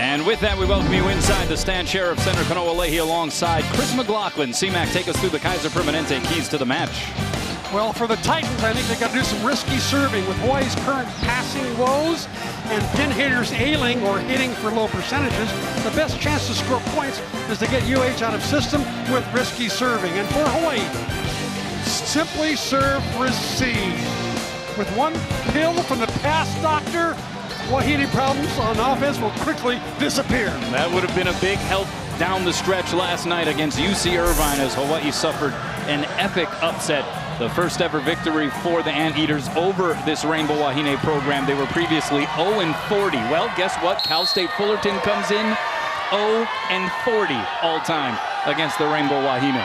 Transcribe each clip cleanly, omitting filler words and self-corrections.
And with that, we welcome you inside the stand. Sheriff Center Kanoa Leahy alongside Chris McLaughlin. C-Mac, take us through the Kaiser Permanente keys to the match. Well, for the Titans, I think they got to do some risky serving with Hawaii's current passing woes and pin hitters ailing or hitting for low percentages. The best chance to score points is to get UH out of system with risky serving. And for Hawaii, simply serve, receive. With one pill from the pass doctor, Wahine problems on offense will quickly disappear. That would have been a big help down the stretch last night against UC Irvine as Hawaii suffered an epic upset. The first ever victory for the Anteaters over this Rainbow Wahine program. They were previously 0-40. Well, guess what? Cal State Fullerton comes in 0-40 all time against the Rainbow Wahine.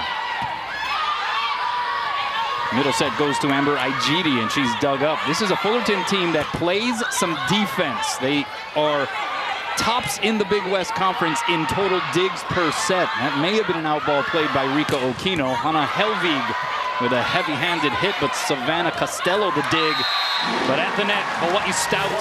Middle set goes to Amber Igidi, and she's dug up. This is a Fullerton team that plays some defense. They are tops in the Big West Conference in total digs per set. That may have been an outball played by Rika Okino. Hannah Helvig with a heavy-handed hit, but Savannah Costello the dig. But at the net, Hawaii stout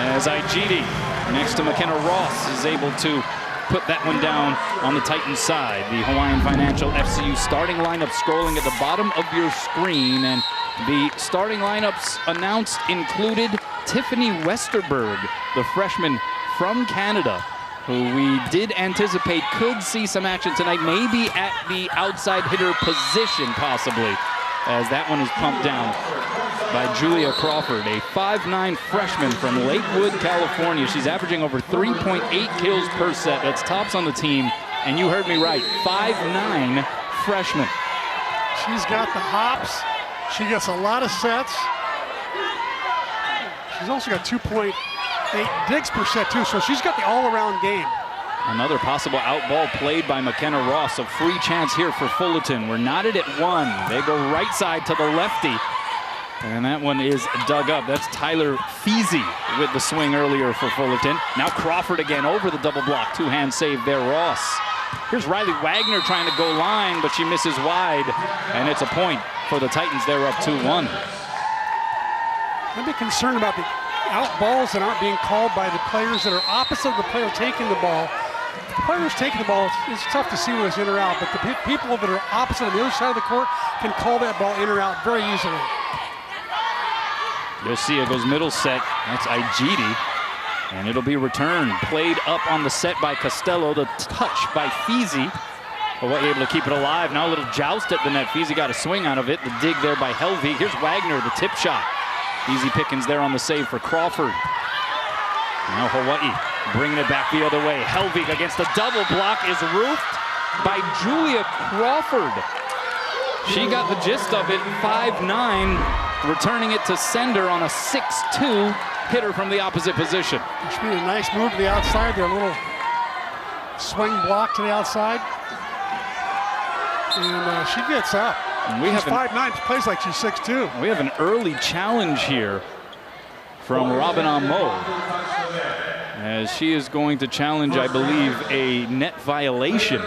as Igidi next to McKenna Ross is able to put that one down on the Titans side. The Hawaiian Financial FCU starting lineup scrolling at the bottom of your screen, and the starting lineups announced included Tiffany Westerberg, the freshman from Canada, who we did anticipate could see some action tonight, maybe at the outside hitter position possibly, as that one is pumped down by Julia Crawford, a 5'9" freshman from Lakewood, California. She's averaging over 3.8 kills per set. That's tops on the team, and you heard me right, 5'9" freshman. She's got the hops. She gets a lot of sets. She's also got 2.8 digs per set too, so she's got the all-around game. Another possible outball played by McKenna Ross. A free chance here for Fullerton. We're knotted at one. They go right side to the lefty, and that one is dug up. That's Tyler Feasy with the swing earlier for Fullerton. Now Crawford again over the double block. Two-hand save there, Ross. Here's Riley Wagner trying to go line, but she misses wide, and it's a point for the Titans. They're up 2-1. I'd be concerned about the out balls that aren't being called by the players that are opposite of the player taking the ball. The players taking the ball, it's tough to see whether it's in or out, but the people that are opposite on the other side of the court can call that ball in or out very easily. Yosia goes middle set. That's Igidi, and it'll be returned. Played up on the set by Costello. The touch by Feasy. Hawaii able to keep it alive. Now a little joust at the net. Feasy got a swing out of it. The dig there by Helvig. Here's Wagner, the tip shot. Easy pickings there on the save for Crawford. Now Hawaii bringing it back the other way. Helvig against the double block is roofed by Julia Crawford. She got the gist of it, 5'9", returning it to sender on a 6'2" hitter from the opposite position. She made a nice move to the outside there, a little swing block to the outside. And she gets up. And she's 5'9", plays like she's 6'2". We have an early challenge here from Robin Amo, as she is going to challenge, I believe, a net violation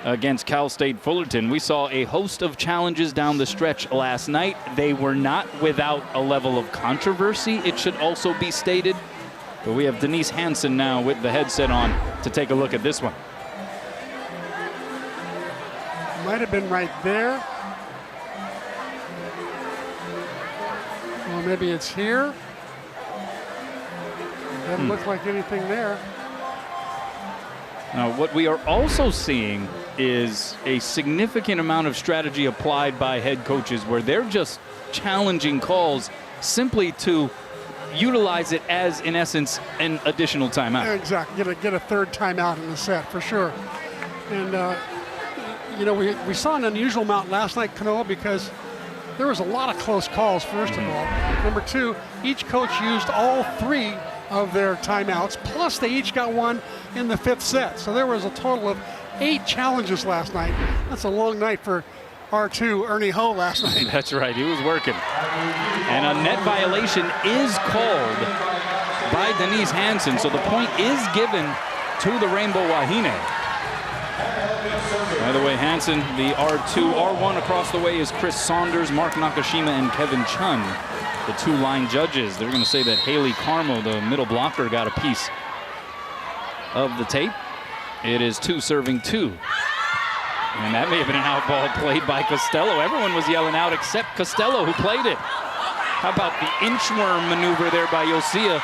against Cal State Fullerton. We saw a host of challenges down the stretch last night. They were not without a level of controversy, it should also be stated. But we have Denise Hansen now with the headset on to take a look at this one. Might have been right there. Or maybe it's here. Doesn't look like anything there. Now, what we are also seeing is a significant amount of strategy applied by head coaches where they're just challenging calls simply to utilize it as, in essence, an additional timeout. Yeah, exactly. Get a third timeout in the set, for sure. And, you know, we saw an unusual amount last night, Kanoa, because there was a lot of close calls, first of all. Number two, each coach used all three of their timeouts, plus they each got one in the fifth set. So there was a total of 8 challenges last night. That's a long night for R2 Ernie Ho last night. That's right, he was working. And a net violation is called by Denise Hansen, so the point is given to the Rainbow Wahine. By the way, Hansen, the R2, R1 across the way is Chris Saunders, Mark Nakashima, and Kevin Chun, the 2 line judges. They're going to say that Haley Carmo, the middle blocker, got a piece of the tape. It is 2 serving 2. And that may have been an out ball played by Costello. Everyone was yelling out except Costello, who played it. How about the inchworm maneuver there by Yosia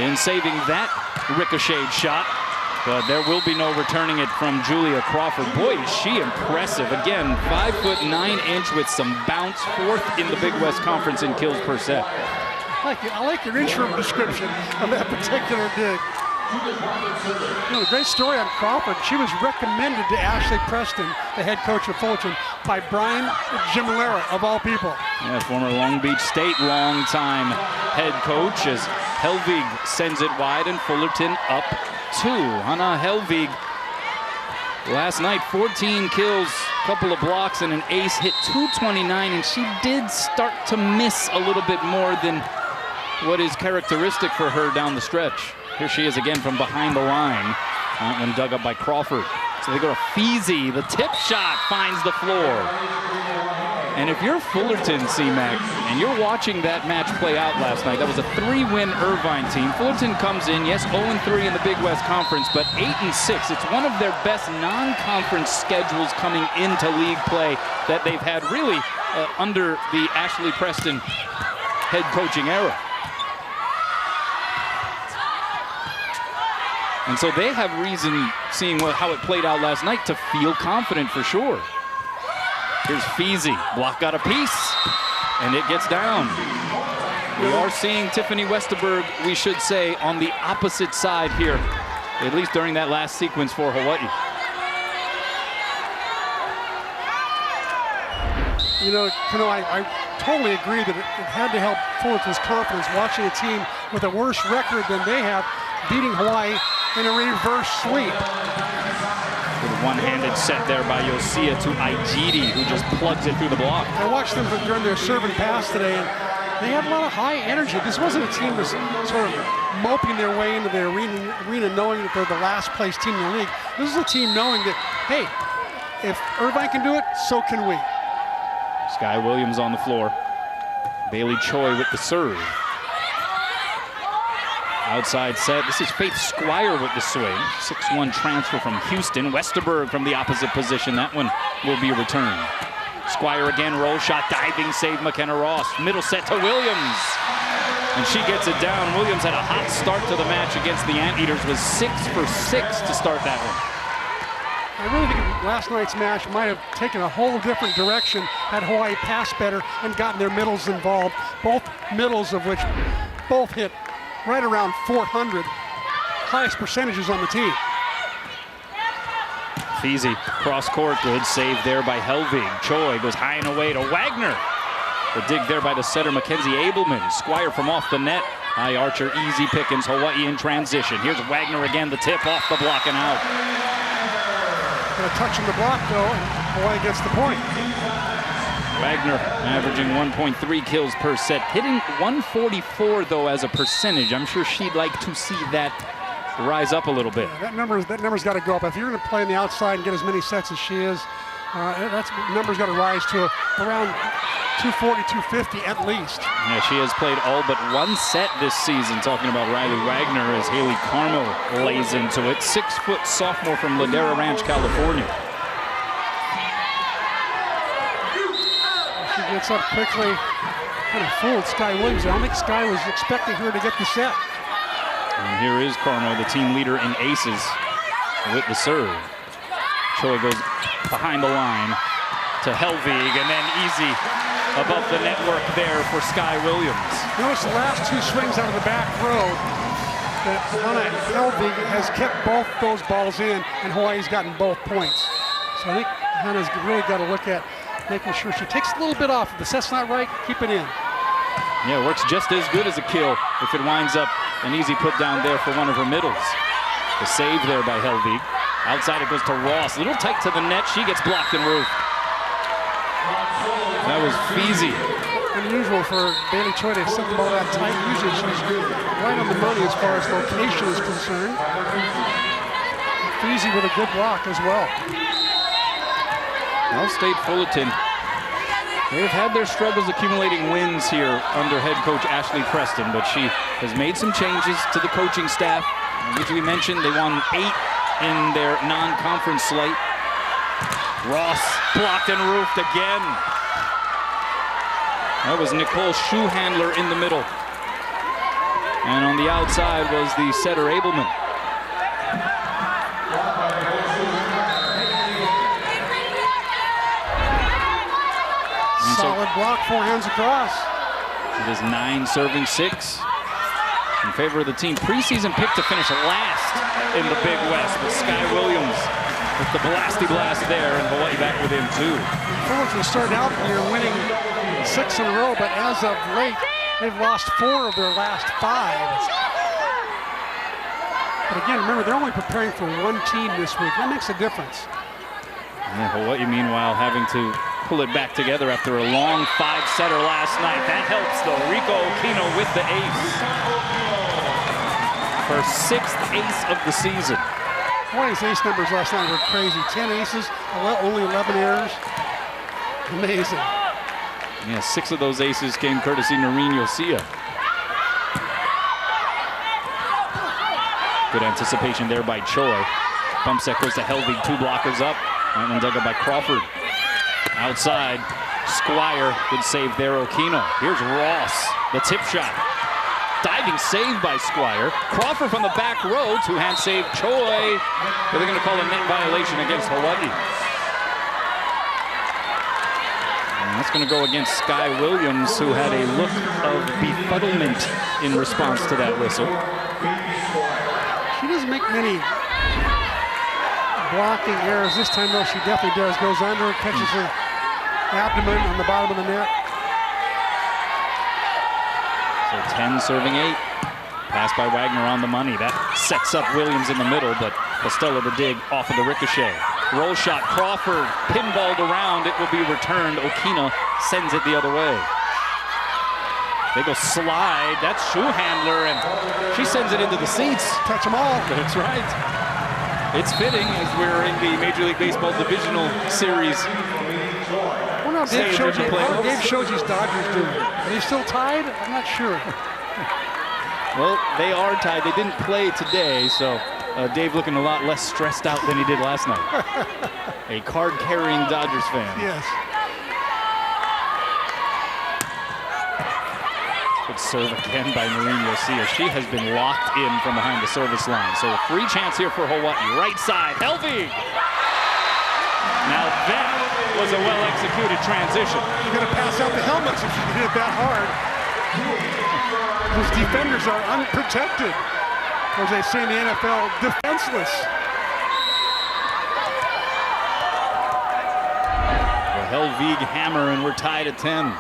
in saving that ricocheted shot? But there will be no returning it from Julia Crawford. Boy, is she impressive. Again, 5'9" with some bounce, 4th in the Big West Conference in kills per set. I like your interim description of that particular dig. You know, a great story on Crawford. She was recommended to Ashley Preston, the head coach of Fullerton, by Brian Gimelera, of all people. Yeah, former Long Beach State longtime head coach, as Helvig sends it wide and Fullerton up 2. Hannah Helvig, last night 14 kills, couple of blocks and an ace, hit .229, and she did start to miss a little bit more than what is characteristic for her down the stretch. Here she is again from behind the line. That one dug up by Crawford. So they go to Feezy. The tip shot finds the floor. And if you're Fullerton, C-Mac, and you're watching that match play out last night, that was a 3-win Irvine team. Fullerton comes in, yes, 0-3 in the Big West Conference, but 8-6. It's one of their best non-conference schedules coming into league play that they've had really under the Ashley Preston head coaching era. And so they have reason, seeing how it played out last night, to feel confident for sure. Here's Feezy, block got a piece, and it gets down. We are seeing Tiffany Westerberg, we should say, on the opposite side here, at least during that last sequence for Hawaii. You know, I totally agree that it had to help Fullerton's confidence watching a team with a worse record than they have beating Hawaii in a reverse sweep. Good one-handed set there by Yosia to Igidi, who just plugs it through the block. I watched them during their serve and pass today, and they had a lot of high energy. This wasn't a team that's sort of moping their way into the arena knowing that they're the last place team in the league. This is a team knowing that, hey, if Irvine can do it, so can we. Sky Williams on the floor. Bailey Choi with the serve. Outside set. This is Faith Squire with the swing. 6'1" transfer from Houston. Westerberg from the opposite position. That one will be returned. Squire again, roll shot, diving save, McKenna Ross. Middle set to Williams. And she gets it down. Williams had a hot start to the match against the Anteaters, was 6 for 6 to start that one. I really think last night's match might have taken a whole different direction had Hawaii passed better and gotten their middles involved. Both middles of which both hit right around 400, highest percentages on the team. Feezy, cross court, good save there by Helvig. Choi goes high and away to Wagner. The dig there by the setter, Mackenzie Abelman. Squire from off the net. High archer, easy pickings, Hawaii in transition. Here's Wagner again, the tip off the block and out. Gonna touch on the block though, and Hawaii gets the point. Wagner averaging 1.3 kills per set, hitting 144 though as a percentage. I'm sure she'd like to see that rise up a little bit. Yeah, that number's got to go up. If you're going to play on the outside and get as many sets as she is, that number's got to rise to around 240, 250 at least. Yeah, she has played all but one set this season. Talking about Riley Wagner as Haley Carmo lays into it. 6-foot sophomore from Ladera Ranch, California. She gets up quickly, kind of fooled Sky Williams. I don't think Sky was expecting her to get the set. And here is Carmo, the team leader in aces, with the serve. Choi goes behind the line to Helvig, and then easy above the network there for Sky Williams. Notice the last two swings out of the back row that Hannah Helvig has kept both those balls in, and Hawaii's gotten both points. So I think Hannah's really got to look at making sure she takes a little bit off. If the set's not right, keep it in. Yeah, works just as good as a kill if it winds up an easy put down there for one of her middles. The save there by Helvig. Outside it goes to Ross. A little tight to the net. She gets blocked and roofed. That was Feezy. Unusual for Bailey Choi to set the ball that tight. Usually she's right on the money as far as location is concerned. Feezy with a good block as well. Well, State Fullerton They've had their struggles accumulating wins here under head coach Ashley Preston, but she has made some changes to the coaching staff. Which we mentioned, they won 8 in their non-conference slate. Ross blocked and roofed again. That was Nicole Shoehandler in the middle. And on the outside was the setter Abelman. Solid block, 4 hands across. It is 9 serving 6 in favor of the team. Preseason pick to finish last in the Big West, but Sky Williams with the blasty blast there, and Hawaii back within 2. Fullerton started out the year winning 6 in a row, but as of late, they've lost 4 of their last 5. But again, remember, they're only preparing for one team this week. That makes a difference. And Hawaii, meanwhile, having to pull it back together after a long 5-setter last night. That helps, though. Rico Okino with the ace. Her 6th ace of the season. Hawaii's ace numbers last night were crazy. 10 aces, only 11 errors. Amazing. Yeah, 6 of those aces came courtesy Noreen Yosia. Good anticipation there by Choi. Bump set goes to Helvig, 2 blockers up. And then dug up by Crawford. Outside, Squire, good save there, Okino. Here's Ross, the tip shot. Diving save by Squire. Crawford from the back row, 2-hand save, Choi. But they're gonna call a net violation against Hawaii. And that's gonna go against Sky Williams, who had a look of befuddlement in response to that whistle. She doesn't make many blocking errors this time, though. She definitely does. Goes under, catches her abdomen on the bottom of the net. So 10 serving 8. Pass by Wagner on the money. That sets up Williams in the middle, but Costello the dig off of the ricochet. Roll shot, Crawford pinballed around. It will be returned. Okina sends it the other way. They go slide. That's Shoehandler, and she sends it into the seats. Touch them all. That's right. It's fitting as we're in the Major League Baseball Divisional Series. Well, now Dave Shoji's Dodgers do. Are they still tied? I'm not sure. Well, they are tied. They didn't play today, so Dave looking a lot less stressed out than he did last night. A card-carrying Dodgers fan. Yes. Good serve again by Noreen Yosia. She has been locked in from behind the service line. So a free chance here for Hawaii. Right side, Helvig. Now that was a well-executed transition. You're going to pass out the helmets if you hit it that hard. Those defenders are unprotected. As they say in the NFL, defenseless. The Helvig hammer, and we're tied at 10.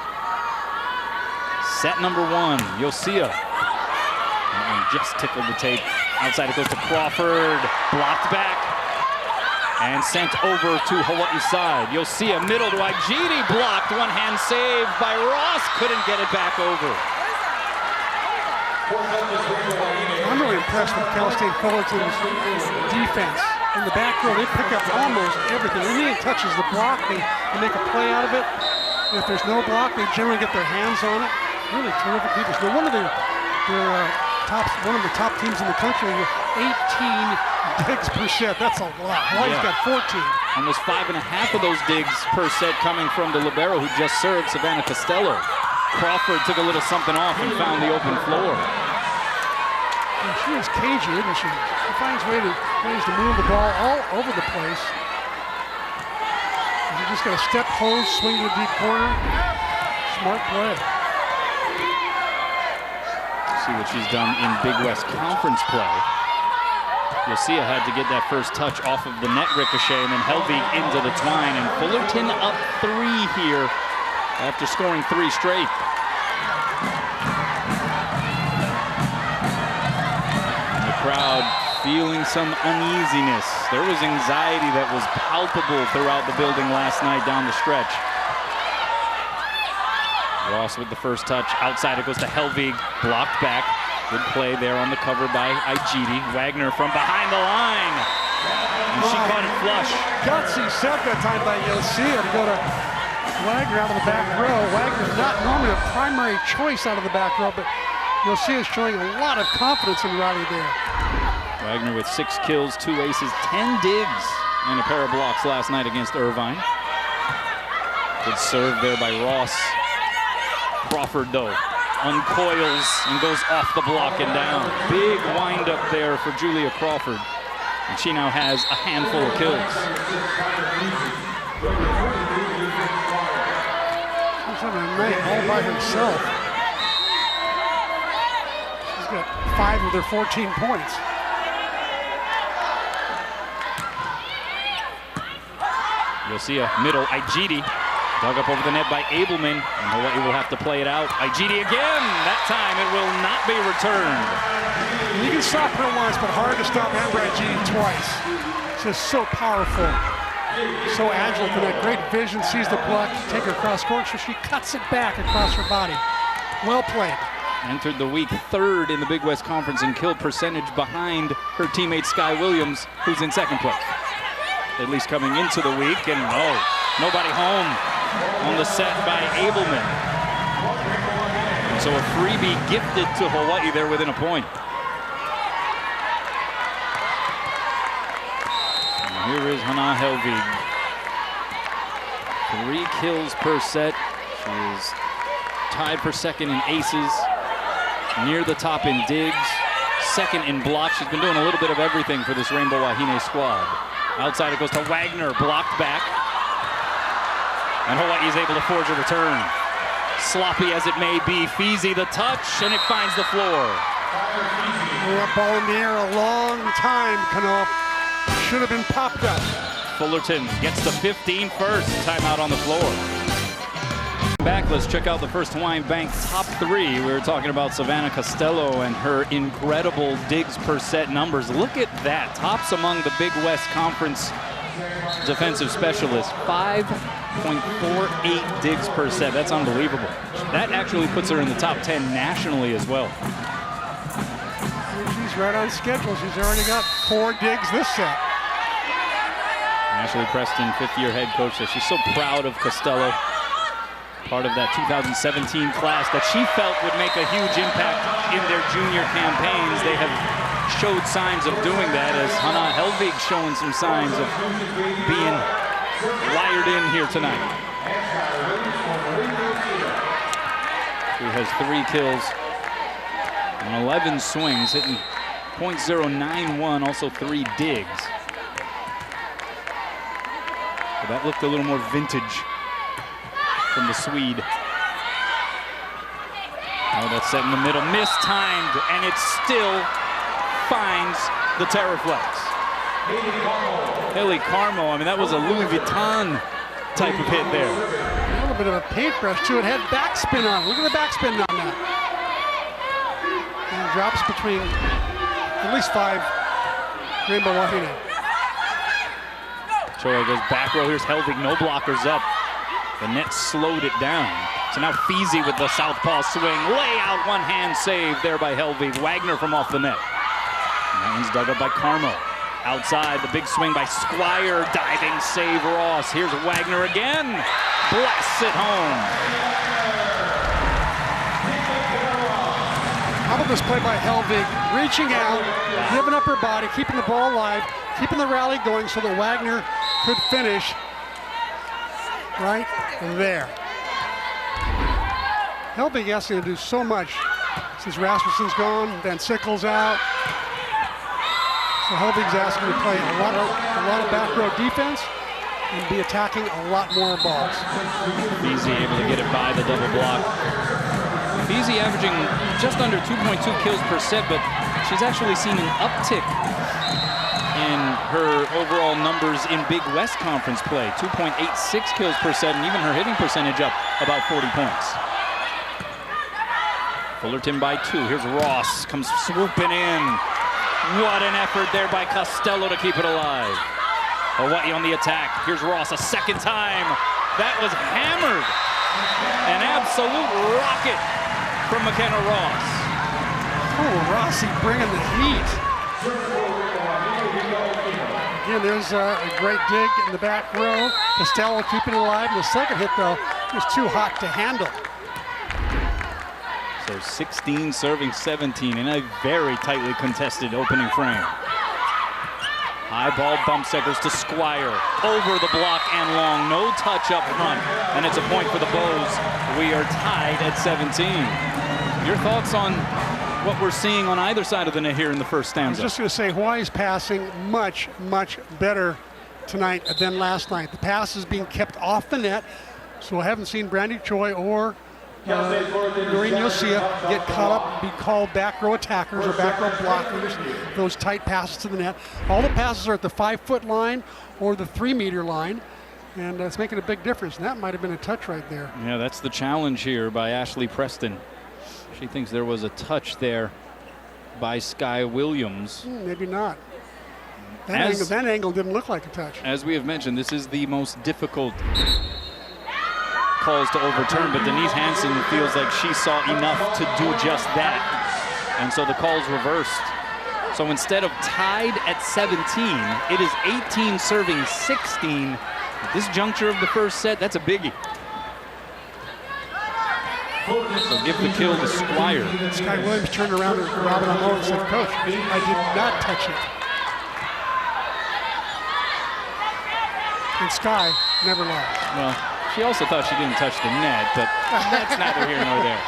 Set number 1, Yosia. And just tickled the tape. Outside it goes to Crawford. Blocked back. And sent over to Hawaii's side. Yosia middle to Igidi. Blocked. 1-hand save by Ross. Couldn't get it back over. I'm really impressed with Cal State Fullerton's defense. In the back row, they pick up almost everything. Anything that touches the block, they make a play out of it. And if there's no block, they generally get their hands on it. Really terrific defense. They're one of the top teams in the country with 18 digs per set. That's a lot. Hawaii's got 14. Almost 5.5 of those digs per set coming from the libero who just served, Savannah Costello. Crawford took a little something off and found the open floor. And she is cagey, isn't she? She finds ways to move the ball all over the place. You just got a step close, swing to the deep corner. Smart play. See what she's done in Big West Conference play. Yosia had to get that first touch off of the net ricochet, and then Helvig into the twine, and Fullerton up 3 here after scoring 3 straight. And the crowd feeling some uneasiness. There was anxiety that was palpable throughout the building last night down the stretch. Ross with the first touch. Outside it goes to Helvig. Blocked back. Good play there on the cover by Igidi. Wagner from behind the line. And she caught it flush. Gutsy set that time by Yosia to go to Wagner out of the back row. Wagner's not normally a primary choice out of the back row, but you'll see us showing a lot of confidence in Riley there. Wagner with 6 kills, 2 aces, 10 digs, and a pair of blocks last night against Irvine. Good serve there by Ross. Crawford, though, uncoils and goes off the block and down. Big windup there for Julia Crawford. And she now has a handful of kills. She's having a night all by herself. She's got 5 of their 14 points. You'll see a middle, Igidi, dug up over the net by Abelman, and Hawaii will have to play it out. Igidi again, that time it will not be returned. You can stop her once, but hard to stop Amber Igidi twice. Just so powerful, so agile for that great vision, sees the block, take her across court, so she cuts it back across her body. Well played. Entered the week 3rd in the Big West Conference in kill percentage behind her teammate Sky Williams, who's in 2nd place. At least coming into the week, and nobody home on the set by Abelman. And so a freebie gifted to Hawaii there within a point. And here is Hannah Helvig. 3 kills per set. She is tied for 2nd in aces, near the top in digs, 2nd in blocks. She's been doing a little bit of everything for this Rainbow Wahine squad. Outside it goes to Wagner, blocked back. And Hawaii is able to forge a return. Sloppy as it may be, Feezy the touch, and it finds the floor. That ball in the air a long time, Kanoa. Should have been popped up. Fullerton gets the 15 first. Timeout on the floor. Back, let's check out the first Hawaiian Bank top 3. We were talking about Savannah Costello and her incredible digs per set numbers. Look at that. Tops among the Big West Conference defensive specialists. 5.48 digs per set. That's unbelievable. That actually puts her in the top 10 nationally as well. She's right on schedule. She's already got 4 digs this set. Ashley Preston, 5th-year head coach, says she's so proud of Costello. Part of that 2017 class that she felt would make a huge impact in their junior campaigns. They have showed signs of doing that, as Hannah Helvig showing some signs of being wired in here tonight. She has 3 kills and 11 swings, hitting .091, also 3 digs. But that looked a little more vintage from the Swede. Oh, that's set in the middle, mistimed, and it still finds the Terraflex. Haley Carmo, I mean, that was a Louis Vuitton type of hit there. A little bit of a paintbrush too. It had backspin on it. Look at the backspin on that. And it drops between at least 5 Rainbow Wahine. Choa goes back row. Here's Helvig, no blockers up. The net slowed it down. So now Feezy with the southpaw swing. Lay out, one-hand save there by Helvig. Wagner from off the net. And that one's dug up by Carmo. Outside, the big swing by Squire. Diving save Ross. Here's Wagner again. Blasts it home. How about this play by Helvig? Reaching out, giving up her body, keeping the ball alive, keeping the rally going so that Wagner could finish right there. Helvig asking to do so much since Rasmussen's gone, Van Sickle's out. So Helvig's asking to play a lot of back row defense and be attacking a lot more balls. Feezy able to get it by the double block. Feezy averaging just under 2.2 kills per set, but she's actually seen an uptick in her overall numbers in Big West Conference play. 2.86 kills per set, and even her hitting percentage up about 40 points. Fullerton by 2. Here's Ross, comes swooping in. What an effort there by Costello to keep it alive. Hawaii on the attack. Here's Ross a second time. That was hammered. An absolute rocket from McKenna Ross. Oh, Rossi bringing the heat. Again, there's a great dig in the back row. Costello keeping it alive. The second hit, though, Just too hot to handle. So 16 serving 17 in a very tightly contested opening frame. High ball bump set goes to Squire. Over the block and long. No touch up front. And it's a point for the Bows. We are tied at 17. Your thoughts on what we're seeing on either side of the net here in the first stanza? I was just going to say, Hawaii's passing much, much better tonight than last night. The pass is being kept off the net. So I haven't seen Brandy Choi or Noreen Yosia get caught up, be called back row attackers or back row blockers, those tight passes to the net. All the passes are at the 5-foot line or the 3-meter line, and it's making a big difference. And that might have been a touch right there. Yeah, that's the challenge here by Ashley Preston. She thinks there was a touch there by Sky Williams. Maybe not. That angle didn't look like a touch. As we have mentioned, this is the most difficult calls to overturn, but Denise Hansen feels like she saw enough to do just that. And so the call's reversed. So instead of tied at 17, it is 18 serving 16. At this juncture of the first set, that's a biggie. So give the kill to Squire. Sky Williams turned around to Robin Amo and said, "Coach, I did not touch it." And Sky never lied. Well, she also thought she didn't touch the net, but that's neither here nor there.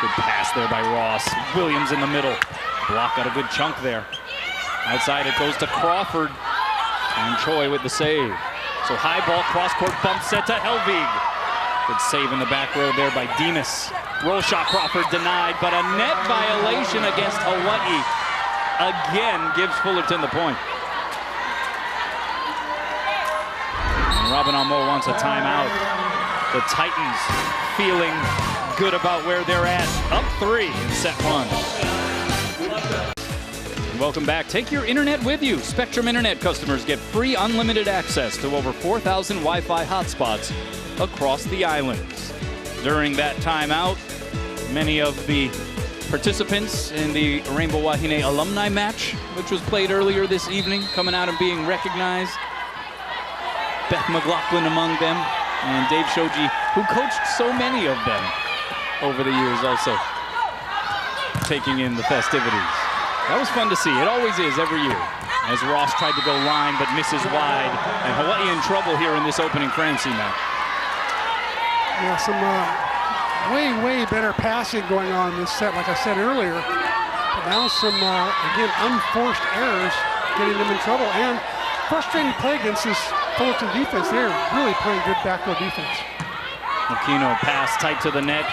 Good pass there by Ross. Williams in the middle. Block got a good chunk there. Outside it goes to Crawford. And Choi with the save. So high ball, cross-court bump set to Helvig. Good save in the back row there by Demas. Roll shot, Crawford denied, but a net violation against Hawaii again gives Fullerton the point. And Robin Amo wants a timeout. The Titans feeling good about where they're at. Up 3 in set 1. Welcome back. Take your internet with you. Spectrum Internet customers get free unlimited access to over 4,000 Wi-Fi hotspots across the islands. During that timeout, many of the participants in the Rainbow Wahine Alumni match, which was played earlier this evening, coming out and being recognized. Beth McLaughlin among them, and Dave Shoji, who coached so many of them over the years, also taking in the festivities. That was fun to see. It always is every year. As Ross tried to go line but misses wide. And Hawaii in trouble here in this opening frame, C-Mac. Yeah, some way better passing going on in this set, like I said earlier. But now some, again, unforced errors getting them in trouble. And frustrating play against this Fullerton defense. They're really playing good back row defense. Aquino pass tight to the net.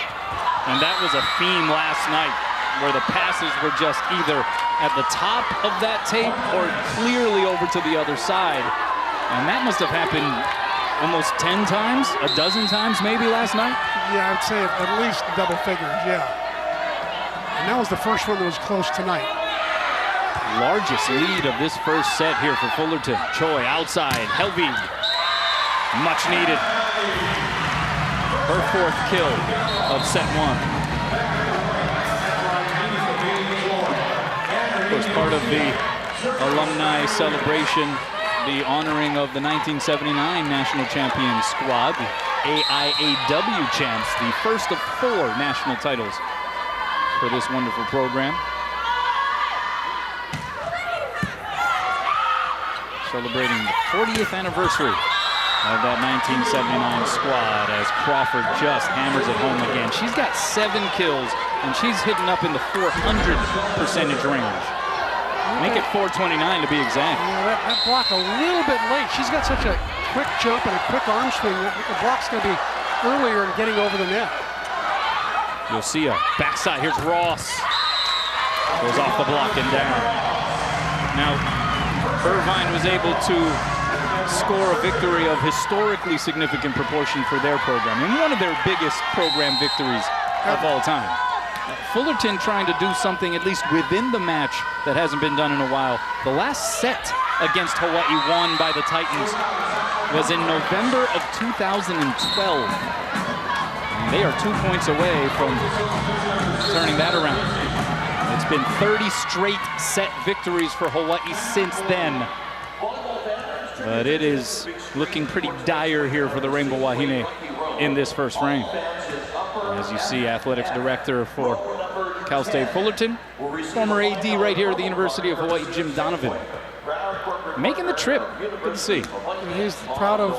And that was a theme last night, where the passes were just either at the top of that tape or clearly over to the other side. And that must have happened almost 10 times, a dozen times maybe last night? Yeah, I'd say at least double figures, yeah. And that was the first one that was close tonight. Largest lead of this first set here for Fullerton. Choi outside, Helvig, much needed. Her 4th kill of set 1. Was part of the alumni celebration, the honoring of the 1979 national champion squad, the AIAW champs, the first of 4 national titles for this wonderful program. Celebrating the 40th anniversary of that 1979 squad as Crawford just hammers it home again. She's got 7 kills and she's hitting up in the 400 percentage range. Make it 429 to be exact. Yeah, that block a little bit late. She's got such a quick jump and a quick arm swing. The block's going to be earlier in getting over the net. You'll see a backside. Here's Ross. Goes off the block and down. Now, Irvine was able to score a victory of historically significant proportion for their program, and one of their biggest program victories of all time. Fullerton trying to do something, at least within the match, that hasn't been done in a while. The last set against Hawaii won by the Titans was in November of 2012. And they are 2 points away from turning that around. It's been 30 straight set victories for Hawaii since then. But it is looking pretty dire here for the Rainbow Wahine in this first frame. As you see, athletics director for Cal State Fullerton, former AD right here at the University of Hawaii, Jim Donovan, making the trip. Good to see. He's proud of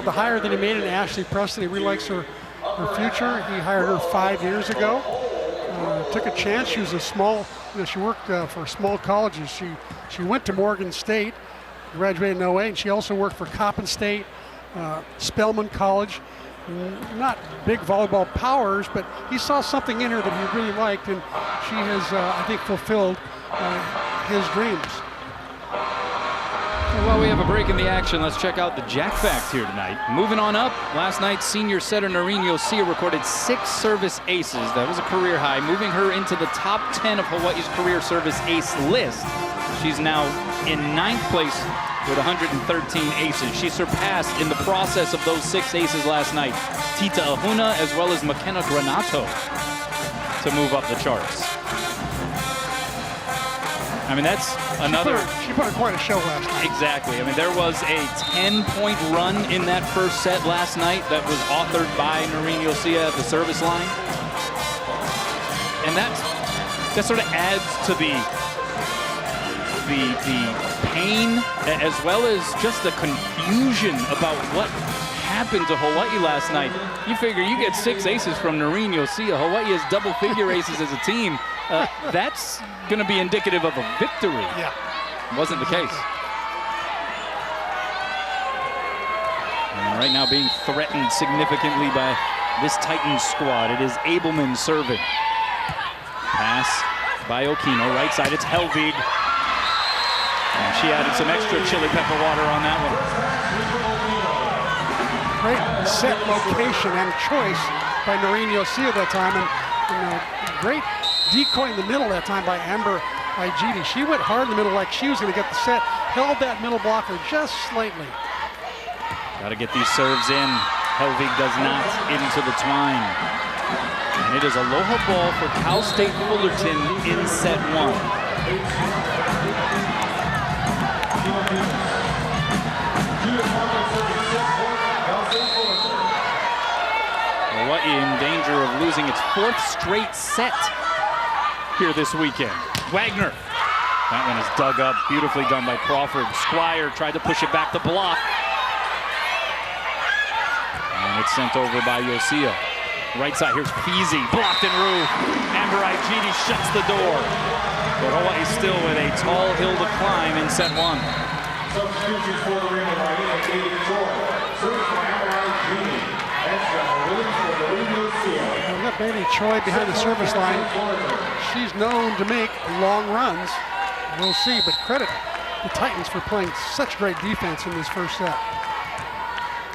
the hire that he made in Ashley Preston. He really likes her future. He hired her 5 years ago. Took a chance. She was a small, she worked for small colleges. She went to Morgan State, graduated in 08, and she also worked for Coppin State, Spelman College. Not big volleyball powers, but he saw something in her that he really liked, and she has, I think, fulfilled his dreams. While we have a break in the action, let's check out the Jack Fact here tonight. Moving on up, last night senior setter Noreen Yosia recorded 6 service aces. That was a career high, moving her into the top 10 of Hawaii's career service ace list. She's now in 9th place with 113 aces. She surpassed in the process of those 6 aces last night Tita Ahuna as well as McKenna Granato to move up the charts. I mean, that's another... She put on quite a show last night. Exactly. I mean, there was a 10-point run in that first set last night that was authored by Noreen Yosia at the service line. And that sort of adds to the pain as well as just the confusion about what happened to Hawaii last night. You figure you get 6 aces from Noreen Yosia. Hawaii has double-figure aces as a team. That's going to be indicative of a victory. Yeah. Wasn't the case. And right now being threatened significantly by this Titans squad. It is Abelman serving. Pass by Okino. Right side, it's Helvig. And she added some extra chili pepper water on that one. Great set location and choice by Noreen Yosia that time. And great decoy in the middle that time by Amber Igidi. She went hard in the middle like she was going to get the set. Held that middle blocker just slightly. Got to get these serves in. Helvig does not into the twine. And it is aloha ball for Cal State Fullerton in set 1. Hawaii in danger of losing its 4th straight set here this weekend. Wagner. That one is dug up. Beautifully done by Crawford. Squire tried to push it back to block. And it's sent over by Yosia. Right side, here's Peasy. Blocked in roof. Amber Igidi shuts the door. But Hawaii still with a tall hill to climb in set 1. Substitution for the Rainbow Wahine, Katie Joy. Service by Amber Igidi. We've got Bailey Choi behind the service line. She's known to make long runs. We'll see, but credit the Titans for playing such great defense in this first set.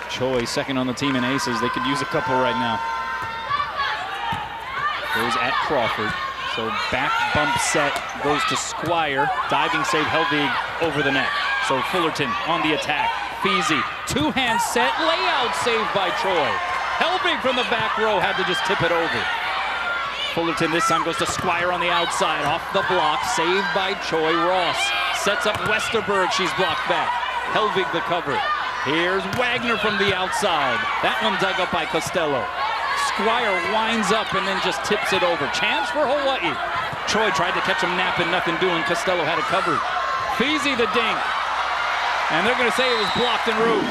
Choi second on the team in aces. They could use a couple right now. Goes at Crawford. So back bump set goes to Squire. Diving save Helvig over the net. So Fullerton on the attack. Feezy, 2-hand set, layout saved by Choi. Helvig from the back row had to just tip it over. Fullerton this time goes to Squire on the outside, off the block, saved by Choi. Ross sets up Westerberg, she's blocked back. Helvig the cover. Here's Wagner from the outside. That one dug up by Costello. Squire winds up and then just tips it over. Chance for Hawaii. Choi tried to catch him napping, nothing doing. Costello had it covered. Feezy the dink. And they're going to say it was blocked en route.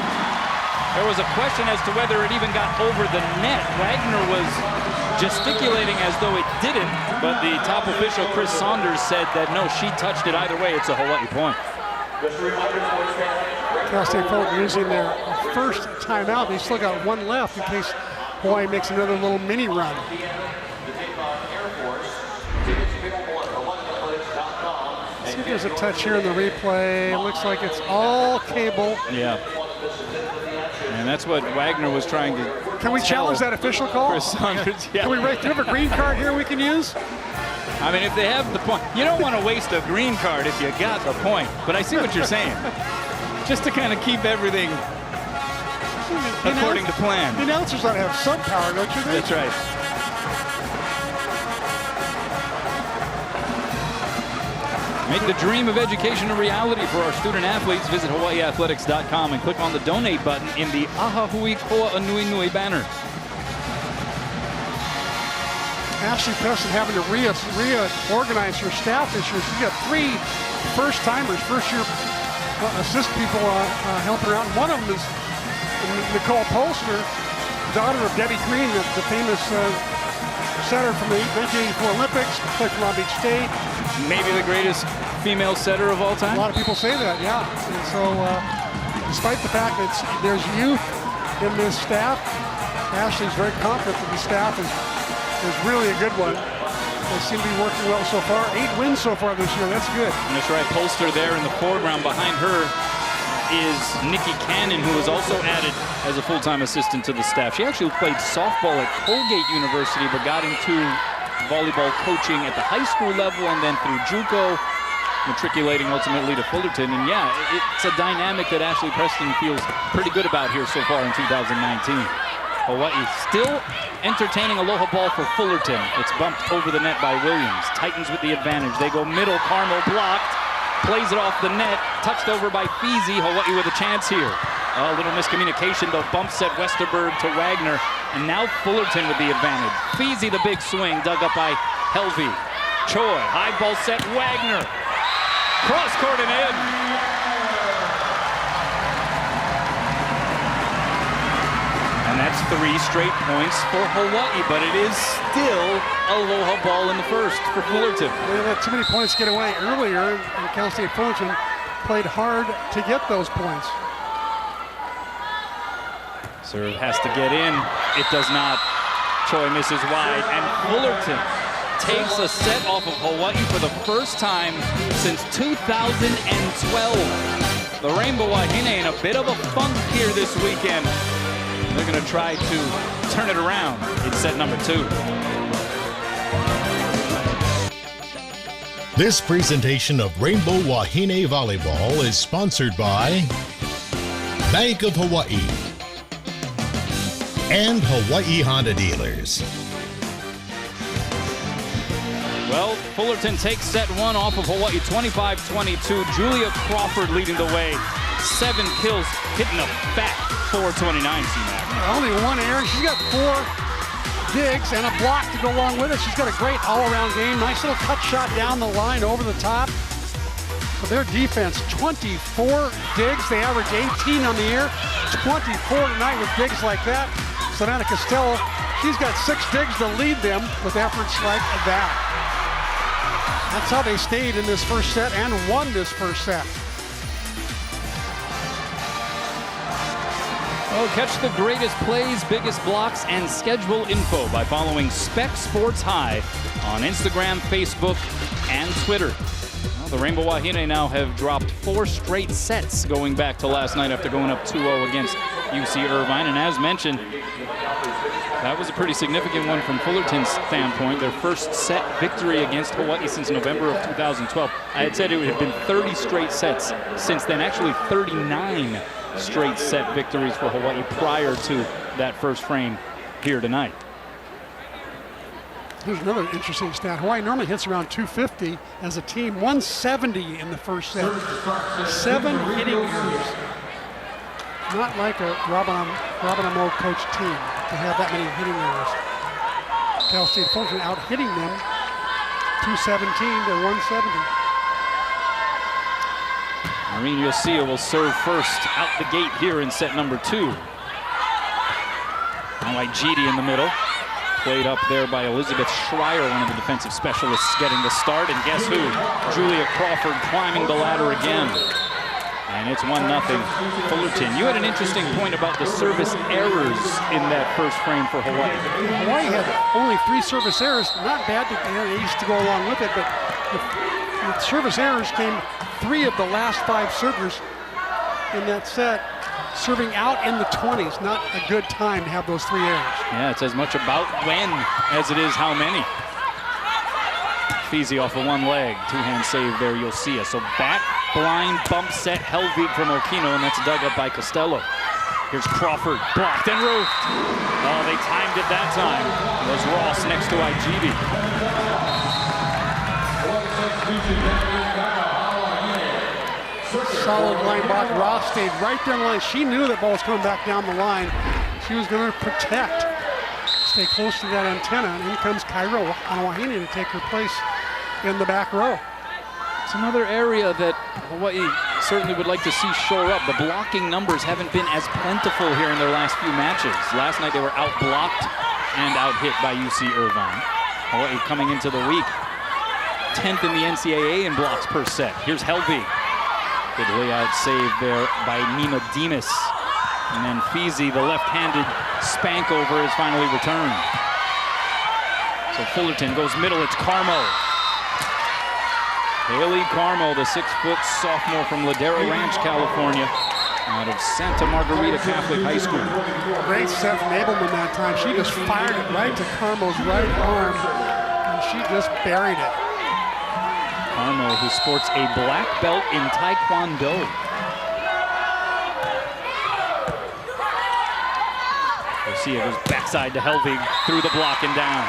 There was a question as to whether it even got over the net. Wagner was gesticulating as though it didn't, but the top official, Chris Saunders, said that no, she touched it. Either way, it's a Hawaii point. Cal State Fullerton using their first timeout. They still got 1 left in case Hawaii makes another little mini run. See if there's a touch here in the replay. It looks like it's all cable. Yeah. And that's what Wagner was trying to Can we challenge that official call? Chris Saunders, yeah. Can we do you have a green card here we can use? I mean, if they have the point. You don't want to waste a green card if you got the point. But I see what you're saying. Just to kind of keep everything according to plan. The announcers ought to have some power, don't you think? That's right. Make the dream of education a reality for our student athletes. Visit hawaiiathletics.com and click on the donate button in the Ahahui Koa Nui Nui banner. Ashley Preston having to reorganize her staff this year. She's got 3 first-timers, first-year assist people helping her out. And one of them is Nicole Polster, daughter of Debbie Green, the famous setter from the 1984 Olympics, played for Long Beach State. Maybe the greatest female setter of all time. A lot of people say that, yeah. And so, despite the fact that there's youth in this staff, Ashley's very confident that the staff is really a good one. They seem to be working well so far. 8 wins so far this year. That's good. And that's right. Polster there in the foreground. Behind her is Nikki Cannon, who was also added as a full-time assistant to the staff. She actually played softball at Colgate University, but got into volleyball coaching at the high school level and then through JUCO, matriculating ultimately to Fullerton. And yeah, it's a dynamic that Ashley Preston feels pretty good about here so far in 2019. Hawaii still entertaining aloha ball for Fullerton. It's bumped over the net by Williams. Titans with the advantage. They go middle. Carmel blocked. Plays it off the net. Touched over by Feezy. Hawaii with a chance here. A little miscommunication though. Bump set Westerberg to Wagner. And now Fullerton with the advantage. Feezy the big swing. Dug up by Helvey. Choi. High ball set. Wagner. Cross court and in. And that's 3 straight points for Hawaii, but it is still aloha ball in the first for Fullerton. They let too many points get away earlier, and Cal State Fullerton played hard to get those points. Serve has to get in. It does not. Choi misses wide, and Fullerton takes a set off of Hawaii for the first time since 2012. The Rainbow Wahine in a bit of a funk here this weekend. They're going to try to turn it around in set number 2. This presentation of Rainbow Wahine Volleyball is sponsored by Bank of Hawaii and Hawaii Honda Dealers. Well, Fullerton takes set 1 off of Hawaii, 25-22. Julia Crawford leading the way. 7 kills, hitting a fat 429, C-Mac. Only 1 error. She's got 4 digs and a block to go along with it. She's got a great all-around game. Nice little cut shot down the line over the top. But their defense, 24 digs. They average 18 on the year. 24 tonight with digs like that. Savannah Costello, she's got 6 digs to lead them with efforts like that. That's how they stayed in this first set and won this first set. Oh, catch the greatest plays, biggest blocks, and schedule info by following Spec Sports High on Instagram, Facebook, and Twitter. Well, the Rainbow Wahine now have dropped 4 straight sets going back to last night after going up 2-0 against UC Irvine. And as mentioned, that was a pretty significant one from Fullerton's standpoint. Their first set victory against Hawaii since November of 2012. I had said it would have been 30 straight sets since then, actually 39 straight set victories for Hawaii prior to that first frame here tonight. Here's another interesting stat. Hawaii normally hits around 250 as a team, 170 in the first set. 7 hitting errors. Not like a Robin Amo coach team to have that many hitting errors. Cal State Fullerton out hitting them 217 to 170. Maureen Yosia will serve first out the gate here in set number 2. Now Igidi in the middle. Played up there by Elizabeth Schreier, one of the defensive specialists, getting the start. And guess who? Julia Crawford climbing the ladder again. And it's 1-0 Fullerton. You had an interesting point about the service errors in that first frame for Hawaii. Hawaii had only 3 service errors. Not bad to ace to go along with it, but the service errors came 3 of the last 5 servers in that set serving out in the 20s. Not a good time to have those 3 errors. Yeah, it's as much about when as it is how many. Feezy off of 1 leg. 2-hand save there, you'll see it. So back blind bump set Helvig from Okino, and that's dug up by Costello. Here's Crawford, blocked and roofed. Oh, they timed it that time. It was Ross next to Igidi. solid line block. Ross stayed right there in the line. She knew that ball was coming back down the line. She was going to protect, stay close to that antenna. And in comes Kyra Na Wahine to take her place in the back row. It's another area that Hawaii certainly would like to see shore up. The blocking numbers haven't been as plentiful here in their last few matches. Last night they were out-blocked and out-hit by UC Irvine. Hawaii coming into the week 10th in the NCAA in blocks per set. Here's Helvig. Good layout save there by Nina Demas. And then Feezy, the left-handed spank over, is finally returned. So Fullerton goes middle. It's Carmo. Haley Carmo, the 6-foot sophomore from Ladera Ranch, California, out of Santa Margarita Catholic High School. Great set from Abelman that time. She just fired it right to Carmo's right arm, and she just buried it. Carmo, who sports a black belt in Taekwondo. Garcia goes backside to Helvig, through the block and down.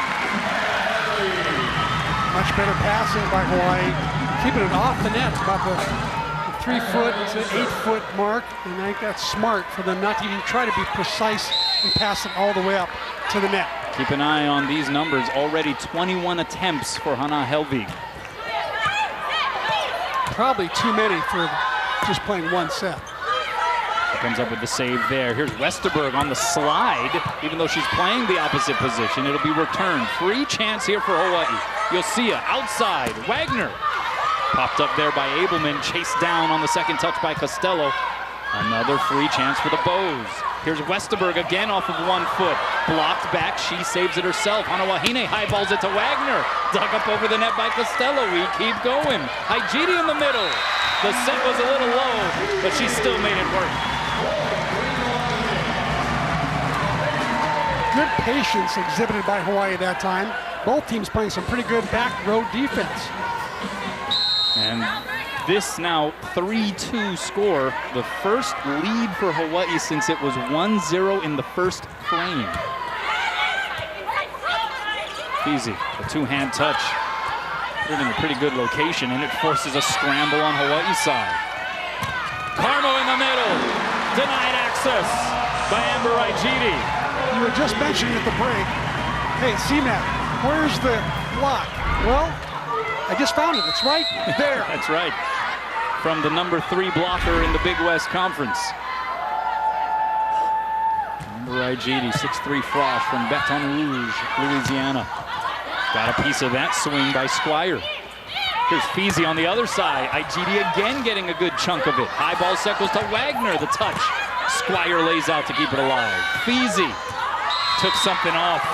Much better passing by Hawaii. Keeping it off the net, about the 3-foot to 8-foot mark, and I think that's smart for them not to even try to be precise and pass it all the way up to the net. Keep an eye on these numbers. Already 21 attempts for Hannah Helvig. Probably too many for just playing one set. She comes up with the save there. Here's Westerberg on the slide. Even though she's playing the opposite position, it'll be returned. Free chance here for Hawaii. Yosia outside. Wagner popped up there by Abelman. Chased down on the second touch by Costello. Another free chance for the Bows. Here's Westerberg again off of 1 foot. Blocked back. She saves it herself. Na Wahine highballs it to Wagner. Dug up over the net by Costello. We keep going. Haijiri in the middle. The set was a little low, but she still made it work. Good patience exhibited by Hawaii at that time. Both teams playing some pretty good back row defense. And this now 3-2 score, the first lead for Hawaii since it was 1-0 in the first frame. Easy, a two-hand touch. Put it in a pretty good location, and it forces a scramble on Hawaii's side. Carmo in the middle, denied access by Amber Aijiri. You were just mentioning at the break, hey, C-Mac, where's the block? Well, I just found it. It's right there. That's right. From the number 3 blocker in the Big West Conference. Amber Aijiri, 6'3" frosh from Baton Rouge, Louisiana. Got a piece of that swing by Squire. Here's Feezy on the other side. Aijiri again getting a good chunk of it. High ball set goes to Wagner, the touch. Squire lays out to keep it alive. Feezy took something off.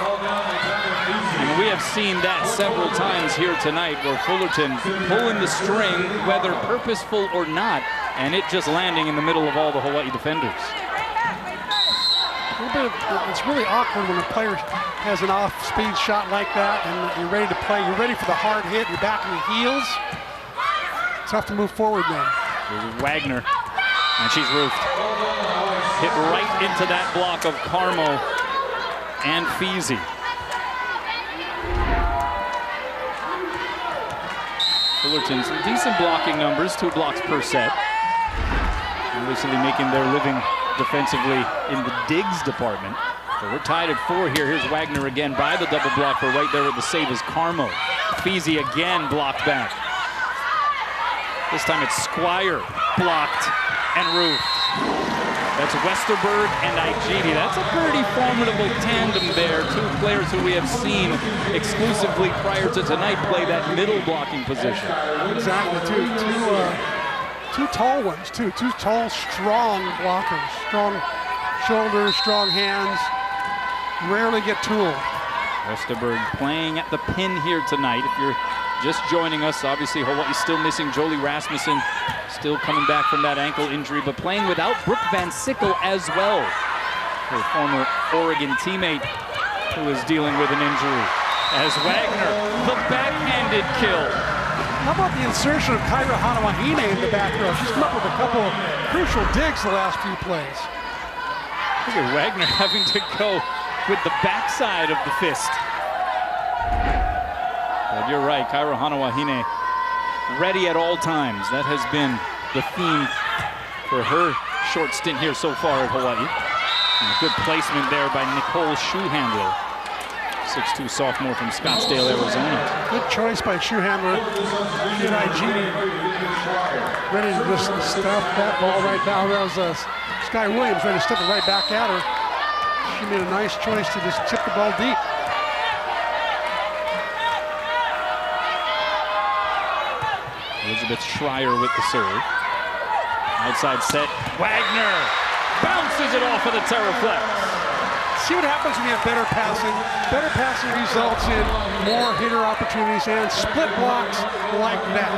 And we have seen that several times here tonight, where Fullerton pulling the string, whether purposeful or not, and it just landing in the middle of all the Hawaii defenders. It's really awkward when a player has an off-speed shot like that and you're ready to play. You're ready for the hard hit. You're back on your heels. Tough to move forward then. Here's Wagner, and she's roofed. Hit right into that block of Carmo and Feezy. Fullerton, some decent blocking numbers, 2 blocks per set. Obviously making their living defensively in the digs department. But we're tied at 4 here. Here's Wagner again by the double block, but right there with the save is Carmo. Feezy again blocked back. This time it's Squire, blocked and roofed. That's Westerberg and Aijiri. That's a pretty formidable tandem there. 2 players who we have seen exclusively prior to tonight play that middle blocking position. Exactly, two tall ones, too. 2 tall, strong blockers. Strong shoulders, strong hands. Rarely get tooled. Westerberg playing at the pin here tonight. If you're just joining us, obviously Hawaii still missing Jolie Rasmussen, still coming back from that ankle injury, but playing without Brooke Van Sickle as well, her former Oregon teammate who is dealing with an injury. As Wagner, the backhanded kill. How about the insertion of Kyra Na Wahine in the back row? She's come up with a couple of crucial digs the last few plays. Look at Wagner having to go with the backside of the fist. But you're right, Kyra Na Wahine ready at all times. That has been the theme for her short stint here so far at Hawaii. And a good placement there by Nicole Shoehandler, 6'2" sophomore from Scottsdale, Arizona. Good choice by Shoehandler. She had IG ready to just stuff that ball right down. That was Sky Williams ready to step it right back at her. She made a nice choice to just tip the ball deep. Elizabeth Schreier with the serve. Outside set, Wagner bounces it off of the Terraflex. See what happens when you have better passing. Better passing results in more hitter opportunities and split blocks like that.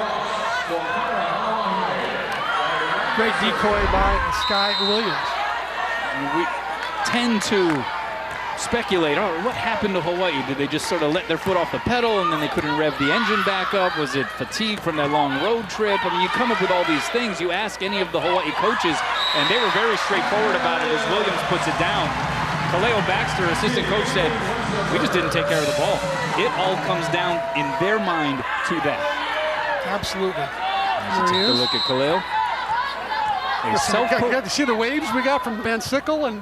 Great decoy by Sky Williams. We tend to speculate, oh, what happened to Hawaii? Did they just sort of let their foot off the pedal and then they couldn't rev the engine back up? Was it fatigue from that long road trip? I mean, you come up with all these things. You ask any of the Hawaii coaches, and they were very straightforward about it as Williams puts it down. Kaleo Baxter, assistant coach, said, we just didn't take care of the ball. It all comes down in their mind to that. Absolutely. Let's take a look at Kaleo. You got to see the waves we got from Van Sickle and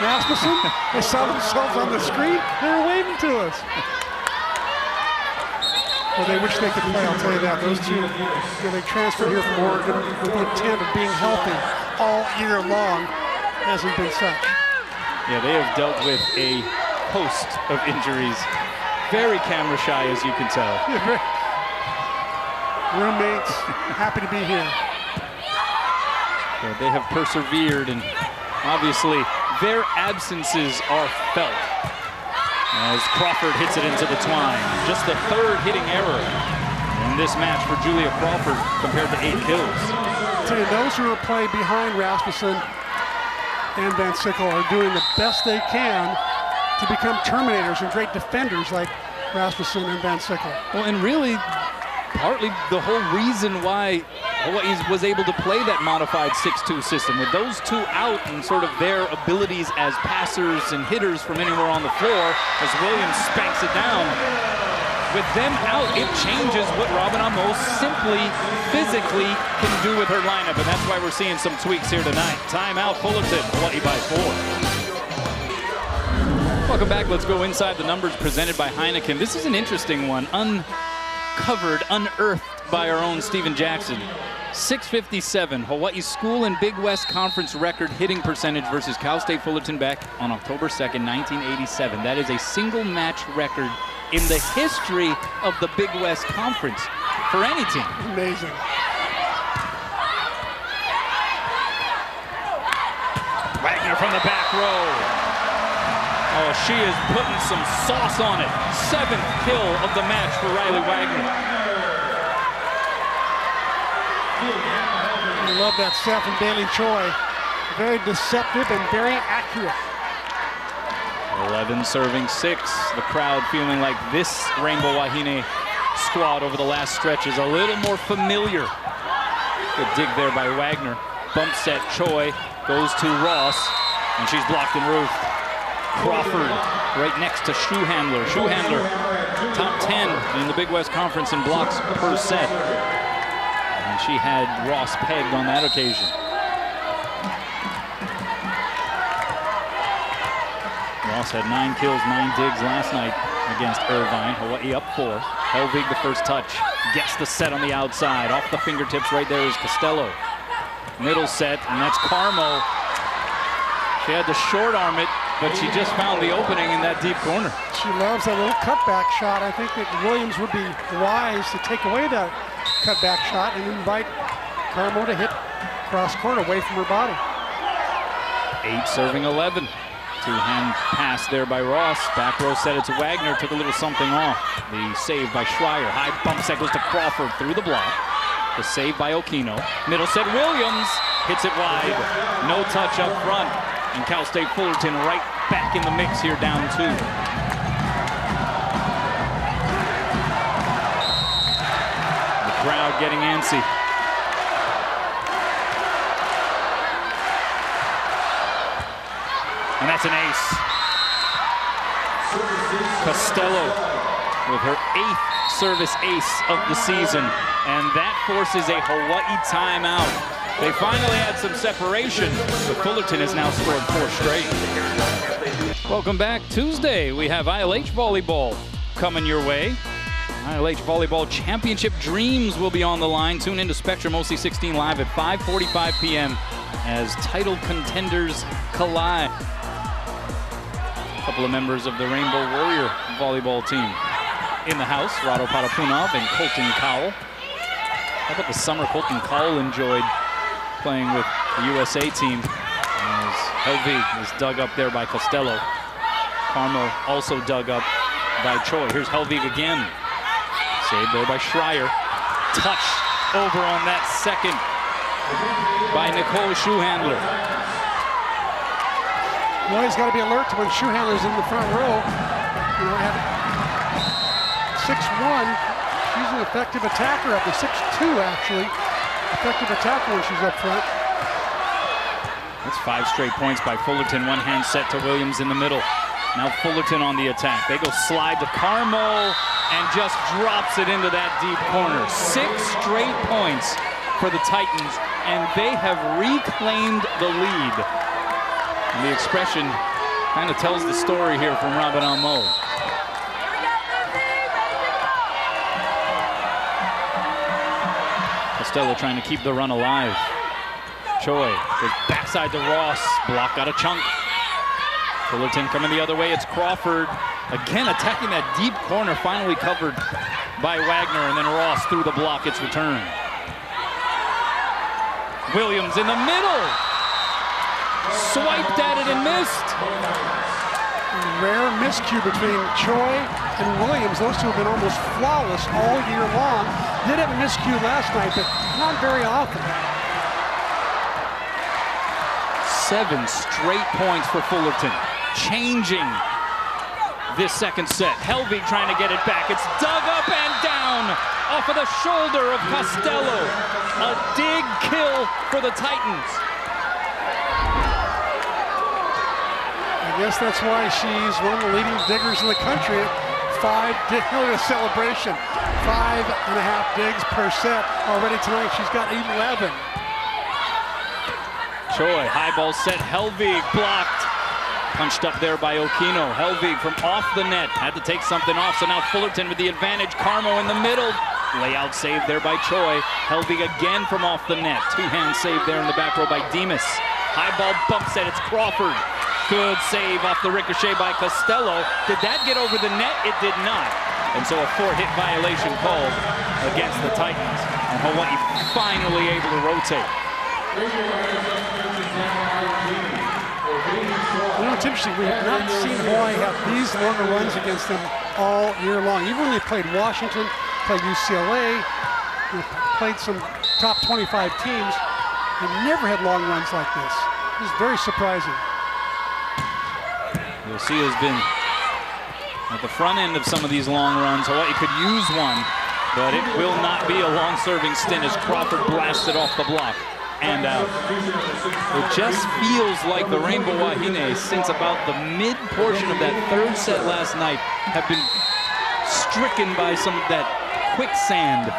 Rasmussen. They saw themselves on the screen. They were waving to us. Well, they wish they could play, I'll tell you that. Those two, they transferred here from Oregon with the intent of being healthy all year long. Hasn't been such. Yeah, they have dealt with a host of injuries. Very camera shy, as you can tell. Roommates, happy to be here. Yeah, they have persevered, and obviously their absences are felt as Crawford hits it into the twine. Just the third hitting error in this match for Julia Crawford compared to 8 kills. So those who are playing behind Rasmussen and Van Sickle are doing the best they can to become terminators and great defenders like Rasmussen and Van Sickle. Well, and really, partly the whole reason why Hawaii was able to play that modified 6-2 system with those two out and sort of their abilities as passers and hitters from anywhere on the floor as Williams spanks it down. With them out, it changes what Robin Amos simply physically can do with her lineup, and that's why we're seeing some tweaks here tonight. Timeout, Fullerton, Hawaii by 4. Welcome back. Let's go inside the numbers presented by Heineken. This is an interesting one, uncovered, unearthed by our own Steven Jackson. 657, Hawaii's School and Big West Conference record hitting percentage versus Cal State Fullerton back on October 2nd, 1987. That is a single match record in the history of the Big West Conference for any team. Amazing. Wagner from the back row. Oh, she is putting some sauce on it. 7th kill of the match for Riley Wagner. I love that set from Bailey Choi. Very deceptive and very accurate. 11 serving 6. The crowd feeling like this Rainbow Wahine squad over the last stretch is a little more familiar. Good dig there by Wagner. Bump set, Choi goes to Ross, and she's blocked and roofed. Crawford right next to Shoehandler. Shoehandler, top 10 in the Big West Conference in blocks per set. And she had Ross pegged on that occasion. Ross had 9 kills, 9 digs last night against Irvine. Hawaii up 4. Helvig the first touch. Gets the set on the outside. Off the fingertips right there is Costello. Middle set, and that's Carmo. She had to short arm it, but she just found the opening in that deep corner. She loves that little cutback shot. I think that Williams would be wise to take away that cutback shot and invite Carmo to hit cross court away from her body. 8 serving 11. Two-hand pass there by Ross. Back row set it to Wagner. Took a little something off. The save by Schreier. High bump set goes to Crawford through the block. The save by Okino. Middle set Williams. Hits it wide. No touch up front. And Cal State Fullerton right back in the mix here, down 2. The crowd getting antsy. And that's an ace. Costello with her 8th service ace of the season, and that forces a Hawaii timeout. They finally had some separation, but Fullerton has now scored 4 straight. Welcome back. Tuesday, we have ILH Volleyball coming your way. ILH Volleyball Championship Dreams will be on the line. Tune into Spectrum OC16 live at 5:45 p.m. as title contenders collide. A couple of members of the Rainbow Warrior volleyball team in the house, Rado Patapunov and Colton Cowell. How about the summer Colton Cowell enjoyed playing with the USA team? As Helvig is dug up there by Costello. Carmel also dug up by Choi. Here's Helvig again. Saved there by Schreier. Touch over on that second by Nicole Schuhandler. You always got to be alert to when Schuhandler's in the front row. You know, at 6'1", she's an effective attacker up to 6'2", actually. Effective attacker when she's up front. That's 5 straight points by Fullerton. One hand set to Williams in the middle. Now Fullerton on the attack. They go slide to Carmel and just drops it into that deep corner. 6 straight points for the Titans, and they have reclaimed the lead. And the expression kind of tells the story here from Robin Amo. Costello trying to keep the run alive. Choi goes backside to Ross. Block out a chunk. Fullerton coming the other way. It's Crawford again attacking that deep corner. Finally covered by Wagner, and then Ross through the block. It's returned. Williams in the middle. Swiped at it and missed. Rare miscue between Choi and Williams. Those two have been almost flawless all year long. Did have a miscue last night, but not very often. 7 straight points for Fullerton. Changing this second set. Helvig trying to get it back. It's dug up and down off of the shoulder of Costello. A dig kill for the Titans. I guess that's why she's one of the leading diggers in the country. 5 dig celebration. 5.5 digs per set. Already tonight she's got 11. Choi, high ball set. Helvig blocked. Punched up there by Okino. Helvig from off the net. Had to take something off, so now Fullerton with the advantage. Carmo in the middle. Layout save there by Choi. Helvig again from off the net. 2-hand save there in the back row by Demas. High ball bump set. It's Crawford. Good save off the ricochet by Costello. Did that get over the net? It did not. And so a 4-hit violation called against the Titans. And Hawaii finally able to rotate. You know, it's interesting. We have not seen Hawaii have these longer runs against them all year long. Even when they played Washington, played UCLA, played some top 25 teams, they never had long runs like this. This is very surprising. Lucia has been at the front end of some of these long runs. Hawaii could use one, but it will not be a long-serving stint as Crawford blasted off the block and out. It just feels like the Rainbow Wahine, since about the mid-portion of that 3rd set last night, have been stricken by some of that quicksand.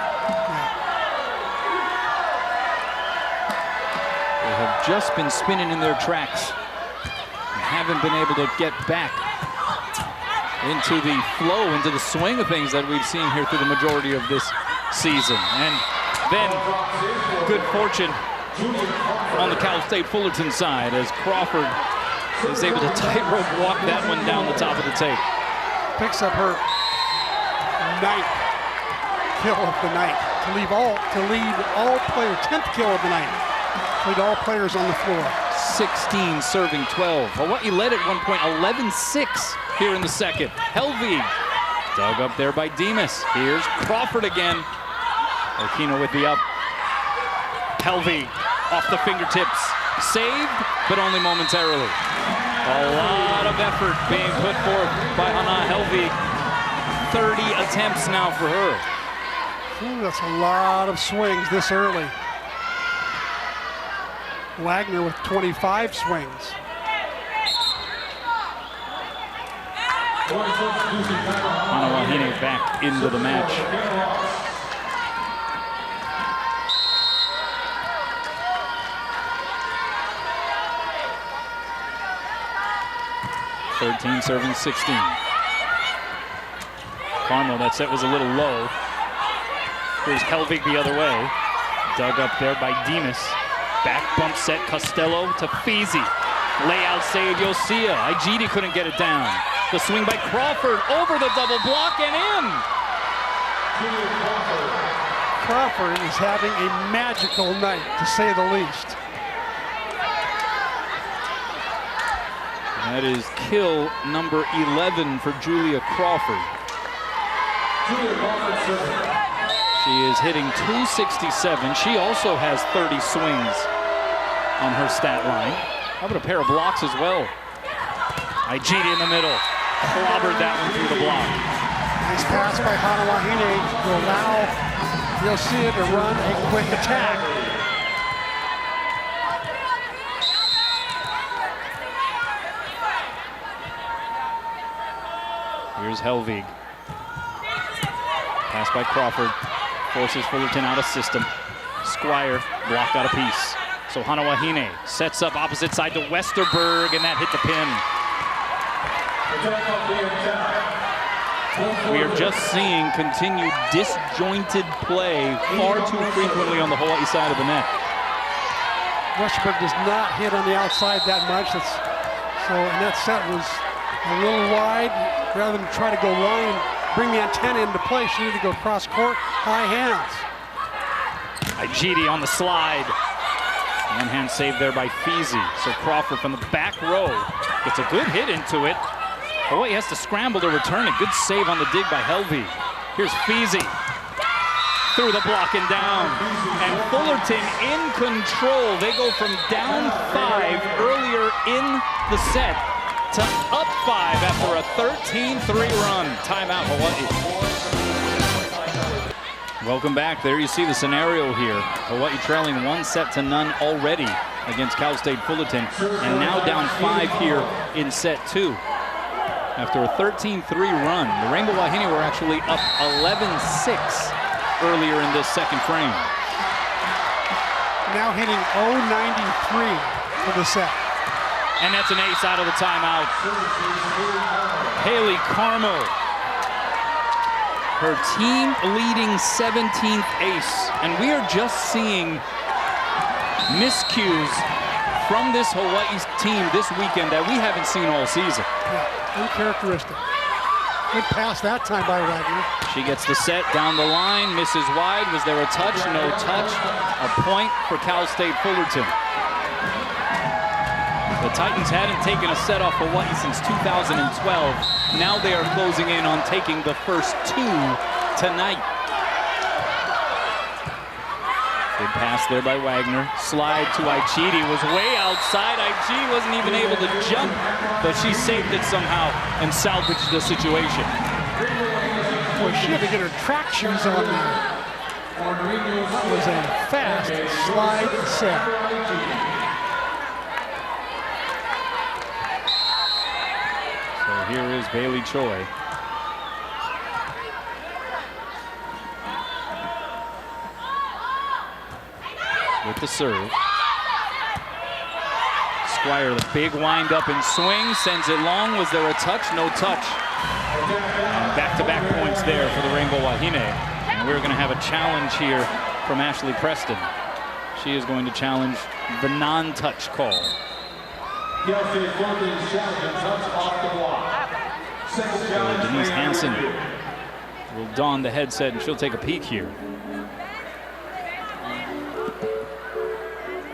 They have just been spinning in their tracks. Haven't been able to get back into the flow, into the swing of things that we've seen here through the majority of this season. And then good fortune on the Cal State Fullerton side as Crawford is able to tightrope walk that one down the top of the tape. Picks up her 9th kill of the night to lead all players, 10th kill of the night. Lead all players on the floor. 16 serving 12. Hawaii led at one point 11-6 here in the second. Helvig dug up there by Demas. Here's Crawford again. Okino with the up. Helvig off the fingertips. Saved, but only momentarily. A lot of effort being put forth by Na Helvig. 30 attempts now for her. Ooh, that's a lot of swings this early. Wagner with 25 swings. Na Wahine back into the match. (13 serving 16). Carmel, that set was a little low. Here's Helvig the other way. Dug up there by Demas. Back bump set, Costello to Feezy. Layout save, Yosia. Igidi couldn't get it down. The swing by Crawford over the double block and in. Crawford is having a magical night, to say the least. That is kill number 11 for Julia Crawford. She is hitting .267. She also has 30 swings on her stat line. How about a pair of blocks as well? Igidi in the middle. Clobbered that one through the block. Nice pass by Na Wahine to allow Yosia to run a quick attack. Here's Helvig. Pass by Crawford. Forces Fullerton out of system. Squire blocked out a piece. So Na Wahine sets up opposite side to Westerberg, and that hit the pin. We are just seeing continued disjointed play far too frequently on the Hawaii side of the net. Westerberg does not hit on the outside that much. And that set was a little wide. Rather than try to go long and bring the antenna into play, she needed to go cross court, high hands. Igidi on the slide. One-hand save there by Feezy. So Crawford from the back row gets a good hit into it. Hawaii has to scramble to return it. Good save on the dig by Helvig. Here's Feezy. Through the block and down. And Fullerton in control. They go from down 5 earlier in the set to up 5 after a 13-3 run. Timeout, Hawaii. Welcome back. There you see the scenario here. Hawaii trailing 1-0 already against Cal State Fullerton, and now down 5 here in set 2. After a 13-3 run, the Rainbow Wahine were actually up 11-6 earlier in this second frame. Now hitting .093 for the set. And that's an ace out of the timeout. Haley Carmo, her team-leading 17th ace. And we are just seeing miscues from this Hawaii team this weekend that we haven't seen all season. Yeah, uncharacteristic. Good pass that time by Wagner. She gets the set down the line, misses wide. Was there a touch? No touch. A point for Cal State Fullerton. The Titans hadn't taken a set off Hawaii since 2012. Now they are closing in on taking the first 2 tonight. Good pass there by Wagner. Slide to Igidi was way outside. Igidi wasn't even able to jump, but she saved it somehow and salvaged the situation. Boy, she had to get her track shoes on there. That was a fast slide set. Here is Bailey Choi. With the serve. Squire, the big wind up and swing, sends it long. Was there a touch? No touch. And back-to-back points there for the Rainbow Wahine. And we're going to have a challenge here from Ashley Preston. She is going to challenge the non-touch call. Denise Hansen will don the headset and she'll take a peek here.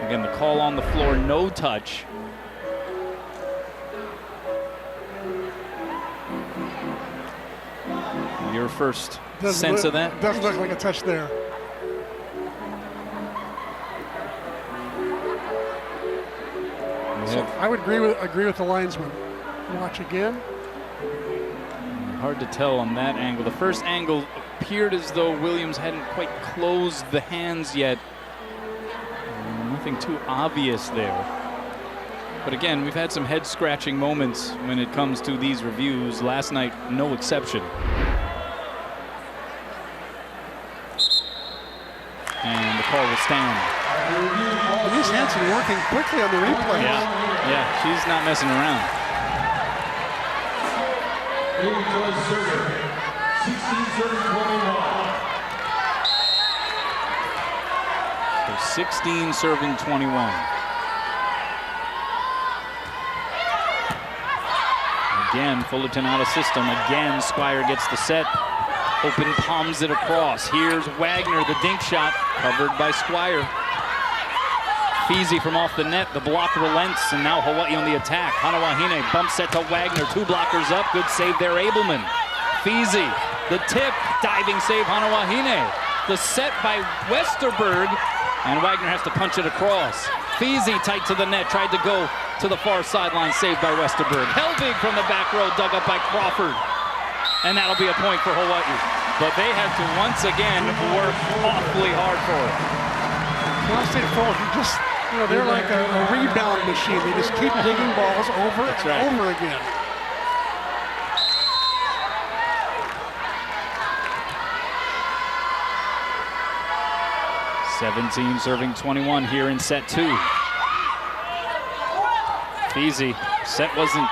Again, the call on the floor, no touch. Your first sense of that? Doesn't look like a touch there. So I would agree with the linesman. Watch again. Hard to tell on that angle. The first angle appeared as though Williams hadn't quite closed the hands yet. Nothing too obvious there. But again, we've had some head-scratching moments when it comes to these reviews. Last night, no exception. And the call will stand. Denise Hansen working quickly on the replay. Yeah, she's not messing around. 16 serving 21. Again, Fullerton out of system. Again, Squire gets the set. Open palms it across. Here's Wagner, the dink shot, covered by Squire. Feezy from off the net. The block relents, and now Hawaii on the attack. Na Wahine bump set to Wagner. 2 blockers up. Good save there, Abelman. Feezy, the tip, diving save, Na Wahine. The set by Westerberg, and Wagner has to punch it across. Feezy tight to the net, tried to go to the far sideline, saved by Westerberg. Helvig from the back row, dug up by Crawford. And that'll be a point for Hawaii. But they had to once again work awfully hard for it. Cal State Fullerton just, they're like a rebound machine. They just keep digging balls over and over again. 17 serving 21 here in set 2. Feezy, set wasn't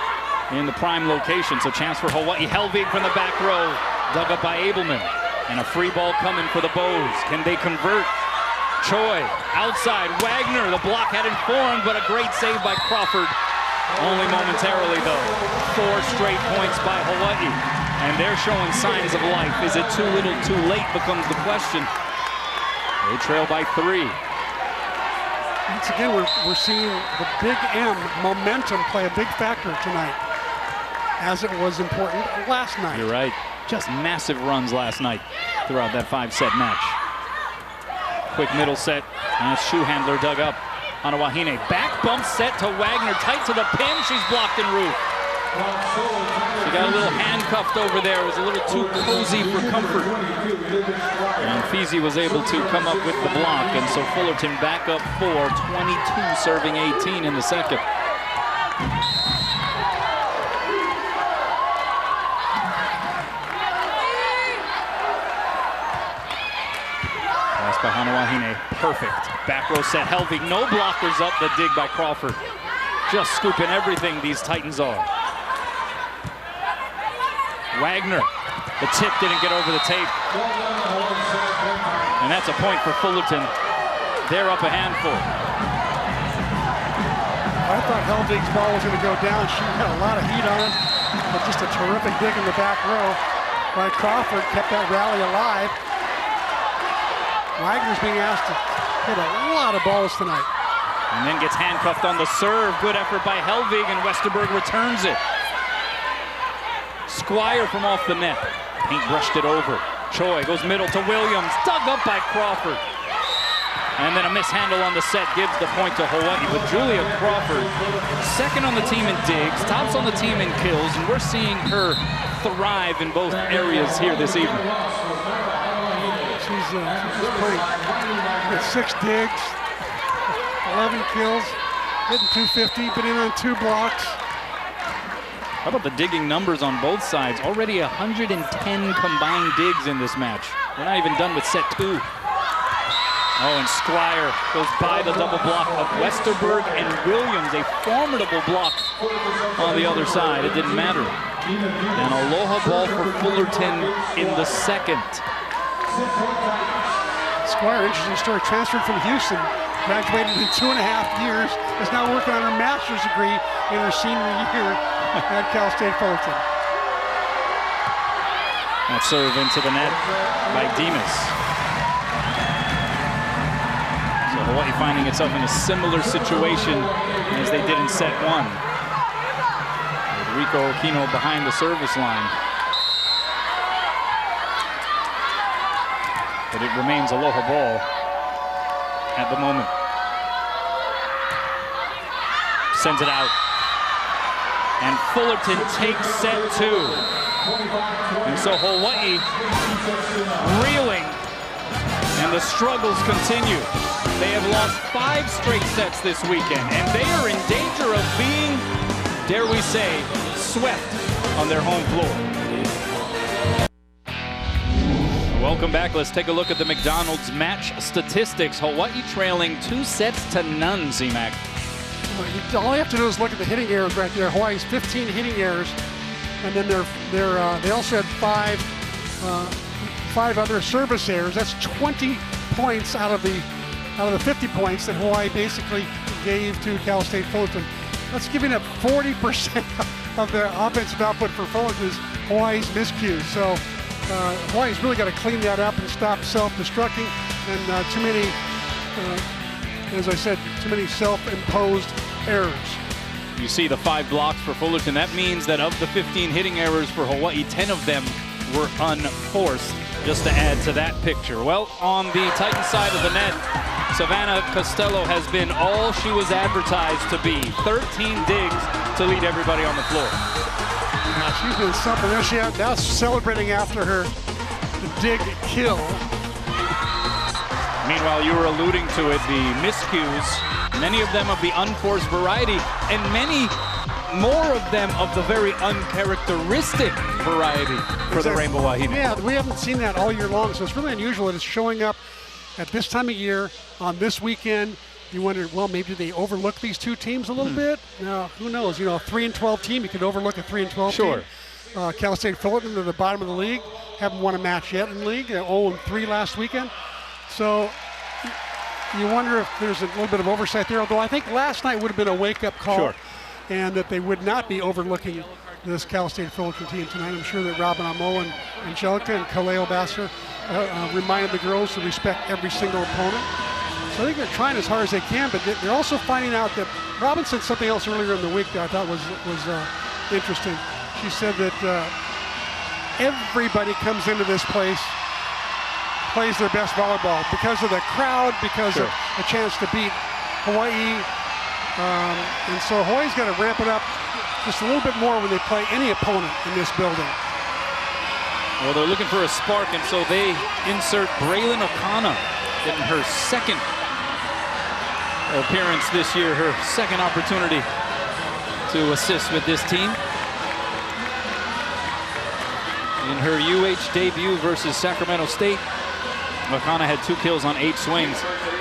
in the prime location, so chance for Hawaii. Helvig from the back row, dug up by Abelman. And a free ball coming for the Bows. Can they convert? Choi, outside, Wagner, the block hadn't formed, but a great save by Crawford. Only momentarily though. 4 straight points by Hawaii. And they're showing signs of life. Is it too little, too late becomes the question. They trail by 3. Once again, we're seeing the Big M momentum play a big factor tonight, as it was important last night. You're right. Just massive runs last night throughout that 5-set match. Quick middle set, and a shoe handler dug up. Na Wahine, back bump set to Wagner, tight to the pin. She's blocked en route. She got a little handcuffed over there. It was a little too cozy for comfort. And Feezy was able to come up with the block, and so Fullerton back up 4, 22 serving 18 in the second. Pass by Na Wahine, perfect. Back row set, Helvig, no blockers up, the dig by Crawford. Just scooping everything, these Titans are. Wagner, the tip didn't get over the tape. And that's a point for Fullerton. They're up a handful. I thought Helvig's ball was going to go down. She had a lot of heat on it, but just a terrific dig in the back row by Crawford kept that rally alive. Wagner's being asked to hit a lot of balls tonight. And then gets handcuffed on the serve. Good effort by Helvig, and Westerberg returns it. Squire from off the net. Paint brushed it over. Choi goes middle to Williams. Dug up by Crawford. And then a mishandle on the set gives the point to Hawaii. But Julia Crawford, second on the team in digs, tops on the team in kills, and we're seeing her thrive in both areas here this evening. She's playing with 6 digs, 11 kills, hitting 250, been in on 2 blocks. How about the digging numbers on both sides? Already 110 combined digs in this match. We're not even done with set 2. Oh, and Squire goes by the double block of Westerberg and Williams. A formidable block on the other side. It didn't matter. And aloha ball for Fullerton in the second. Squire, interesting story, transferred from Houston, graduated in 2.5 years, is now working on her master's degree in her senior year at Cal State Fullerton. That serve into the net by Demas. So Hawaii finding itself in a similar situation as they did in set 1. With Rico Aquino behind the service line. But it remains aloha ball at the moment. Sends it out. And Fullerton takes set 2. And so Hawaii reeling, and the struggles continue. They have lost 5 straight sets this weekend, and they are in danger of being, dare we say, swept on their home floor. Welcome back. Let's take a look at the McDonald's match statistics. Hawaii trailing 2-0, C-Mac. All you have to do is look at the hitting errors right there. Hawaii's 15 hitting errors, and then they also had five other service errors. That's 20 points out of the 50 points that Hawaii basically gave to Cal State Fullerton. That's giving up 40% of the offensive output for Fullerton's Hawaii's miscues. So Hawaii's really got to clean that up and stop self-destructing, and too many, as I said, too many self-imposed errors. You see the 5 blocks for Fullerton. That means that of the 15 hitting errors for Hawaii, 10 of them were unforced, just to add to that picture. Well, on the Titan side of the net, Savannah Costello has been all she was advertised to be. 13 digs to lead everybody on the floor. Now, she's been something. There she is, now celebrating after her dig kill. Meanwhile, you were alluding to it, the miscues, many of them of the unforced variety, and many more of them of the very uncharacteristic variety for the Rainbow Wahine. Yeah, we haven't seen that all year long, so it's really unusual that it's showing up at this time of year on this weekend. You wonder, well, maybe they overlook these two teams a little bit? Now, who knows? You know, a 3-12 team, you could overlook a 3-12 team. Cal State Fullerton, they're the bottom of the league, haven't won a match yet in the league. They're 0-3 last weekend. So you wonder if there's a little bit of oversight there, although I think last night would have been a wake-up call, and that they would not be overlooking this Cal State Fullerton team tonight. I'm sure that Robin Amo and Angelica and Kaleo Bassler reminded the girls to respect every single opponent. So I think they're trying as hard as they can, but they're also finding out that Robin said something else earlier in the week that I thought was interesting. She said that everybody comes into this place, plays their best volleyball because of the crowd, because of a chance to beat Hawaii. And so Hawaii's got to ramp it up just a little bit more when they play any opponent in this building. Well, they're looking for a spark, and so they insert Braylon O'Connor in her second appearance this year, her second opportunity to assist with this team. In her UH debut versus Sacramento State, O'Connor had 2 kills on 8 swings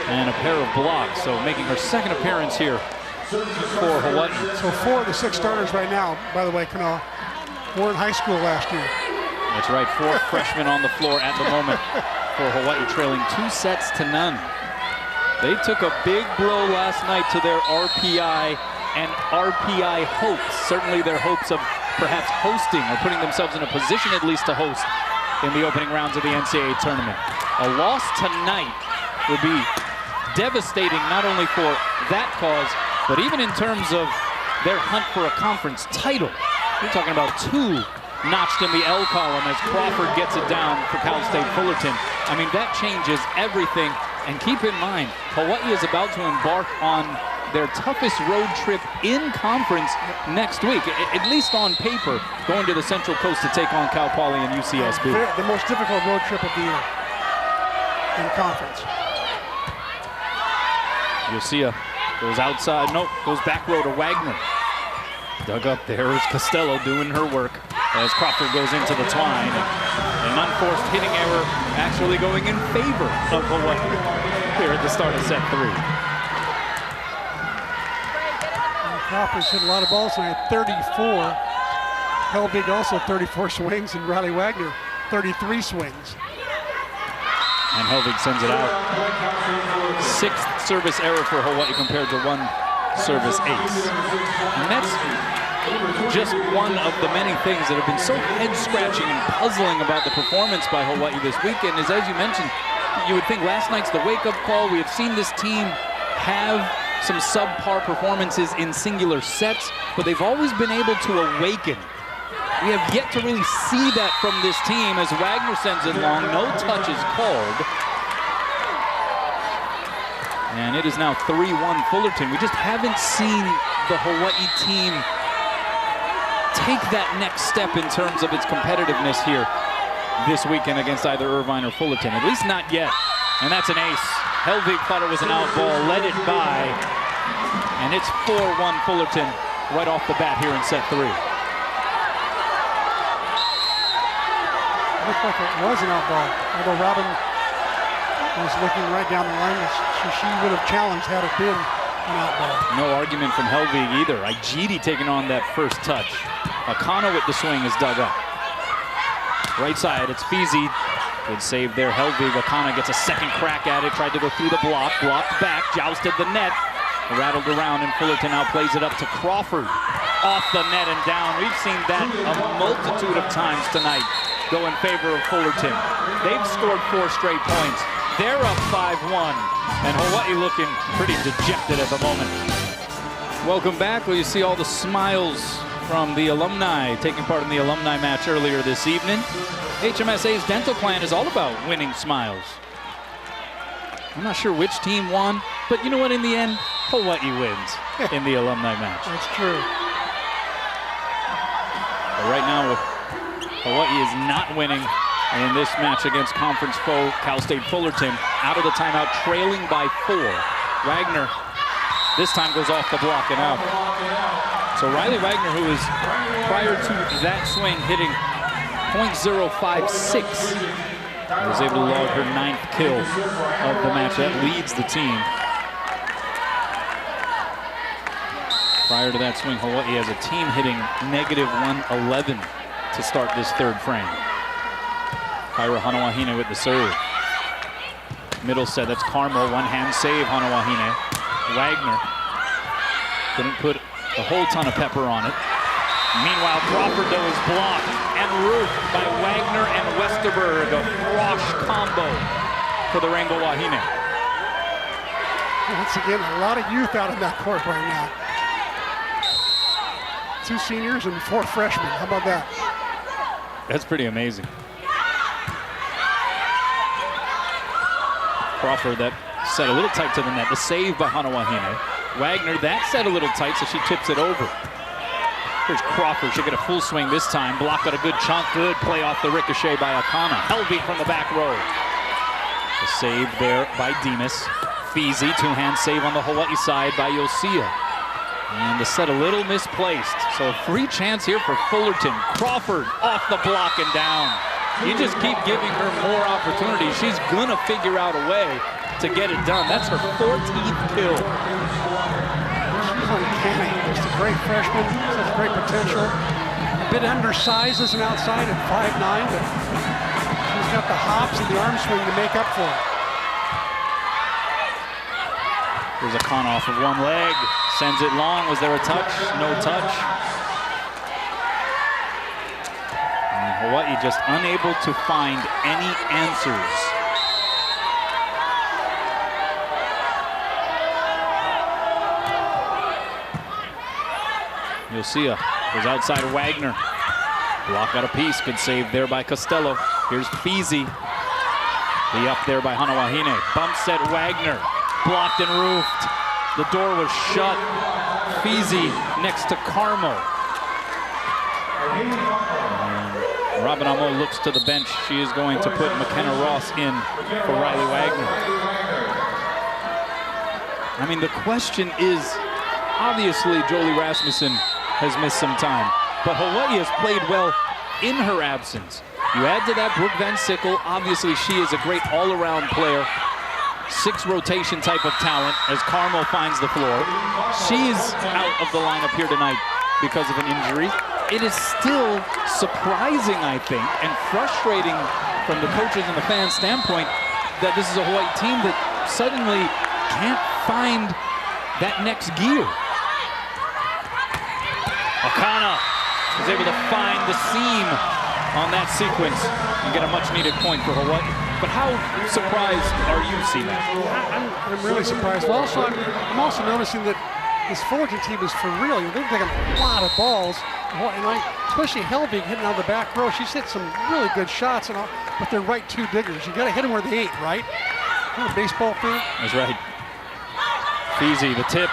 and a pair of blocks, so making her second appearance here for Hawaii. So 4 of the 6 starters right now, by the way, Kanawha, were in high school last year. That's right, 4 freshmen on the floor at the moment for Hawaii, trailing 2-0. They took a big blow last night to their RPI and RPI hopes. Certainly their hopes of perhaps hosting or putting themselves in a position at least to host in the opening rounds of the NCAA tournament. A loss tonight would be devastating not only for that cause, but even in terms of their hunt for a conference title. We're talking about 2 notched in the L column as Crawford gets it down for Cal State Fullerton. I mean, that changes everything. And keep in mind, Hawaii is about to embark on their toughest road trip in conference next week, at least on paper, going to the Central Coast to take on Cal Poly and UCSB. The most difficult road trip of the year in conference. You'll see goes outside, goes back row to Wagner. Dug up there is Costello doing her work as Crawford goes into the twine. An unforced hitting error actually going in favor of Hawaii here at the start of set 3. Crawford's hit a lot of balls tonight, 34. Helvig also 34 swings, and Riley Wagner 33 swings. And Helvig sends it out. 6th service error for Hawaii compared to 1 service ace. And that's just one of the many things that have been so head-scratching and puzzling about the performance by Hawaii this weekend is, as you mentioned, you would think last night's the wake-up call. We have seen this team have some subpar performances in singular sets, but they've always been able to awaken. We have yet to really see that from this team as Wagner sends it long. No touch is called. And it is now 3-1 Fullerton. We just haven't seen the Hawaii team take that next step in terms of its competitiveness here this weekend against either Irvine or Fullerton. At least not yet. And that's an ace. Helvig thought it was an out ball, let it by, and it's 4-1 Fullerton right off the bat here in set 3. Looked like it was an out ball, although Robin was looking right down the line. She would have challenged had it been an out ball. No argument from Helvig either. Igidi taking on that first touch. Akana with the swing is dug up. Right side, it's Feezy. Good save there, Helvig. Akana gets a second crack at it, tried to go through the block, blocked back, jousted the net, rattled around, and Fullerton now plays it up to Crawford. Off the net and down. We've seen that a multitude of times tonight go in favor of Fullerton. They've scored 4 straight points. They're up 5-1, and Hawaii looking pretty dejected at the moment. Welcome back. Well, you see all the smiles from the Alumni taking part in the Alumni match earlier this evening. HMSA's dental plan is all about winning smiles. I'm not sure which team won, but you know what? In the end, Hawaii wins in the Alumni match. That's true. But right now, Hawaii is not winning in this match against conference foe Cal State Fullerton. Out of the timeout, trailing by 4. Wagner this time goes off the block and out. So Riley Wagner, who is prior to that swing hitting .056, was able to log her 9th kill of the match. That leads the team. Prior to that swing, Hawaii has a team hitting -111 to start this 3rd frame. Kyra Na Wahine with the serve. Middle set, that's Carmel, one-hand save, Na Wahine. Wagner couldn't put a whole ton of pepper on it. Meanwhile, Crawford, though, is blocked and roofed by Wagner and Westerberg. A frosh combo for the Rainbow Wahine. Once again, a lot of youth out in that court right now. 2 seniors and 4 freshmen. How about that? That's pretty amazing. Crawford, that set a little tight to the net. The save by Na Wahine. Wagner, that set a little tight, so she tips it over. Here's Crawford. She'll get a full swing this time. Blocked out a good chunk. Good play off the ricochet by Akana. Helvig from the back row. The save there by Demas. Feezy, 2-hand save on the Hawaii side by Yosia. And the set a little misplaced. So a free chance here for Fullerton. Crawford off the block and down. You just keep giving her more opportunities. She's gonna figure out a way to get it done. That's her 14th kill. She's uncanny. Just a great freshman. Has great potential. A bit undersized as an outside at 5'9", but she's got the hops and the arm swing to make up for it. There's a con off of one leg. Sends it long. Was there a touch? No touch. And Hawaii just unable to find any answers. Yosia was outside of Wagner. Block out a piece. Good save there by Costello. Here's Feezy. The up there by Na Wahine. Bump set Wagner. Blocked and roofed. The door was shut. Feezy next to Carmo. And Robin Amo looks to the bench. She is going to put McKenna Ross in for Riley Wagner. I mean, the question is, obviously Jolie Rasmussen has missed some time, but Hawaii has played well in her absence. You add to that Brooke Van Sickle. Obviously, she is a great all-around player. 6 rotation type of talent as Carmo finds the floor. She's out of the lineup here tonight because of an injury. It is still surprising, I think, and frustrating from the coaches and the fans' standpoint that this is a Hawaii team that suddenly can't find that next gear. Akana is able to find the seam on that sequence and get a much-needed point for Hawaii. But how surprised are you, Seaman? I'm really surprised. Well, also, I'm also noticing that this Fullerton team is for real. They're taking a lot of balls, and especially Helvig hitting on the back row. She's hit some really good shots, and all, but they're right 2 diggers. You got to hit them where they ain't, right? Kind of baseball thing. That's right. Feezy, the tip,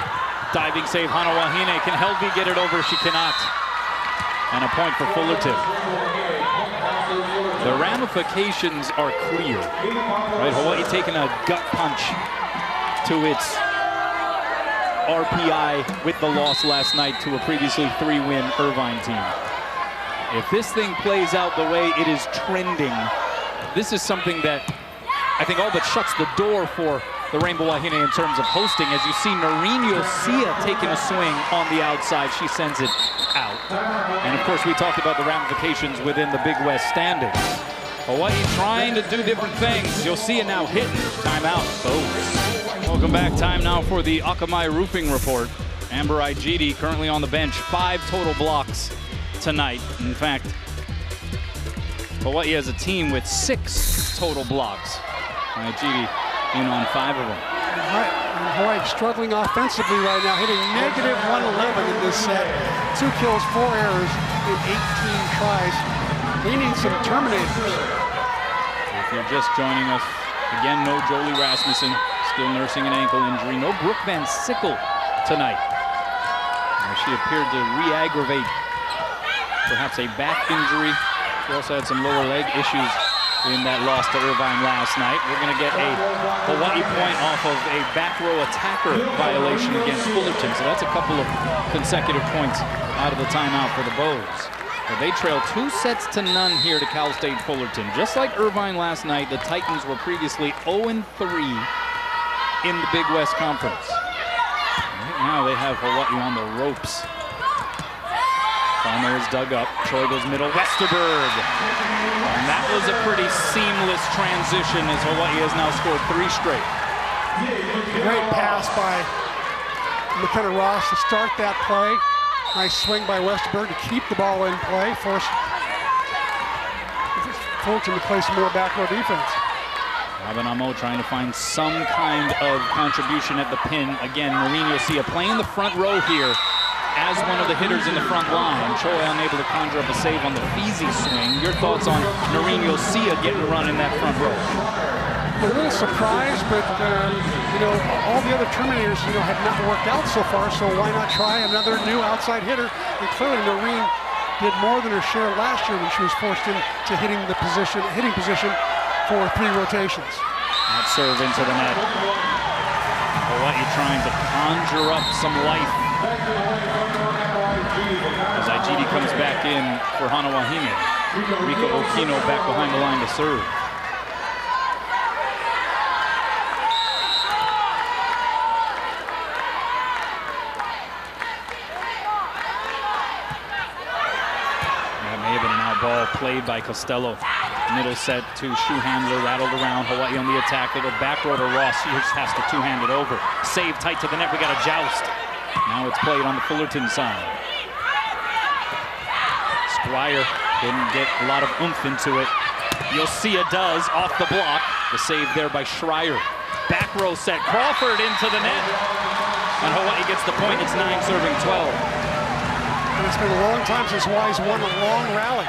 diving save. Na Wahine. Can Helvig get it over? She cannot. And a point for Fullerton. The ramifications are clear, right? Hawaii taking a gut punch to its RPI with the loss last night to a previously 3-win Irvine team. If this thing plays out the way it is trending, this is something that I think all but shuts the door for the Rainbow Wahine in terms of hosting. As you see Noreen Yosia taking a swing on the outside, she sends it out. And of course we talked about the ramifications within the Big West standings. Hawaii trying to do different things. Yosia now hitting. Timeout. Bows. Welcome back. Time now for the Akamai Roofing Report. Amber Igidi currently on the bench. 5 total blocks tonight. In fact, Hawaii has a team with 6 total blocks. Igidi in on 5 of them. Hawaii struggling offensively right now, hitting negative 111 in this set. 2 kills, 4 errors in 18 tries. They need some terminators. If you're just joining us, again, no Jolie Rasmussen, still nursing an ankle injury. No Brooke Van Sickle tonight. She appeared to re-aggravate perhaps a back injury. She also had some lower leg issues in that loss to Irvine last night. We're going to get a Hawaii point off of a back row attacker violation against Fullerton. So that's a couple of consecutive points out of the timeout for the Bows. But they trail 2-0 here to Cal State Fullerton. Just like Irvine last night, the Titans were previously 0-3 in the Big West Conference. Right now they have Hawaii on the ropes. Palmer is dug up. Troy goes middle. Westerberg. And that was a pretty seamless transition as Hawaii has now scored 3 straight. Great pass by McKenna Ross to start that play. Nice swing by Westerberg to keep the ball in play. Force Fullerton to play some more back row defense. Robin Amo trying to find some kind of contribution at the pin. Again, Noreen Yosia playing the front row here as one of the hitters in the front line. Choi unable to conjure up a save on the Feezy swing. Your thoughts on Noreen Yosia getting run in that front row? A little surprised, but you know, all the other terminators, you know, have not worked out so far, so why not try another new outside hitter? And clearly Noreen did more than her share last year when she was forced into hitting position for 3 rotations. That serve into the net. Hawaii trying to conjure up some life as Igidi comes back in for Na Wahine. Rika Okino back behind the line to serve. That may have been an out ball played by Costello. Middle set to shoe handler, rattled around. Hawaii on the attack. They go back row to Ross. He just has to 2-hand it over. Save tight to the net. We got a joust. Now it's played on the Fullerton side. Squire didn't get a lot of oomph into it. Yosia does off the block. The save there by Schreier. Back row set. Crawford into the net. And Hawaii gets the point. It's 9 serving 12. And it's been a long time since Hawaii's won a long rally.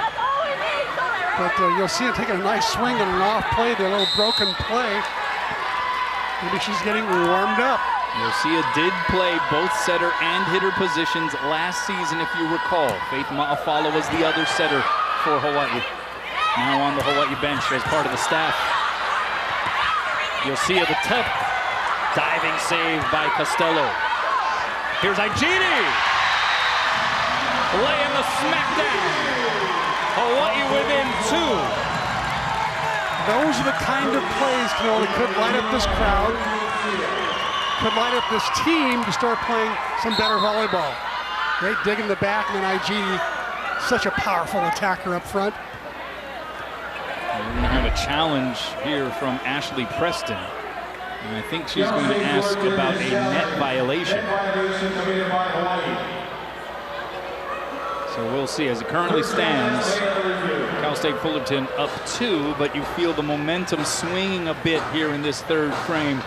But you'll see it taking a nice swing on an off play, the little broken play. Maybe she's getting warmed up. Yosia did play both setter and hitter positions last season, if you recall. Faith Ma'afala was the other setter for Hawaii. Now on the Hawaii bench as part of the staff. Yosia the tip. Diving save by Costello. Here's Igidi. Laying the smackdown. Hawaii within 2. Those are the kind of plays, Canoli, could light up this crowd, could light up this team to start playing some better volleyball. Great dig in the back, and then Igidi, such a powerful attacker up front. We're going to have a challenge here from Ashley Preston. And I think she's going to ask about a net violation. So we'll see. As it currently stands, Cal State Fullerton up 2, but you feel the momentum swinging a bit here in this 3rd frame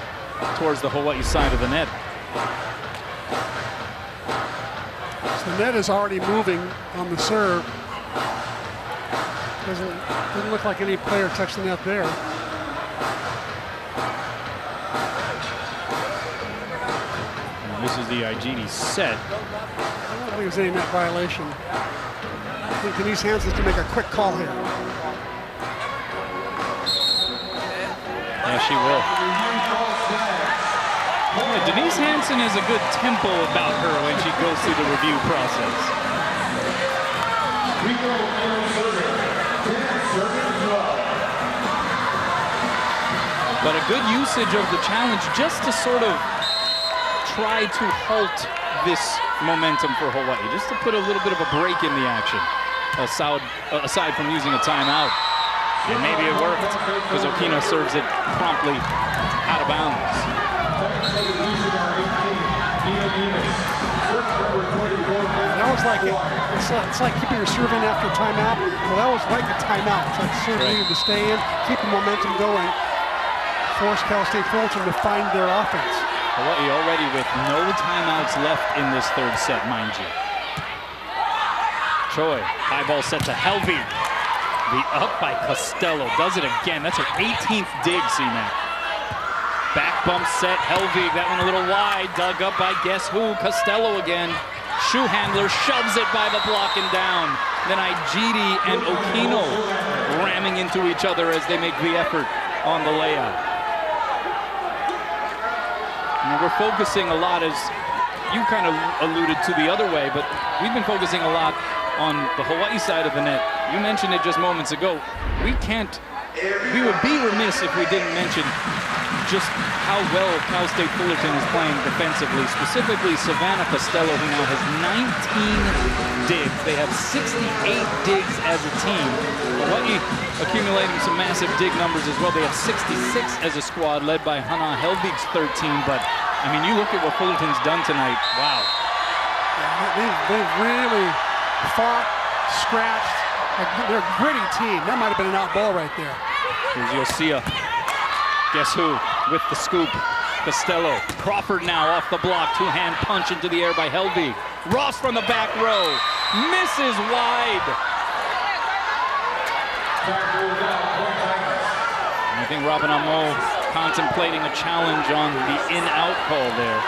towards the Hawaii side of the net. So the net is already moving on the serve. Doesn't look like any player touched the net there. And this is the Igidi set. I don't think there's any net violation. I think Denise Hansen to make a quick call here. Yeah, she will. Yeah, Denise Hansen has a good tempo about her when she goes through the review process. But a good usage of the challenge just to sort of try to halt this momentum for Hawaii, just to put a little bit of a break in the action, aside from using a timeout. And maybe it worked because Okina serves it promptly out of bounds. That was like it's like keeping your serving after timeout. Well, that was like a timeout. It's like serving needed to stay in, keep the momentum going, force Cal State Fullerton to find their offense. Hawaii already with no timeouts left in this third set, mind you. Choi, high ball set to Helvig. The up by Costello, does it again. That's her 18th dig, C-Mac. Back bump set, Helvig, that one a little wide, dug up by guess who? Costello again. Shoe handler shoves it by the block and down. Then Igidi and Okino ramming into each other as they make the effort on the layout. And we're focusing a lot, as you kind of alluded to the other way, but we've been focusing a lot on the Hawaii side of the net. You mentioned it just moments ago. We would be remiss if we didn't mention just how well Cal State Fullerton is playing defensively, specifically Savannah Costello, who now has 19 digs. They have 68 digs as a team. Hawaii accumulating some massive dig numbers as well. They have 66 as a squad, led by Hannah Helvig's 13. But, I mean, you look at what Fullerton's done tonight. Wow. They've really fought, scratched. They're a gritty team. That might have been an out ball right there. Here's Yosia. Guess who? With the scoop. Costello. Crawford now off the block. Two-hand punch into the air by Helvig. Ross from the back row. Misses wide. I think Robin Amo contemplating a challenge on the in-out call there.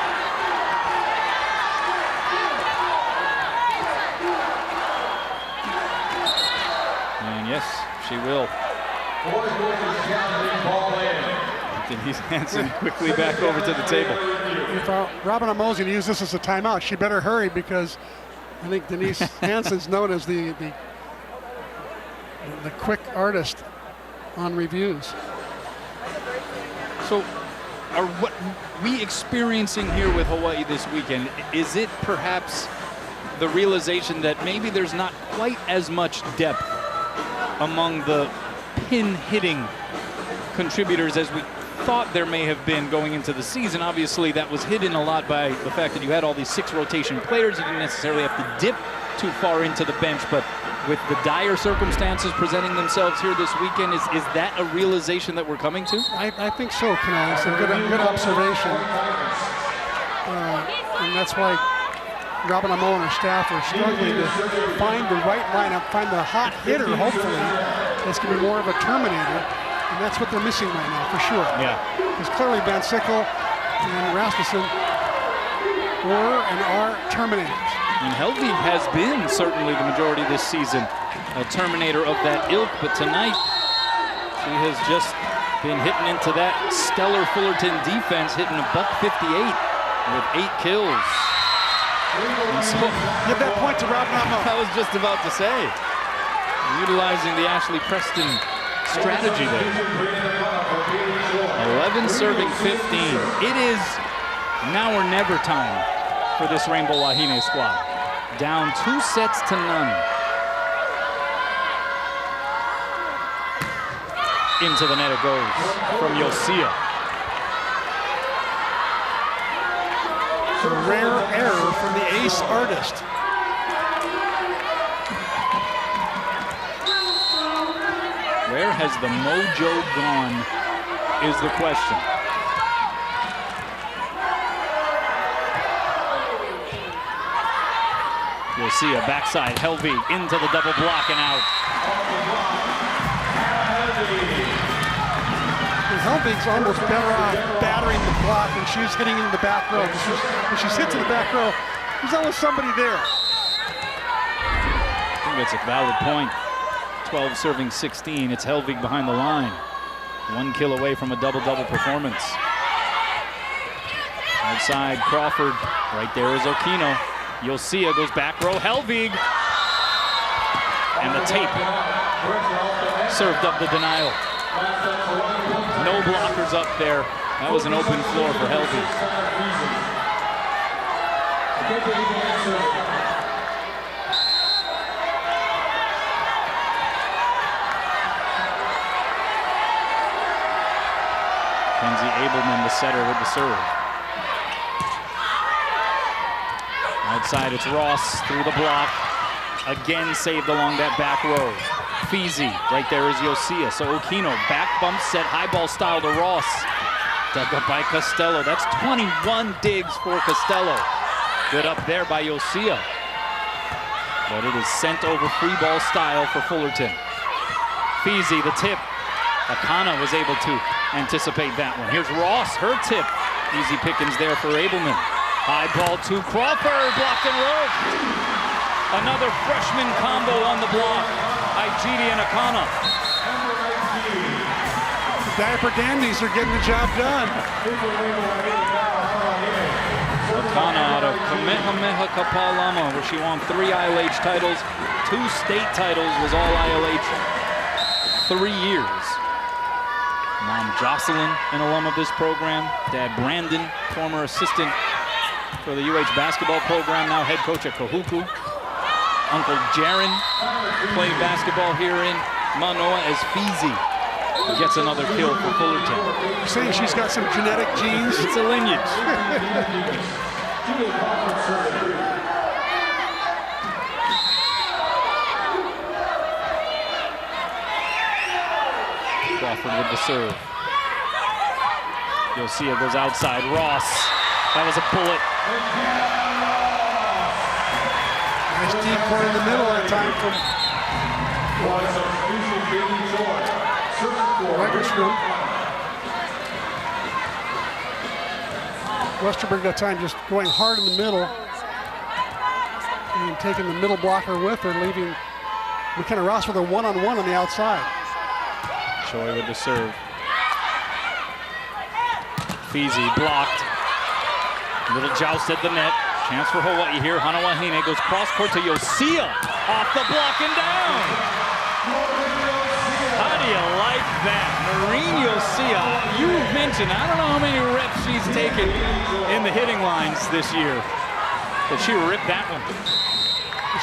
And yes, she will. Denise Hansen quickly back over to the table. If Robin Amo's going to use this as a timeout, she better hurry, because I think Denise Hansen's known as the quick artist on reviews. So, are what we experiencing here with Hawaii this weekend, is it perhaps the realization that maybe there's not quite as much depth among the pin-hitting contributors as we thought there may have been going into the season? Obviously, that was hidden a lot by the fact that you had all these 6 rotation players. You didn't necessarily have to dip too far into the bench, but with the dire circumstances presenting themselves here this weekend, is that a realization that we're coming to? I think so, Canal. It's a good observation. And that's why Robin Amo and her staff are struggling to find the right lineup, find the hot hitter, hopefully, that's going to be more of a terminator. And that's what they're missing right now, for sure. Yeah. Because clearly Van Sickle and Rasmussen were and are terminators. And Helvig has been certainly the majority this season a terminator of that ilk, but tonight she has just been hitting into that stellar Fullerton defense, hitting a .158 with 8 kills. And so, give that point to Robin Amo. I was just about to say, utilizing the Ashley Preston strategy there. 11 serving 15. It is now or never time for this Rainbow Wahine squad. Down 2 sets to none. Into the net it goes from Yosia. A rare error from the ace artist. Where has the mojo gone is the question. You'll see a backside Helvig into the double block and out. Helvig's almost better off battering the block than she's hitting in the back row. When she's hit to the back row, there's always somebody there. I think that's a valid point. 12 serving 16. It's Helvig behind the line. 1 kill away from a double-double performance. Outside Crawford, right there is Okino. Yosia goes back row, Helvig. And the tape served up the denial. No blockers up there. That was an open floor for Helvig. Kenzie Abelman, the setter, with the serve. Outside, it's Ross through the block. Again saved along that back row. Feezy, right there is Yosia. So Okino, back bump set, high ball style to Ross. Dug up by Costello. That's 21 digs for Costello. Good up there by Yosia. But it is sent over free ball style for Fullerton. Feezy, the tip. Akana was able to anticipate that one. Here's Ross, her tip. Easy pickings there for Abelman. High ball to Crawford, blocked and roped. Another freshman combo on the block. Igidi and Akana. The diaper dandies are getting the job done. Akana out of Kamehameha Kapalama, where she won 3 ILH titles, 2 state titles, was all ILH 3 years. Mom Jocelyn, an alum of this program. Dad Brandon, former assistant for the UH basketball program, now head coach at Kahuku. Uncle Jaron played basketball here in Manoa as Feezy. Gets another kill for Fullerton. You're saying she's got some genetic genes? It's a lineage. Crawford with the serve. Yosia goes outside. Ross. That was a bullet. Nice deep court in the middle that time from Wegerstroom. Westerberg that time just going hard in the middle and taking the middle blocker with her, leaving McKenna Ross with a one-on-one on the outside. Choi with the serve. Feezy blocked. Little joust at the net. Chance for Hawaii here. Na Wahine goes cross court to Yosia. Off the block and down. How do you like that? Noreen Yosia, you mentioned, I don't know how many reps she's taken in the hitting lines this year, but she ripped that one.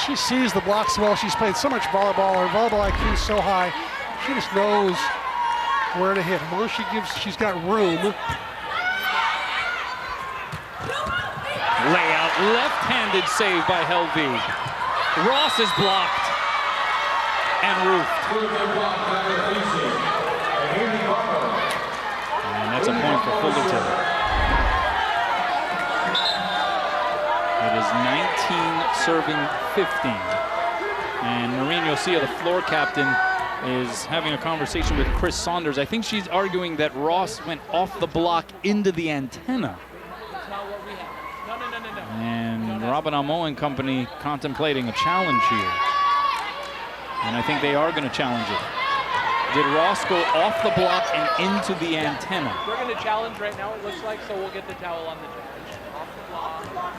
She sees the blocks well. She's played so much volleyball. Her volleyball IQ is so high. She just knows where to hit. Although she's got room. Layout, left-handed save by Helvig. Ross is blocked and roofed. And that's a point for Fullerton. It is 19 serving 15. And Noreen Yosia, the floor captain, is having a conversation with Chris Saunders. I think she's arguing that Ross went off the block into the antenna. And Robin Amo and company contemplating a challenge here. And I think they are going to challenge it. Did Ross go off the block and into the antenna? We're going to challenge right now, it looks like, so we'll get the towel on the judge. Off the block.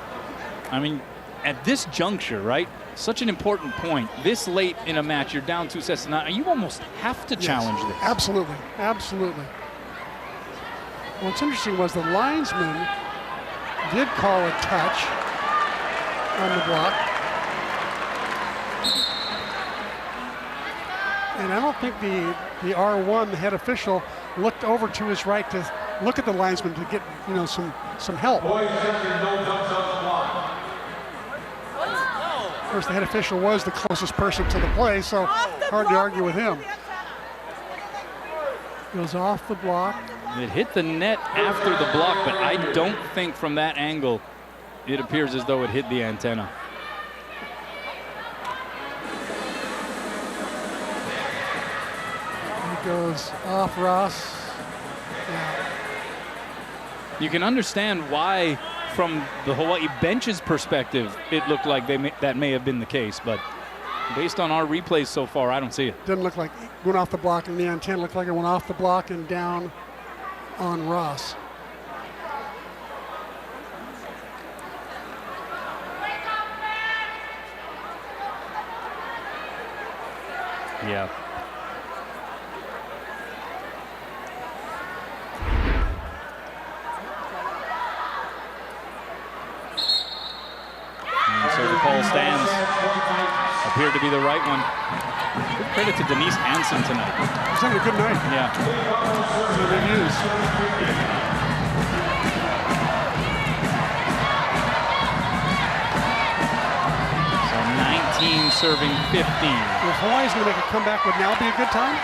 I mean, at this juncture, right? Such an important point. This late in a match, you're down 2 sets to 9. You almost have to challenge this. Absolutely, absolutely. What's interesting was the linesman did call a touch on the block. And I don't think the R1, the head official, looked over to his right to look at the linesman to get, you know, some help. Of course, the head official was the closest person to the play, so hard to argue with him. Goes off the block. It hit the net after the block, but I don't think from that angle it appears as though it hit the antenna. He goes off Ross. Yeah. You can understand why, from the Hawaii bench's perspective, it looked like that may have been the case, but Based on our replays so far, I don't see it. Didn't look like it went off the block in the end. 10 looked like it went off the block and down on Ross. Yeah. And so the call stands. Appeared to be the right one. Good credit to Denise Hansen tonight. He's having a good night. Yeah. So they use. So 19 serving 15. If Hawaii's going to make a comeback, would now be a good time?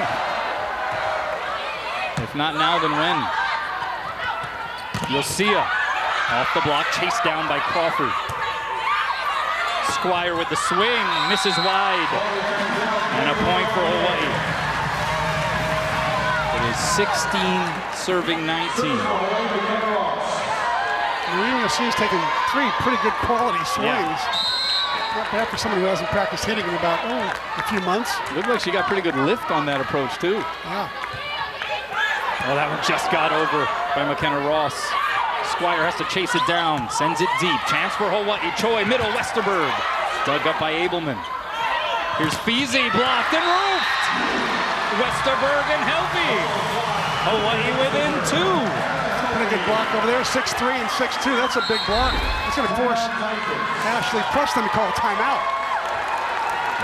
If not now, then when? Yosia off the block, chased down by Crawford. Squire with the swing, misses wide. And a point for Hawaii. It is 16 serving 19. Yosia's taken 3 pretty good quality swings. Not bad for someone who hasn't practiced hitting in about a few months. Looked like she got pretty good lift on that approach too. Yeah. Oh, that one just got over by McKenna Ross. Squire has to chase it down, sends it deep. Chance for Hawaii. Choi, middle, Westerberg. Dug up by Abelman. Here's Feezy, blocked and roofed. Westerberg and Helvey. Hawaii within 2. Pretty good block over there, 6'3" and 6'2". That's a big block. It's going to force Ashley Preston to call a timeout.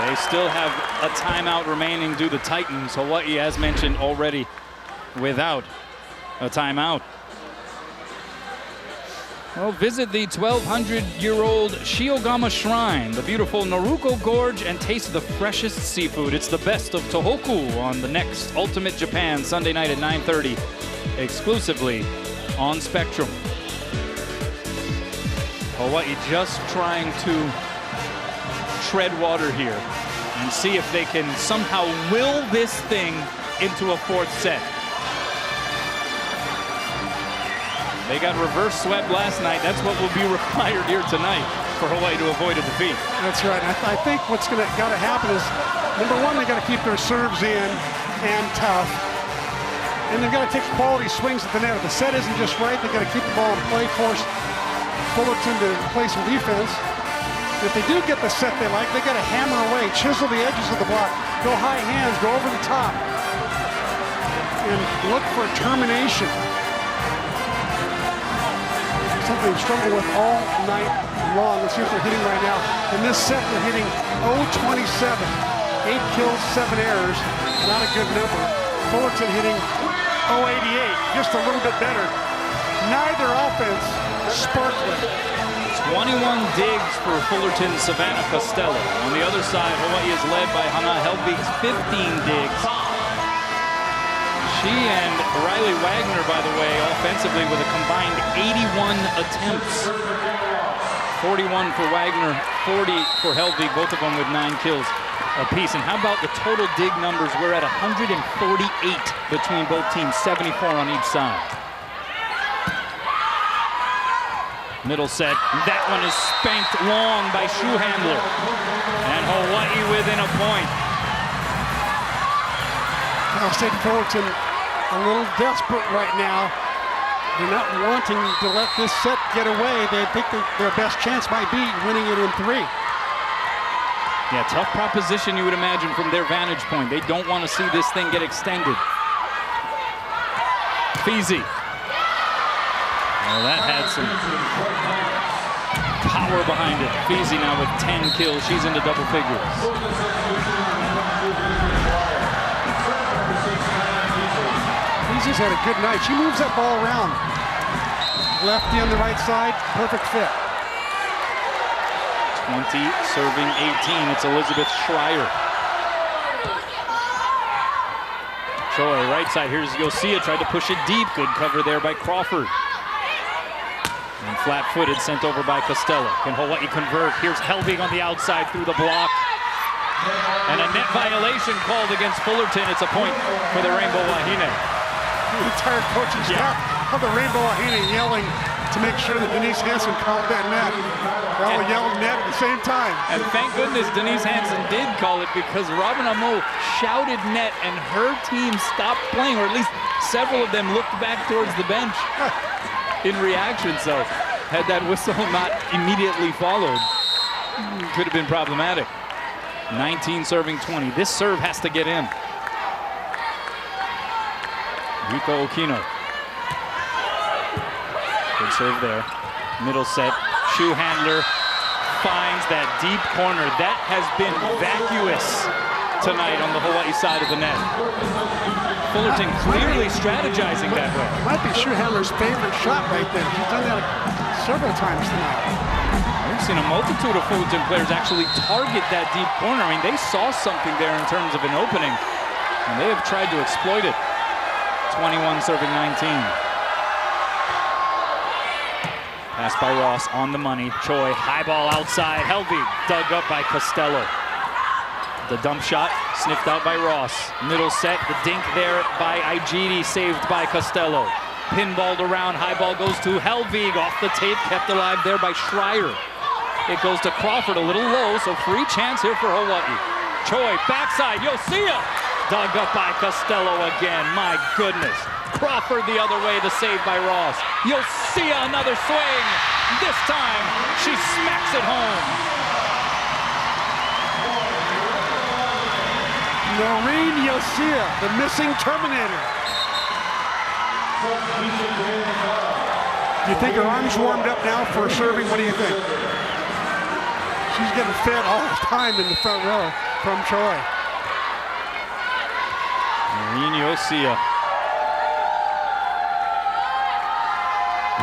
They still have a timeout remaining due to Titans. Hawaii, as mentioned already, without a timeout. Well, visit the 1,200-year-old Shiogama Shrine, the beautiful Naruko Gorge, and taste the freshest seafood. It's the best of Tohoku on the next Ultimate Japan, Sunday night at 9:30, exclusively on Spectrum. Hawaii just trying to tread water here and see if they can somehow will this thing into a 4th set. They got reverse swept last night. That's what will be required here tonight for Hawaii to avoid a defeat. That's right. I think what's got to happen is, number one, they got to keep their serves in and tough. And they've got to take quality swings at the net. If the set isn't just right, they've got to keep the ball in play, force Fullerton to play some defense. If they do get the set they like, they got to hammer away, chisel the edges of the block, go high hands, go over the top, and look for termination. Something they've struggled with all night long. Let's see what they're hitting right now. In this set, they're hitting 0-27. 8 kills, 7 errors. Not a good number. Fullerton hitting 0-88, just a little bit better. Neither offense sparkling. 21 digs for Fullerton, Savannah Costello. On the other side, Hawaii is led by Hana Helbig's 15 digs. She and Riley Wagner, by the way, offensively with a combined 81 attempts. 41 for Wagner, 40 for Helbig, both of them with 9 kills apiece. And how about the total dig numbers? We're at 148 between both teams, 74 on each side. Middle set, that one is spanked long by Shoehandler. And Hawaii within a point. Cal State Fullerton a little desperate right now. They're not wanting to let this set get away. They think that their best chance might be winning it in 3. Yeah, tough proposition you would imagine from their vantage point. They don't want to see this thing get extended. Feezy. Well, that had some power behind it. Feezy now with 10 kills. She's into double figures. Feezy's had a good night. She moves that ball around. Lefty on the right side, perfect fit. 20 serving 18. It's Elizabeth Schreier. Choi, right side. Here's Yosia, tried to push it deep. Good cover there by Crawford. And flat-footed, sent over by Costello. Can Hawaii convert? Here's Helbig on the outside through the block. And a net violation called against Fullerton. It's a point for the Rainbow Wahine. The entire coaching staff of the Rainbow Wahine yelling to make sure that Denise Hansen called that net. They all yelled net at the same time. And thank goodness Denise Hansen did call it, because Robin Amo shouted net and her team stopped playing, or at least several of them looked back towards the bench in reaction. So had that whistle not immediately followed, could have been problematic. 19 serving 20. This serve has to get in. Yuko Okino. Good serve there. Middle set. Shoe handler finds that deep corner. That has been vacuous tonight on the Hawaii side of the net. Fullerton clearly strategizing that way. Might be Shoe handler's favorite shot right there. He's done that several times tonight. We've seen a multitude of Fullerton players actually target that deep corner. I mean, they saw something there in terms of an opening, and they have tried to exploit it. 21 serving 19. Pass by Ross on the money. Choi, high ball outside. Helvig dug up by Costello. The dump shot sniffed out by Ross. Middle set, the dink there by Igidi, saved by Costello. Pinballed around, high ball goes to Helvig, off the tape, kept alive there by Schreier. It goes to Crawford, a little low, so free chance here for Hawaii. Choi, backside, Yosia! Dug up by Costello again, my goodness. Crawford the other way, the save by Ross. Yosia, another swing. This time, she smacks it home. Noreen Yosia, the missing Terminator. Do you think her arm's warmed up now for serving? What do you think? She's getting fed all the time in the front row from Choi. Noreen Yosia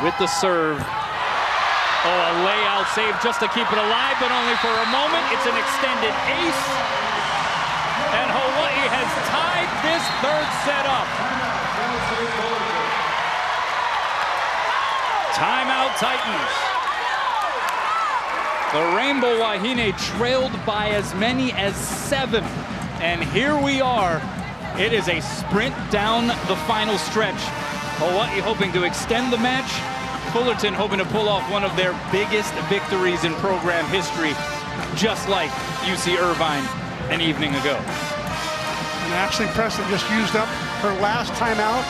with the serve. Oh, a layout save just to keep it alive, but only for a moment. It's an extended ace. And Hawaii has tied this third set up. Timeout Titans. The Rainbow Wahine trailed by as many as 7. And here we are. It is a sprint down the final stretch. Hawaii hoping to extend the match. Fullerton hoping to pull off one of their biggest victories in program history, just like UC Irvine an evening ago. And Ashley Preston just used up her last timeout.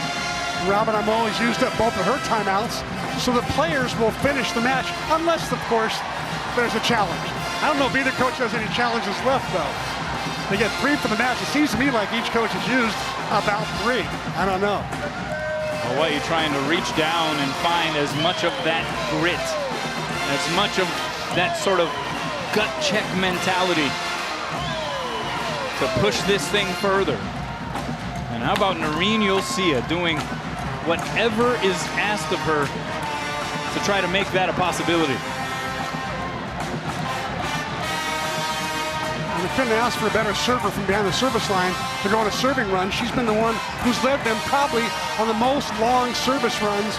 Robin Amo has used up both of her timeouts, so the players will finish the match, unless, of course, there's a challenge. I don't know if either coach has any challenges left, though. They get 3 for the match. It seems to me like each coach has used about 3. I don't know. Hawaii trying to reach down and find as much of that grit, as much of that sort of gut check mentality to push this thing further. And how about Noreen Yosia doing whatever is asked of her to try to make that a possibility. They couldn't ask for a better server from behind the service line to go on a serving run. She's been the one who's led them probably on the most long service runs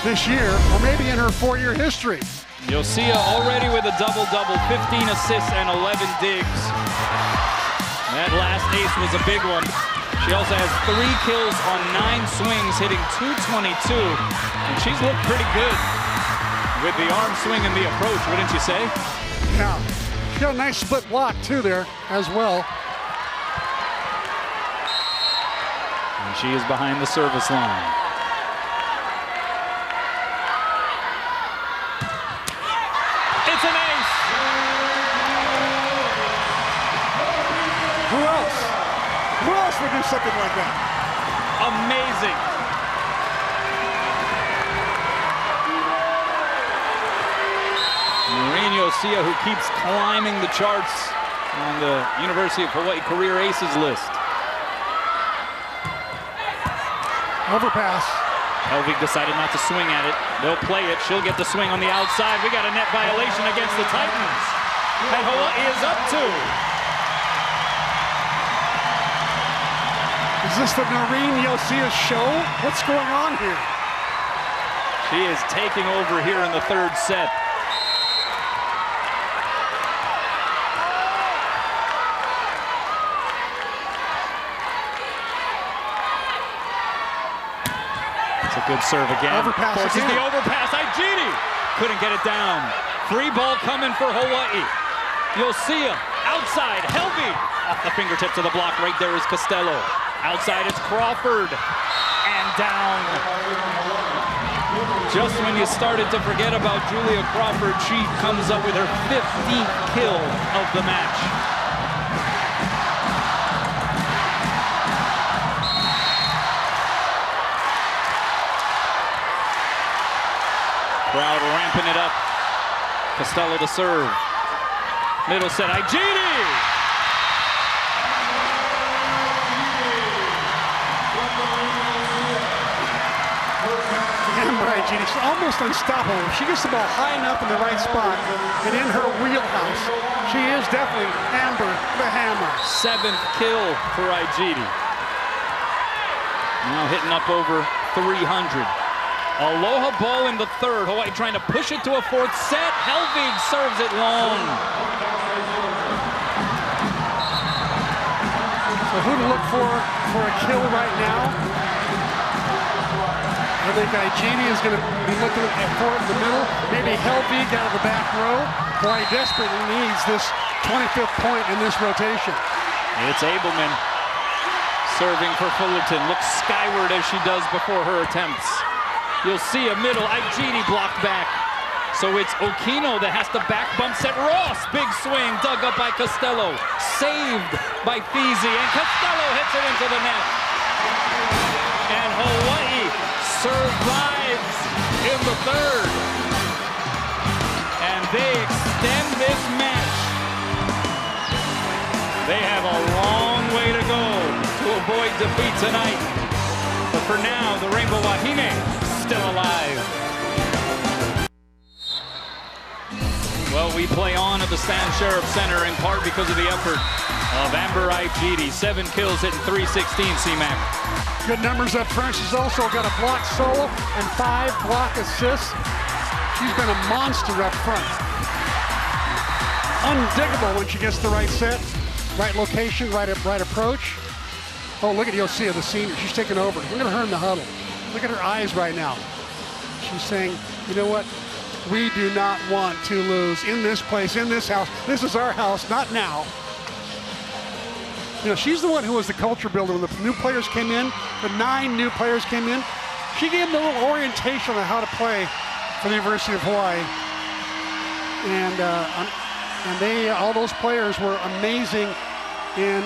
this year, or maybe in her 4-year history. Yosia already with a double-double, 15 assists and 11 digs. That last ace was a big one. She also has 3 kills on 9 swings, hitting .222, and she's looked pretty good with the arm swing and the approach, wouldn't you say? Yeah. She got a nice split block, too, there, as well. And she is behind the service line. It's an ace! Who else? Who else would do something like that? Amazing. Noreen Yosia, who keeps climbing the charts on the University of Hawaii Career Aces list. Overpass. Helvig decided not to swing at it. They'll play it. She'll get the swing on the outside. We got a net violation against the Titans. And Hawaii is up 2. Is this the Noreen Yosia show? What's going on here? She is taking over here in the 3rd set. It's a Good serve again. Overpass Forces again. the overpass. Igidi couldn't get it down. Free ball coming for Hawaii. You'll see him outside. Helvig off the fingertips of the block. Right there is Costello. Outside it's Crawford. And down. Just when you started to forget about Julia Crawford, she comes up with her 15th kill of the match. Crowd ramping it up. Costello to serve. Middle set, Igidi! Igidi, she's almost unstoppable. She gets the ball high enough in the right spot and in her wheelhouse. She is definitely Amber the Hammer. 7th kill for Igidi. Now hitting up over 300. Aloha ball in the third. Hawaii trying to push it to a 4th set. Helvig serves it long. So who to look for a kill right now? I think Igidi is going to be looking for it in the middle. Maybe Helvig out of the back row. Hawaii desperately needs this 25th point in this rotation. It's Abelman serving for Fullerton. Looks skyward as she does before her attempts. You'll see a middle. Igidi blocked back. So it's Okino that has to back bump set. Ross, big swing, dug up by Costello. Saved by Feezy, and Costello hits it into the net. And Hawaii survives in the third. And they extend this match. They have a long way to go to avoid defeat tonight. But for now, the Rainbow Wahine still alive. Well, we play on at the Stan Sheriff Center in part because of the effort of Amber Igidi. 7 kills, hitting .316, C-Mac. Good numbers up front. She's also got a block solo and 5 block assists. She's been a monster up front. Undiggable when she gets the right set, right location, right approach. Oh, look at Yosia, the senior. She's taking over. Look at her in the huddle. Look at her eyes right now. She's saying, you know what? We do not want to lose in this place, in this house. This is our house, not now. You know, she's the one who was the culture builder when the new players came in, the 9 new players came in. She gave them a little orientation on how to play for the University of Hawaii. And they, all those players were amazing in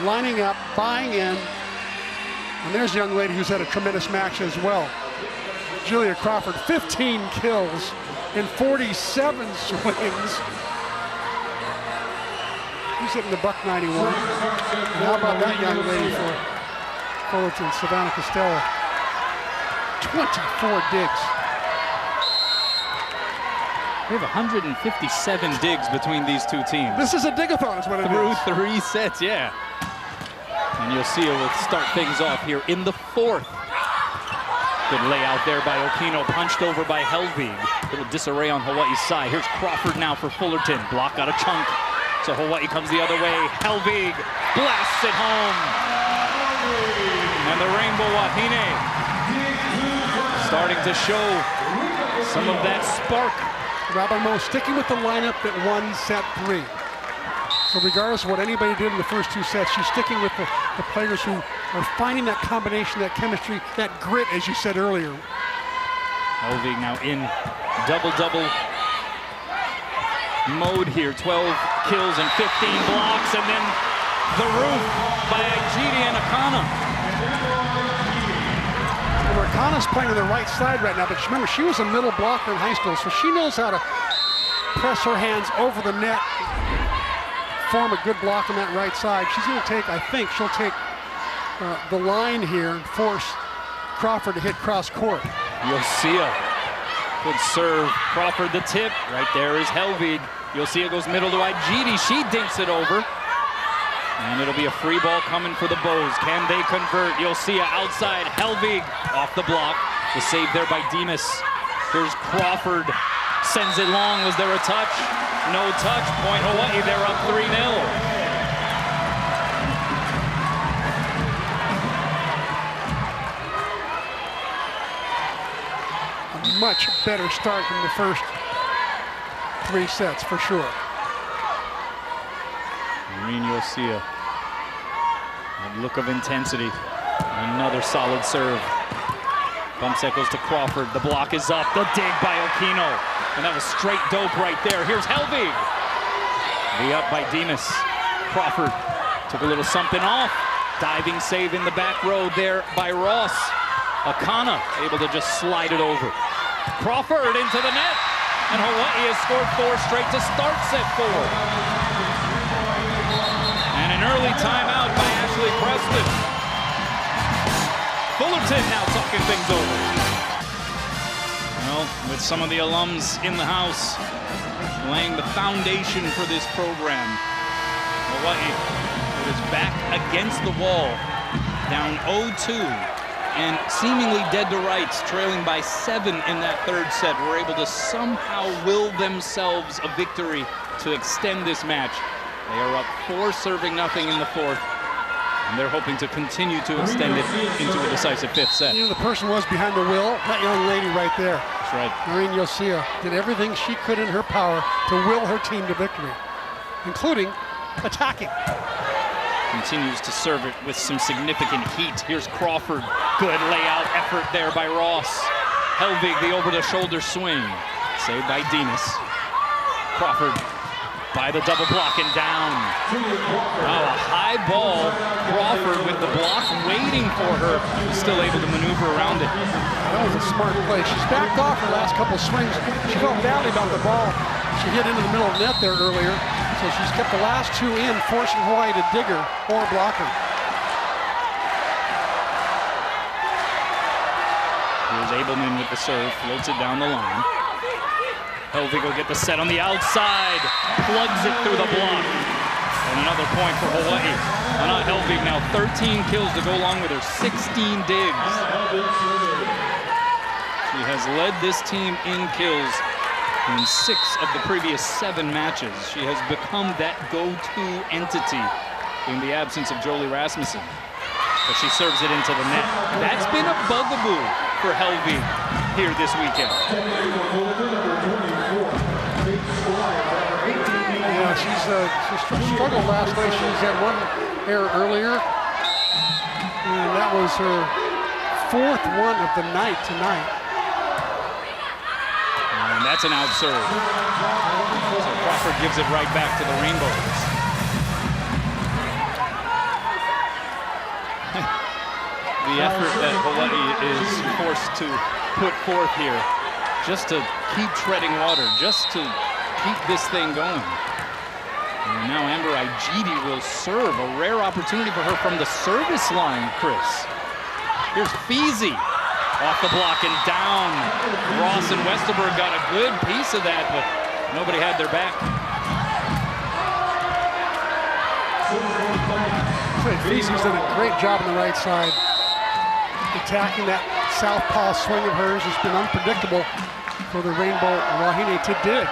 lining up, buying in. And there's a young lady who's had a tremendous match as well. Julia Crawford, 15 kills in 47 swings. She's hitting the buck 91. And how about that young lady for Fullerton, Savannah Costello? 24 digs. We have 157 digs between these two teams. This is a dig-a-thon is what it is. Through 3 sets, yeah. And you'll see it will start things off here in the 4th. Good layout there by Okino, punched over by Helvig. Little disarray on Hawaii's side. Here's Crawford now for Fullerton. Block got a chunk. So Hawaii comes the other way. Helvig blasts it home. And the Rainbow Wahine starting to show some of that spark. Robin Moe sticking with the lineup that won set 3. So regardless of what anybody did in the first 2 sets, she's sticking with the players who are finding that combination, that chemistry, that grit, as you said earlier. Helvig now in double-double mode here. 12 kills and 15 blocks, and then the roof by Igidi and Akana. Well, Akana's playing on the right side right now, but remember, she was a middle blocker in high school, so she knows how to press her hands over the net, form a good block on that right side. She's going to take, I think she'll take the line here and force Crawford to hit cross court. Yosia, good serve. Crawford the tip. Right there is Helvig. Yosia goes middle to Igidi. She dinks it over. And it'll be a free ball coming for the Bows. Can they convert? Yosia outside. Helvig off the block. The save there by Demas. Here's Crawford. Sends it long. Was there a touch? No touch. Point Hawaii. They're up 3-0. a much better start than the first 3 sets, for sure. Marine Yosia. A look of intensity. Another solid serve. Bump set goes to Crawford. The block is up. The dig by Okino. And that was straight dope right there. Here's Helvig. The up by Demas. Crawford took a little something off. Diving save in the back row there by Ross. Akana able to just slide it over. Crawford into the net. And Hawaii has scored 4 straight to start set 4. And an early timeout by Ashley Preston. Fullerton now talking things over. Well, with some of the alums in the house laying the foundation for this program. Hawaii is back against the wall, down 0-2, and seemingly dead to rights, trailing by 7 in that 3rd set. Were able to somehow will themselves a victory to extend this match. They are up 4-0 in the 4th, and they're hoping to continue to extend it into a decisive 5th set. You know, the person was behind the will, that young lady right there. That's right. Marine Yosia did everything she could in her power to will her team to victory, including attacking. Continues to serve it with some significant heat. Here's Crawford. Good layout effort there by Ross. Helvig, the over-the-shoulder swing. Saved by Demas. Crawford by the double block and down. Oh, a high ball. Crawford with the block waiting for her. Still able to maneuver around it. That was a smart play. She's backed off her last couple swings. She felt badly about the ball. She hit into the middle of the net there earlier. So she's kept the last 2 in, forcing Hawaii to dig her or block her. Here's Abelman with the serve, floats it down the line. Helvig will get the set on the outside, plugs it through the block. And another point for Hawaii. Anna Helvig now 13 kills to go along with her 16 digs. She has led this team in kills in 6 of the previous 7 matches. She has become that go-to entity in the absence of Jolie Rasmussen. But she serves it into the net. That's been a bugaboo for Helvig here this weekend. Yeah, she struggled last night. She's had 1 error earlier, and that was her 4th one of the night tonight. And that's an out serve. So Crawford gives it right back to the Rainbows. The effort that Hawaii is forced to put forth here just to keep treading water, just to keep this thing going. And now Amber Igidi will serve. A rare opportunity for her from the service line, Chris. Here's Feezy. Off the block and down. Ross and Westerberg got a good piece of that, but nobody had their back. Feezy's done a great job on the right side. Attacking that southpaw swing of hers has been unpredictable for the Rainbow Wahine to dig.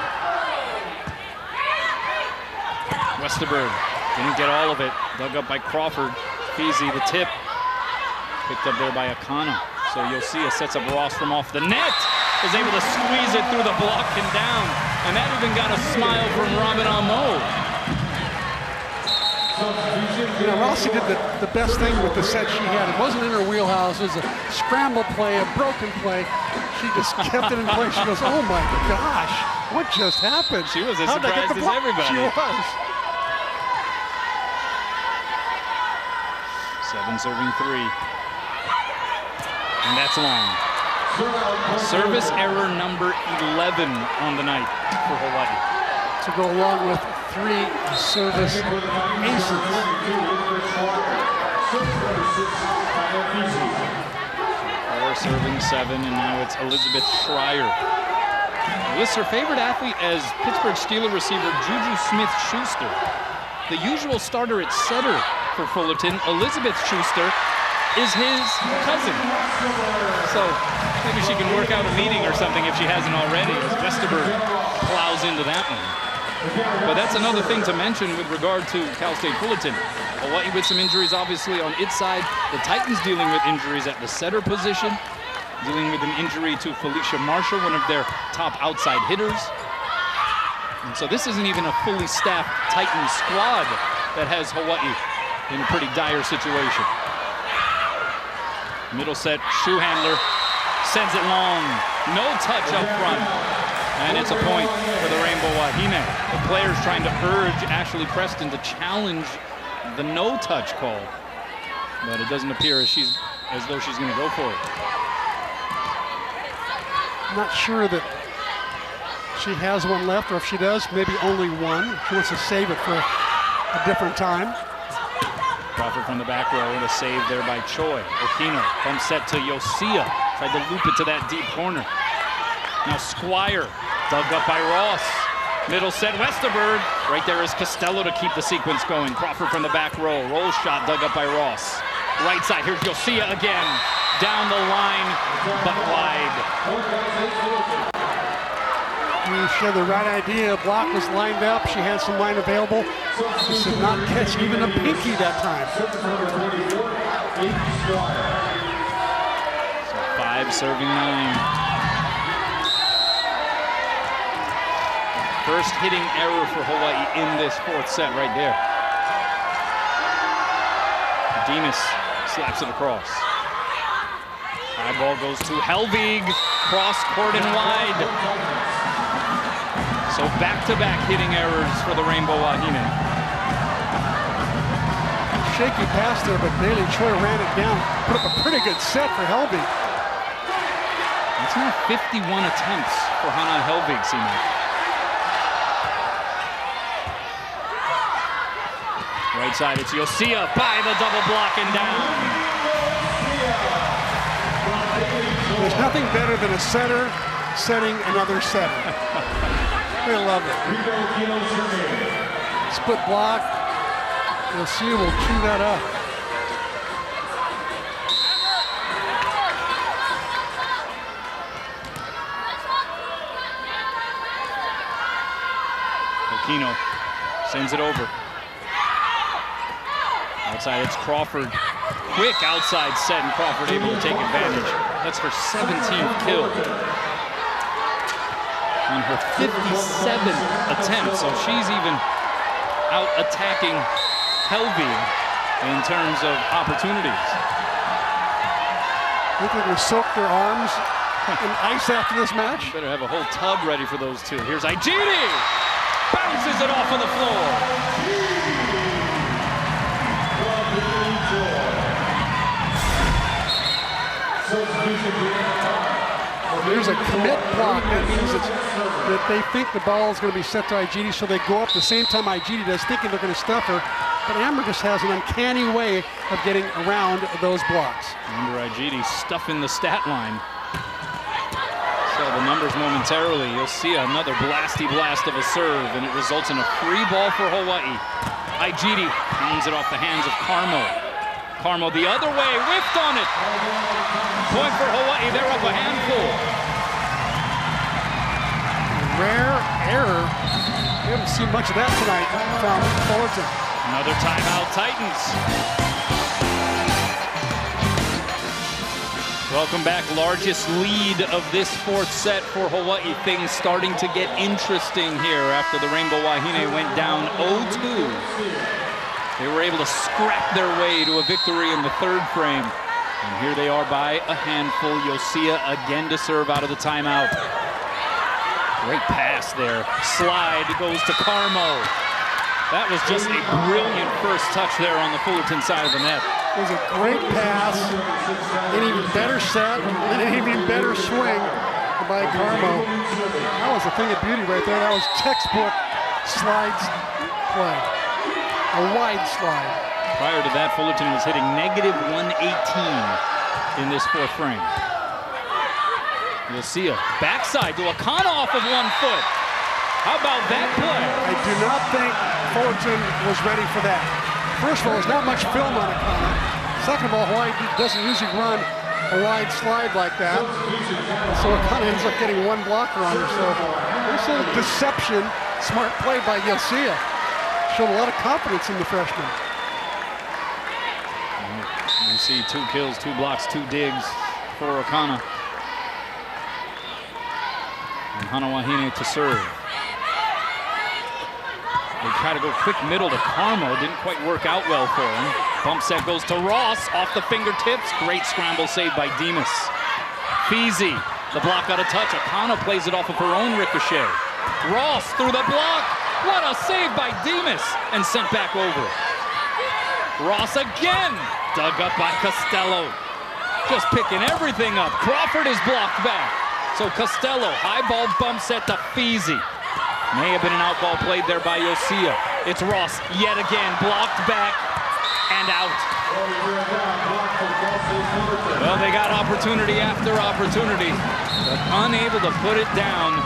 Westerberg didn't get all of it. Dug up by Crawford. Feezy, the tip. Picked up there by Akana. So Yosia sets up Ross from off the net. Is able to squeeze it through the block and down. And that even got a smile from Robin Amo. You know, Rossi did the best thing with the set she had. It wasn't in her wheelhouse. It was a scramble play, a broken play. She just kept it in place. She goes, oh my gosh, what just happened? She was as surprised as everybody. She was. 7 serving 3. And that's long. Service error number 11 on the night for Hawaii. To go along with 3 service aces. 4 serving 7, and now it's Elizabeth Schreier. Lists her favorite athlete as Pittsburgh Steelers receiver Juju Smith-Schuster. The usual starter at setter for Fullerton, Elizabeth Schuster, is his cousin. So maybe she can work out a meeting or something if she hasn't already, as Westerberg plows into that one. But that's another thing to mention with regard to Cal State Fullerton. Hawaii with some injuries, obviously, on its side. The Titans dealing with injuries at the setter position. dealing with an injury to Felicia Marshall, one of their top outside hitters. And so this isn't even a fully staffed Titan squad that has Hawaii in a pretty dire situation. Middle set, shoe handler, sends it long. No touch up front. And it's a point for the Rainbow Wahine. The players trying to urge Ashley Preston to challenge the no-touch call. But it doesn't appear as though she's going to go for it. I'm not sure that she has one left, or if she does, maybe only one. She wants to save it for a different time. Crawford from the back row, and a save there by Choi. Okino comes set to Yosia. Tried to loop it to that deep corner. Now Squire, dug up by Ross. Middle set, Westerberg. Right there is Costello to keep the sequence going. Crawford from the back row. Roll shot dug up by Ross. Right side, here's Yosia again. Down the line, but wide. She had the right idea. Block was lined up. She had some line available. She did not catch even a pinky that time. So 5 serving 9. First hitting error for Hawaii in this 4th set right there. Demas slaps it across. High ball goes to Helvig. Cross court and wide. So back-to-back hitting errors for the Rainbow Wahine. Shaky pass there, but Bailey Choi ran it down. Put up a pretty good set for Helvig. That's now 51 attempts for Hannah Helvig, Seymour. Right side, it's Yosia by the double block and down. There's nothing better than a setter setting another setter. They love it. Split block. Yosia will chew that up. Okino sends it over. Outside, it's Crawford. Quick outside set, and Crawford able to take advantage. That's her 17th kill on her 57th attempt. So she's even out attacking Helvig in terms of opportunities. I think they're going to soak their arms in ice after this match. Better have a whole tub ready for those two. Here's Igini. Bounces it off on the floor. There's a commit block. That means that they think the ball is going to be set to Igini, so they go up the same time Igini does, thinking they're going to stuff her. But Amber just has an uncanny way of getting around those blocks. Amber Igini stuffing the stat line. So the numbers momentarily. You'll see another blasty blast of a serve, and it results in a free ball for Hawaii. Igini pounds it off the hands of Carmo. Carmo the other way, whiffed on it. Point for Hawaii, they're up a handful. Rare error. We haven't seen much of that tonight from Fullerton. Another timeout, Titans. Welcome back, largest lead of this 4th set for Hawaii. Things starting to get interesting here after the Rainbow Wahine went down 0-2. They were able to scrap their way to a victory in the 3rd frame. And here they are by a handful. Yosia again to serve out of the timeout. Great pass there. Slide goes to Carmo. That was just a brilliant first touch there on the Fullerton side of the net. It was a great pass, an even better set, and an even better swing by Carmo. That was a thing of beauty right there. That was textbook slides play. A wide slide. Prior to that, Fullerton was hitting -118 in this 4th frame. You'll see a backside to Akana off of 1 foot. How about that play? I do not think Fullerton was ready for that. First of all, there's not much film on Akana. Second of all, Hawaii doesn't usually run a wide slide like that. So Akana ends up getting 1 blocker on her. So this is a deception, smart play by Yosia. Showed a lot of confidence in the freshman. You see 2 kills, 2 blocks, 2 digs for Akana. Na Wahine to serve. They try to go quick middle to Carmo. Didn't quite work out well for him. Bump set goes to Ross off the fingertips. Great scramble save by Demas. Feezy, the block got a touch. Akana plays it off of her own ricochet. Ross through the block. What a save by Demas and sent back over. Ross again. Dug up by Costello. Just picking everything up. Crawford is blocked back. So Costello, high ball bump set to Feezy. May have been an out ball played there by Yosia. It's Ross yet again, blocked back and out. Well, they got opportunity after opportunity, but unable to put it down.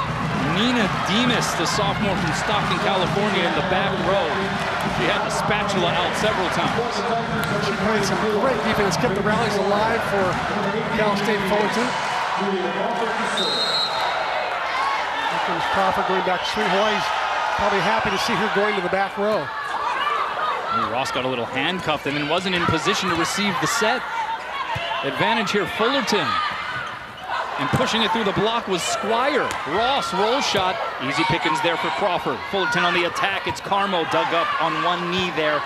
Nina Demas, the sophomore from Stockton, California, in the back row. She had the spatula out several times. She played some great defense, kept the rallies alive for Cal State Fullerton. Here comes Crawford going back to swing. Hawaii's probably happy to see her going to the back row. Ross got a little handcuffed and then wasn't in position to receive the set. Advantage here, Fullerton. And pushing it through the block was Squire. Ross, roll shot. Easy pickings there for Crawford. Fullerton on the attack. It's Carmo dug up on one knee there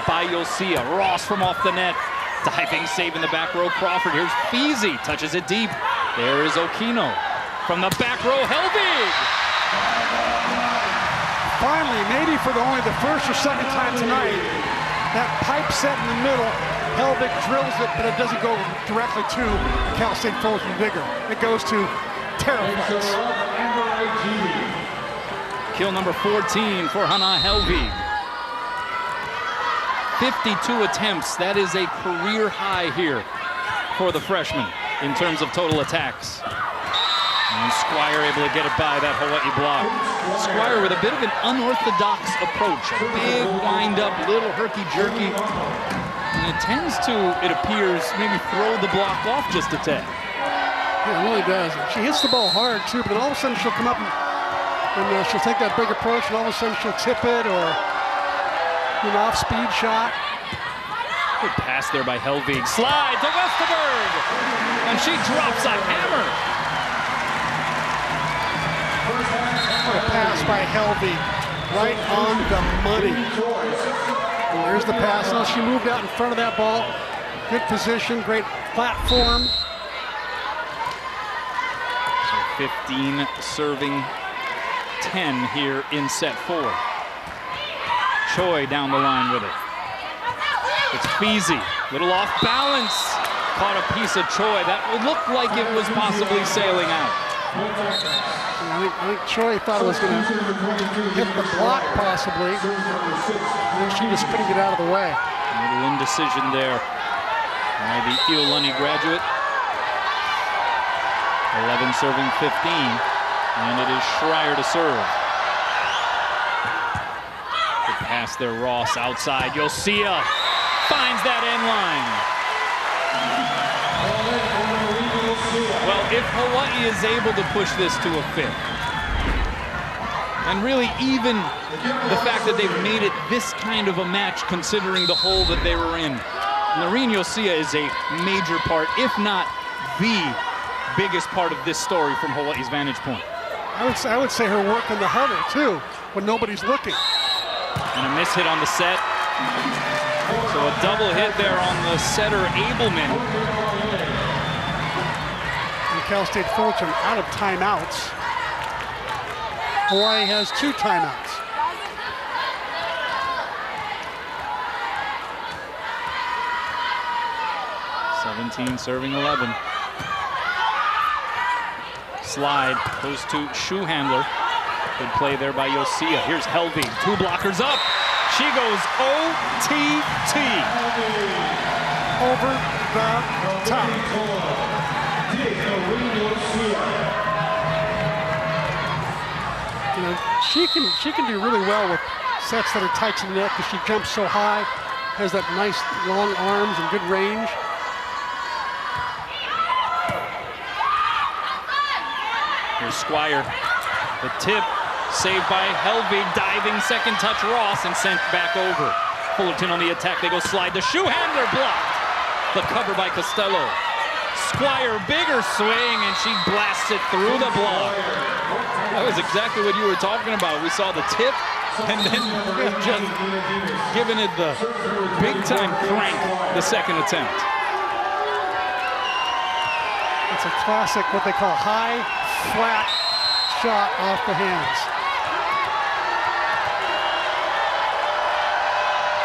by Yosia. Ross from off the net. Diving save in the back row. Crawford. Here's Feezy. Touches it deep. There is Okino. From the back row, Helvig. Finally, maybe for only the first or second time tonight, that pipe set in the middle, Helvig drills it, but it doesn't go directly to Cal State Fullerton Vigor. It goes to Terraflex. Kill number 14 for Hannah Helvig. 52 attempts. That is a career high here for the freshman in terms of total attacks. And Squire able to get it by that Hawaii block. Squire with a bit of an unorthodox approach. A big wind-up, little herky-jerky. And it tends to, it appears, maybe throw the block off just a tad. Yeah, it really does. She hits the ball hard, too, but then all of a sudden she'll come up and she'll take that big approach, and all of a sudden she'll tip it or an off-speed shot. Good pass there by Helvig. Slide to Westerberg! And she drops a hammer. What a pass by Helvig, right on the money. And there's the pass. Now she moved out in front of that ball. Good position, great platform. So 15 serving 10 here in set 4. Choi down the line with it. It's Feezy, little off balance. Caught a piece of Choi. That would look like it was possibly sailing out. I think Choi thought it was going to hit the block possibly. And she just couldn't get out of the way. A little indecision there by the Iolani graduate. 11 serving 15. And it is Schreier to serve. Good pass there, Ross outside. Yosia finds that end line. Well, if Hawaii is able to push this to a fifth, and really even the fact that they've made it this kind of a match considering the hole that they were in, Noreen Yosia is a major part, if not the biggest part of this story from Hawaii's vantage point. I would say her work in the huddle too, when nobody's looking. And a miss hit on the set. So a double hit there on the setter, Abelman. And Cal State Fullerton out of timeouts. Hawaii has 2 timeouts. (17 serving 11). Slide goes to shoe handler. Good play there by Yosia. Here's Helvig, 2 blockers up. She goes OTT. Over the top. You know, she can do really well with sets that are tight to the net because she jumps so high, has that nice long arms and good range. Here's Squire. The tip saved by Helvig, diving second touch Ross and sent back over. Fullerton on the attack. They go slide. The shoe handler blocked. The cover by Costello. Squire, bigger swing, and she blasts it through the block. That was exactly what you were talking about. We saw the tip, and then just giving it the big-time crank the second attempt. It's a classic, what they call high, flat shot off the hands.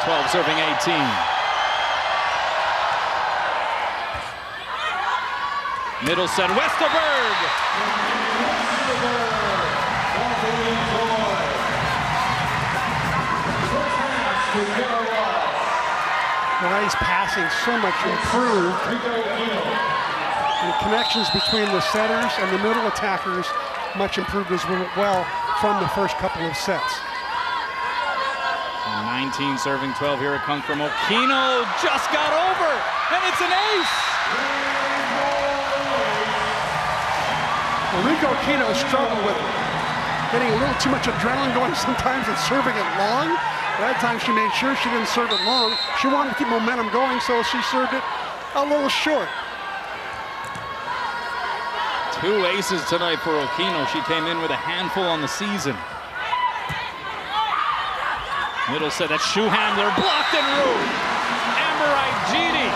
12 serving 18. Middle set, Westerberg. Hawaii's passing so much improved. And the connections between the setters and the middle attackers much improved as well from the first couple of sets. 19 serving 12. Here it comes from Okino. Just got over, and it's an ace. Rico Okino struggled with getting a little too much adrenaline going sometimes and serving it long. That time she made sure she didn't serve it long. She wanted to keep momentum going, so she served it a little short. 2 aces tonight for Okino. She came in with a handful on the season. Middle set, that shoe handler, blocked and root. Amber Igidi,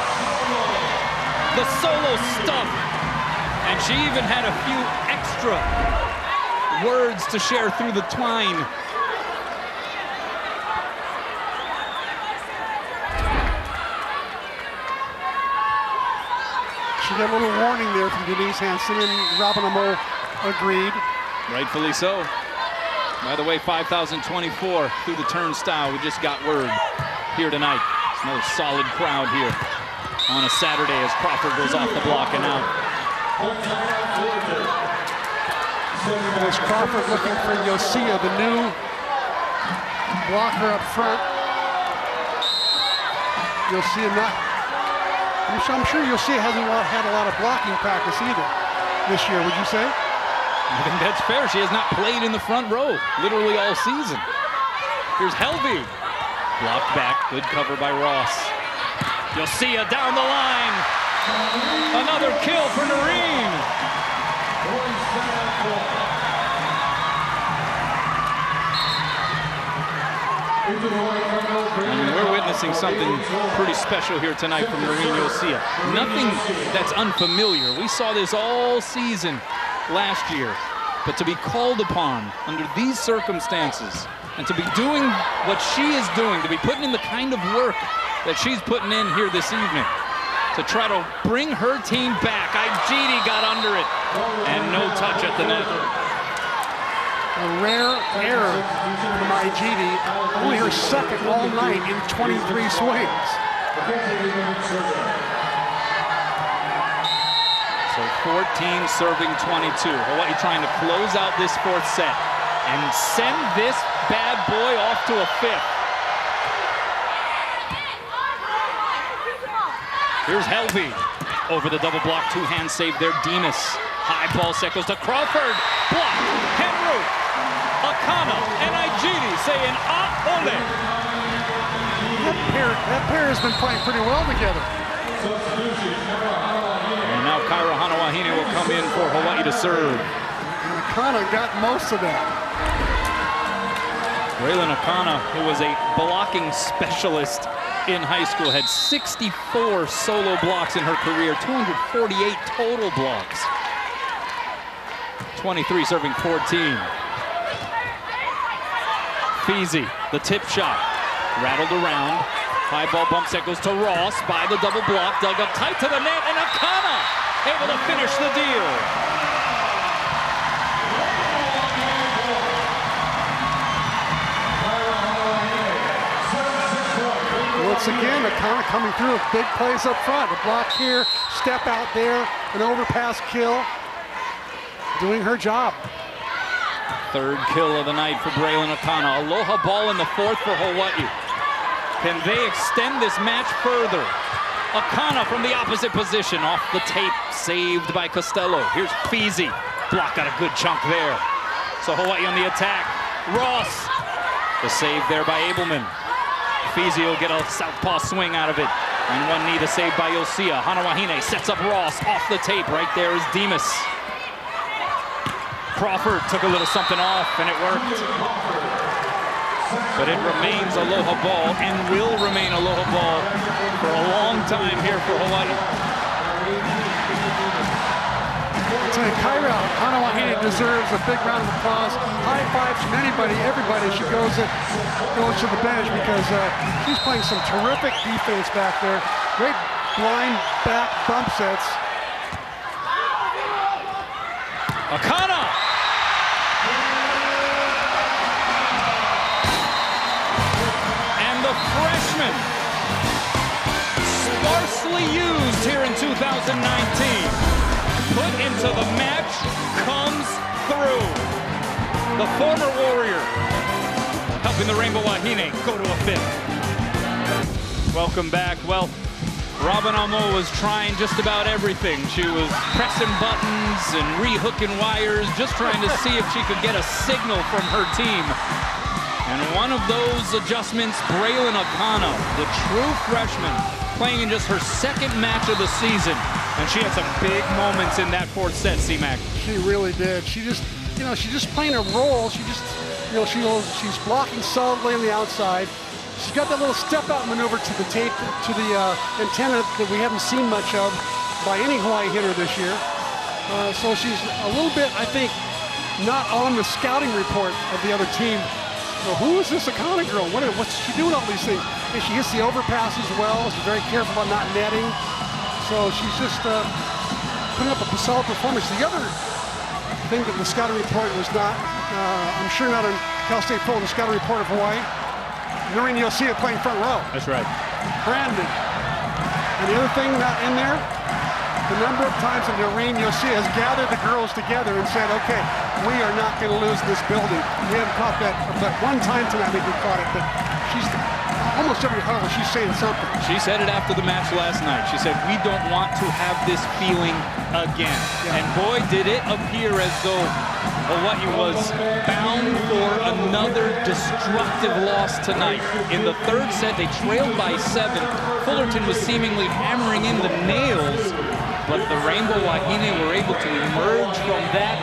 the solo stuff. And she even had a few extra words to share through the twine. She got a little warning there from Denise Hansen, and Robin Amo agreed. Rightfully so. By the way, 5,024 through the turnstile. We just got word here tonight. It's another solid crowd here on a Saturday as Crawford goes off the block and out. There's Crawford looking for Yosia, the new blocker up front. Yosia not. I'm sure Yosia hasn't had a lot of blocking practice either this year, would you say? I think that's fair. She has not played in the front row literally all season. Here's Helvey. Blocked back. Good cover by Ross. Yosia down the line. Another kill for Noreen. And we're witnessing something pretty special here tonight from Noreen Yosia. Nothing that's unfamiliar. We saw this all season last year, but to be called upon under these circumstances and to be doing what she is doing, to be putting in the kind of work that she's putting in here this evening to try to bring her team back. Igidi got under it and no touch at the net. A rare error from Igidi, only her second all night in 23 swings. So 14 serving 22. Hawaii trying to close out this fourth set and send this bad boy off to a fifth. Here's Helvey over the double block, two-hand save there. Demas, high ball set goes to Crawford. Block, Henry, Akana, and Igidi saying, ole. That pair has been playing pretty well together. And now Kyra Na Wahine will come in for Hawaii to serve. And Akana got most of that. Braylon Akana, who was a blocking specialist in high school, had 64 solo blocks in her career, 248 total blocks. 23 serving 14. Feezy, the tip shot, rattled around. High ball bump set goes to Ross by the double block, dug up tight to the net, and Akana able to finish the deal. Once again, Akana coming through with big plays up front. A block here, step out there, an overpass kill. Doing her job. Third kill of the night for Braylon Akana. Aloha ball in the fourth for Hawaii. Can they extend this match further? Akana from the opposite position, off the tape, saved by Costello. Here's Feezy. Block got a good chunk there. So Hawaii on the attack. Ross, the save there by Abelman. Feezy will get a southpaw swing out of it. And one knee to save by Yosia. Na Wahine sets up Ross off the tape. Right there is Demas. Crawford took a little something off, and it worked. But it remains Aloha ball and will remain Aloha ball for a long time here for Hawaii. I'll tell you, Kyra Na Wahine deserves a big round of applause. High fives from anybody, everybody. She goes to the bench because she's playing some terrific defense back there. Great blind back bump sets. Akana! And the freshman, sparsely used here in 2019, put into the match, comes through. The former Warrior helping the Rainbow Wahine go to a fifth. Welcome back. Well, Robin Amo was trying just about everything. She was pressing buttons and rehooking wires, just trying to see if she could get a signal from her team. And one of those adjustments, Braylon Akana, the true freshman, playing in just her second match of the season. And she had some big moments in that fourth set, C-Mac. She really did. She just, she's just playing a role. She just, she's blocking solidly on the outside. She's got that little step-out maneuver to the tape, to the antenna that we haven't seen much of by any Hawaii hitter this year. So she's a little bit, I think, not on the scouting report of the other team. So who is this Akana girl? What's she doing all these things? And she hits the overpass as well. She's very careful about not netting. So she's just putting up a solid performance. The other thing that the scouting report was not, I'm sure not on Cal State Fullerton, the scouting report of Hawaii, Noreen Yosia playing front row. That's right. Brandon. And the other thing not in there, the number of times that Noreen Yosia has gathered the girls together and said, okay, we are not going to lose this building. We haven't caught that, but one time tonight we caught it, but she's almost every huddle, she's saying something. She said it after the match last night. She said, we don't want to have this feeling again. Yeah. And boy, did it appear as though Hawaii was bound for another destructive loss tonight. In the third set, they trailed by 7. Fullerton was seemingly hammering in the nails, but the Rainbow Wahine were able to emerge from that.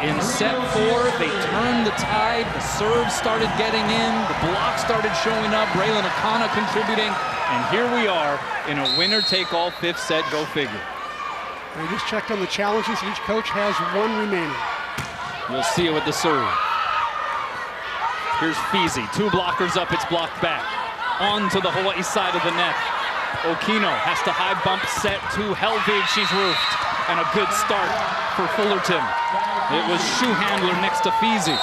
In set 4, they turned the tide. The serve started getting in. The block started showing up. Braylon Akana contributing. And here we are in a winner-take-all fifth set. Go figure. We just checked on the challenges. Each coach has 1 remaining. We'll see it with the serve. Here's Feezy. 2 blockers up. It's blocked back. On to the Hawaii side of the net. Okino has to high bump set to Helvig. She's roofed. And a good start for Fullerton. It was shoe handler next to Feezy.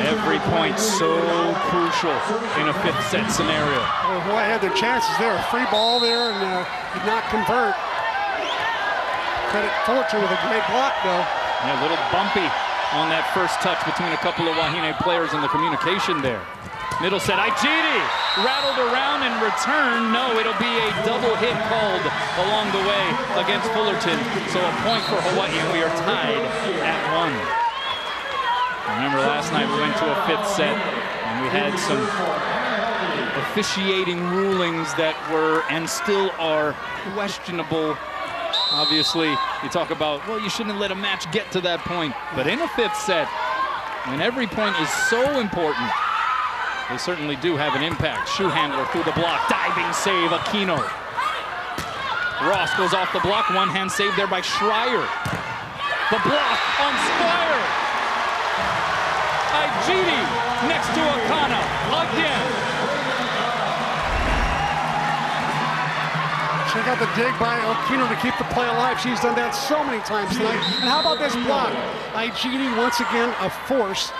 Every point so crucial in a fifth set scenario. Well, Hawaii had their chances there. A free ball there and did not convert. Credit Fullerton with a great block, though. Yeah, a little bumpy on that first touch between a couple of Wahine players in the communication there. Middle set, Aijiri rattled around and returned. No, it'll be a double hit called along the way against Fullerton. So a point for Hawaii, and we are tied at 1. Remember last night we went to a fifth set, and we had some officiating rulings that were and still are questionable. Obviously, you talk about, well, you shouldn't let a match get to that point. But in a fifth set, when every point is so important, they certainly do have an impact. Shoe handler through the block, diving save, Aquino. Ross goes off the block, one-hand save there by Schreier. The block on Squire. Aijiri next to Akana again. Check out the dig by Okino to keep the play alive. She's done that so many times tonight. And how about this block? Aijiri once again a force.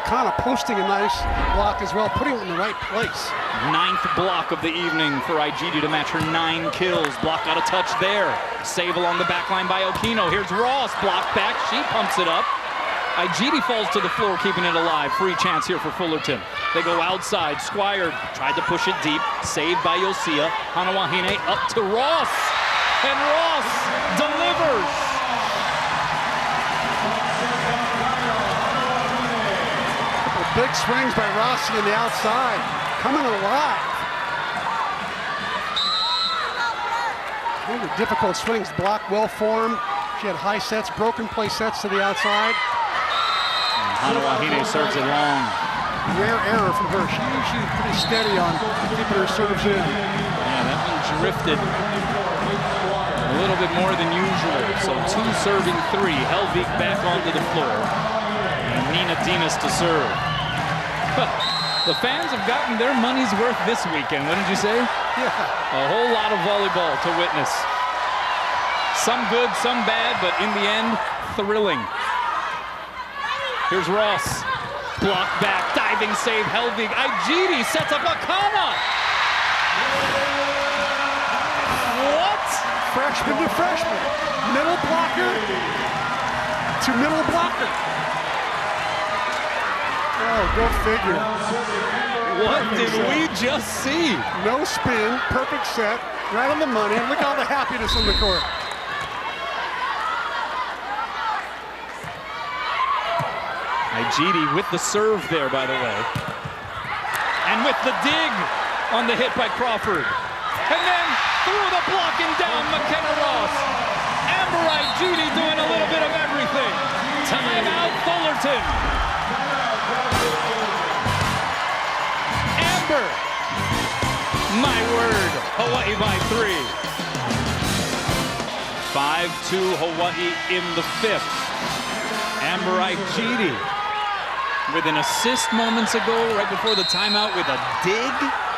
Akana posting a nice block as well, putting it in the right place. 9th block of the evening for Aijiri to match her 9 kills. Block out of touch there. Save along the back line by Okino. Here's Ross, block back. She pumps it up. Aijiri falls to the floor, keeping it alive. Free chance here for Fullerton. They go outside. Squire tried to push it deep. Saved by Yosia. Na Wahine up to Ross. And Ross delivers. Big swings by Rossi on the outside. Coming alive. difficult swings, block well formed. She had high sets, broken play sets to the outside. Na Wahine serves it long. Rare error from her. She's usually pretty steady on keeping her serves in. Yeah, that one drifted a little bit more than usual. So 2 serving 3. Helvig back onto the floor. And Nina Dimas to serve. The fans have gotten their money's worth this weekend, wouldn't you say? Yeah. A whole lot of volleyball to witness. Some good, some bad, but in the end, thrilling. Here's Ross. Block back, diving save, Helvig. Igidi sets up Akana. What? Freshman to freshman. Middle blocker to middle blocker. Oh, go figure. What did we just see? No spin, perfect set, right on the money. Look at all the happiness on the court. Igidi with the serve there, by the way. And with the dig on the hit by Crawford. And then through the block and down, McKenna Ross. Amber Igidi doing a little bit of everything. Timeout, Fullerton. Amber. My word, Hawaii by 3. 5-2 Hawaii in the 5th. Amber Igidi with an assist moments ago, right before the timeout with a dig.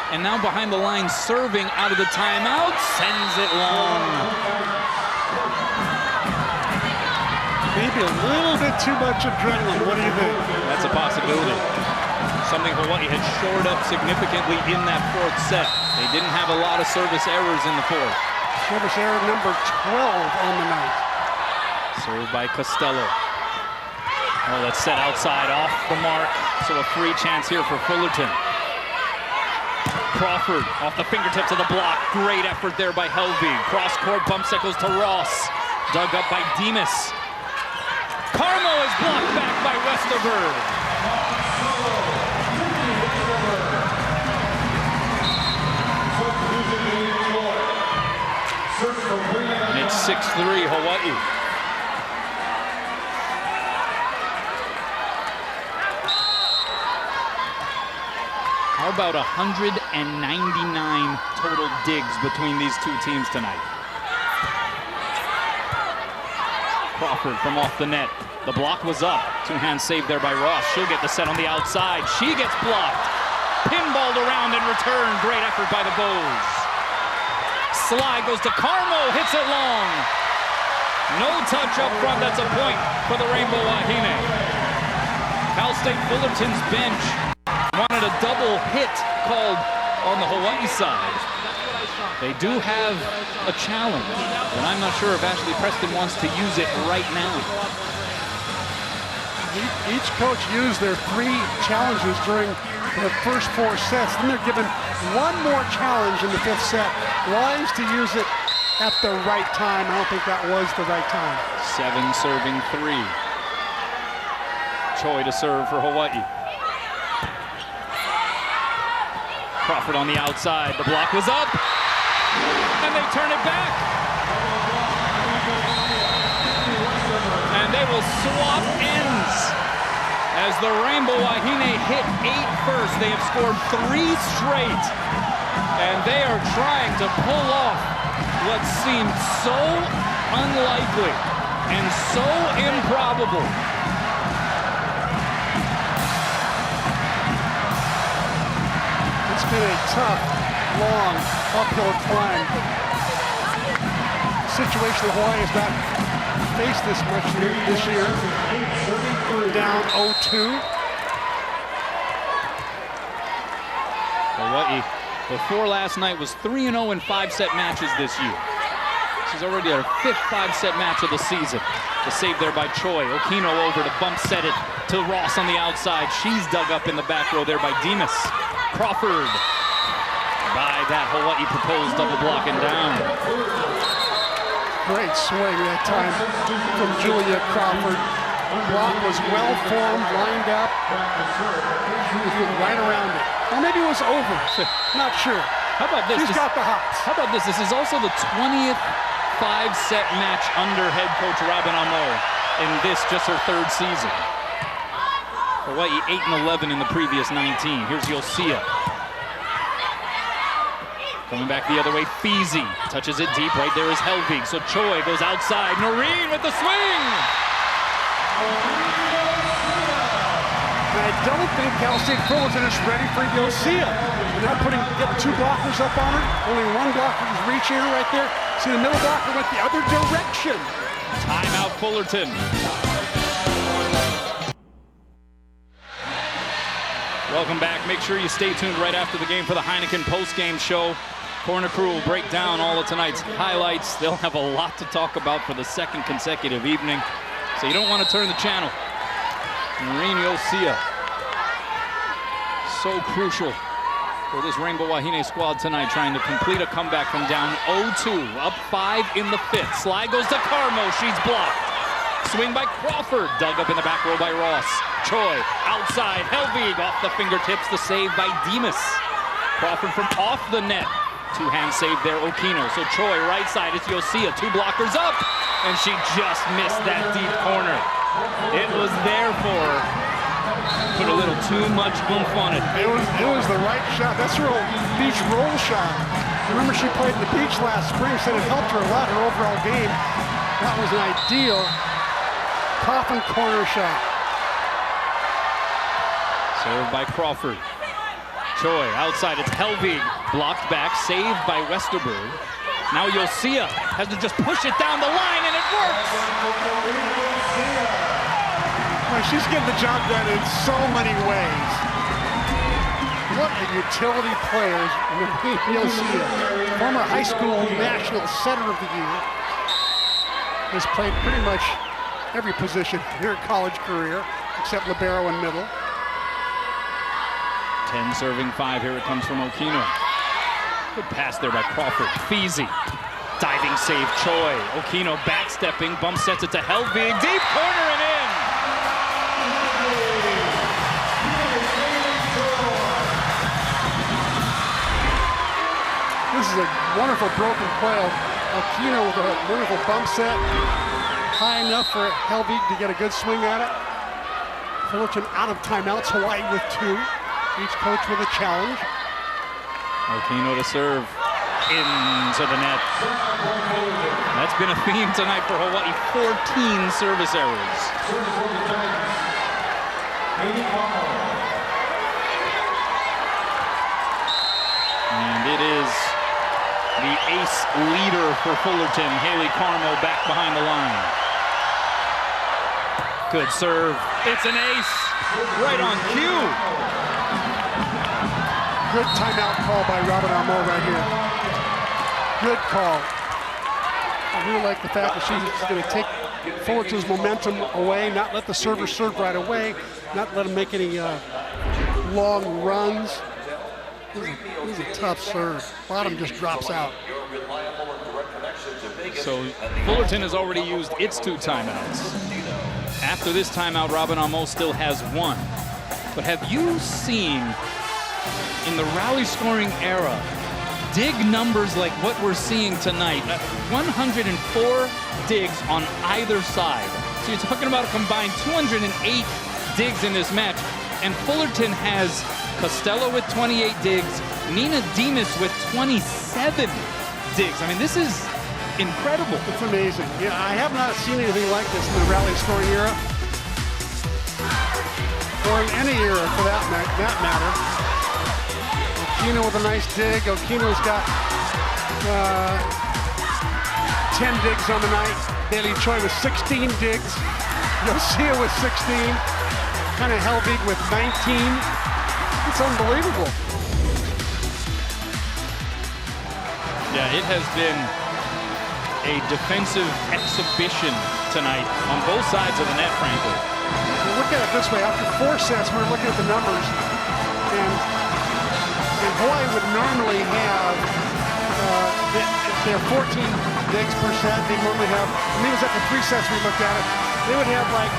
And now behind the line serving out of the timeout, sends it long. Maybe a little bit too much adrenaline. What do you think? That's a possibility. Something Hawaii had shored up significantly in that 4th set. They didn't have a lot of service errors in the 4th. Service error number 12 on the night. Served by Costello. Oh, that's set outside, off the mark. So a free chance here for Fullerton. Crawford off the fingertips of the block. Great effort there by Helvig. Cross-court bump set goes to Ross. Dug up by Dimas. Carmo is blocked back by Westerberg. And it's 6-3 Hawaii. How about 199 total digs between these two teams tonight? Crawford from off the net. The block was up. 2-hand save there by Ross. She'll get the set on the outside. She gets blocked. Pinballed around in return. Great effort by the Bows. Slide goes to Carmo. Hits it long. No touch up front. That's a point for the Rainbow Wahine. Cal State Fullerton's bench wanted a double hit called on the Hawaii side. They do have a challenge, but I'm not sure if Ashley Preston wants to use it right now. Each coach used their 3 challenges during the first 4 sets. Then they're given one more challenge in the 5th set. Wise to use it at the right time. I don't think that was the right time. 7 serving 3. Choi to serve for Hawaii. Crawford on the outside. The block was up. And they turn it back. And they will swap ends. As the Rainbow Wahine hit 8 first, they have scored 3 straight. And they are trying to pull off what seemed so unlikely and so improbable. It's been a tough, long, uphill climb. Situation that Hawaii has not faced this much this year. Down 0-2. Hawaii, before last night, was 3-0 in 5-set matches this year. She's already at her 5th 5-set match of the season. The save there by Choi. Okino over to bump set it to Ross on the outside. She's dug up in the back row there by Dimas. Crawford by that Hawaii proposed double block and down. Great swing that time from Julia Crawford. Block was well formed, lined up, right around it. Or maybe it was over, not sure. How about this? She's got the hops. How about this? This is also the 20th 5-set match under head coach Robin Amo, and this just her 3rd season. Hawaii 8-11 in the previous 19. Here's Yosia. Coming back the other way, Feezy touches it deep. Right there is Helvig. So Choi goes outside. Noreen with the swing. I don't think Cal State Fullerton is ready for Yosia. They're not getting 2 blockers up on her. Only 1 blocker is reaching her right there. See, the middle blocker went the other direction. Timeout Fullerton. Welcome back. Make sure you stay tuned right after the game for the Heineken post-game show. Corner Crew will break down all of tonight's highlights. They'll have a lot to talk about for the 2nd consecutive evening, so you don't want to turn the channel. Noreen Yosia, so crucial for this Rainbow Wahine squad tonight, trying to complete a comeback from down 0-2, up 5 in the 5th. Slide goes to Carmo, she's blocked. Swing by Crawford, dug up in the back row by Ross. Choi, outside, Helvig off the fingertips, the save by Demas. Crawford from off the net. 2-hand save there, Okino. So Choi, right side, it's Yosia, 2 blockers up, and she just missed that deep corner. It was there for her. Put a little too much oomph on it. It was the right shot. That's her old beach roll shot. Remember, she played the beach last spring, said it helped her a lot, her overall game. That was an ideal coffin corner shot. Served by Crawford. Choi outside, it's Helvig. Blocked back, saved by Westerberg. Now Yosia has to just push it down the line, and it works! Well, she's getting the job done in so many ways. What a utility player, Yosia. Former high school national setter of the year. Has played pretty much every position in her college career, except libero and middle. 10 serving 5, here it comes from Okino. Good pass there by Crawford. Feezy, diving save Choi. Okino backstepping, bump sets it to Helvig. Deep corner and in! This is a wonderful broken play. Okino with a wonderful bump set. High enough for Helvig to get a good swing at it. Fullerton out of timeouts, Hawaii with 2. Each coach with a challenge. Okino to serve into the net. That's been a theme tonight for Hawaii. 14 service errors. And it is the ace leader for Fullerton, Haley Carmo, back behind the line. Good serve. It's an ace. Right on cue. Good timeout call by Robin Amo right here. Good call. I really like the fact that she's going to take Fullerton's momentum away, not let the server serve right away, not let him make any long runs. This is a tough serve. Bottom just drops out. So Fullerton has already used its 2 timeouts. After this timeout, Robin Amo still has 1. But have you seen, in the rally scoring era, dig numbers like what we're seeing tonight? 104 digs on either side. So you're talking about a combined 208 digs in this match. And Fullerton has Costello with 28 digs, Nina Demas with 27 digs. I mean, this is incredible. It's amazing. Yeah, I have not seen anything like this in the rally scoring era, or in any era for that matter. Okino with a nice dig. Okino's got 10 digs on the night. Bailey Choi with 16 digs. Yosia with 16. Kind of Helvig with 19. It's unbelievable. Yeah, it has been a defensive exhibition tonight on both sides of the net, frankly. Well, look at it this way. After 4 sets, we're looking at the numbers. And Hawaii would normally have, they're 14 digs per set. They normally have, I mean, it was after 3 sets we looked at it. They would have like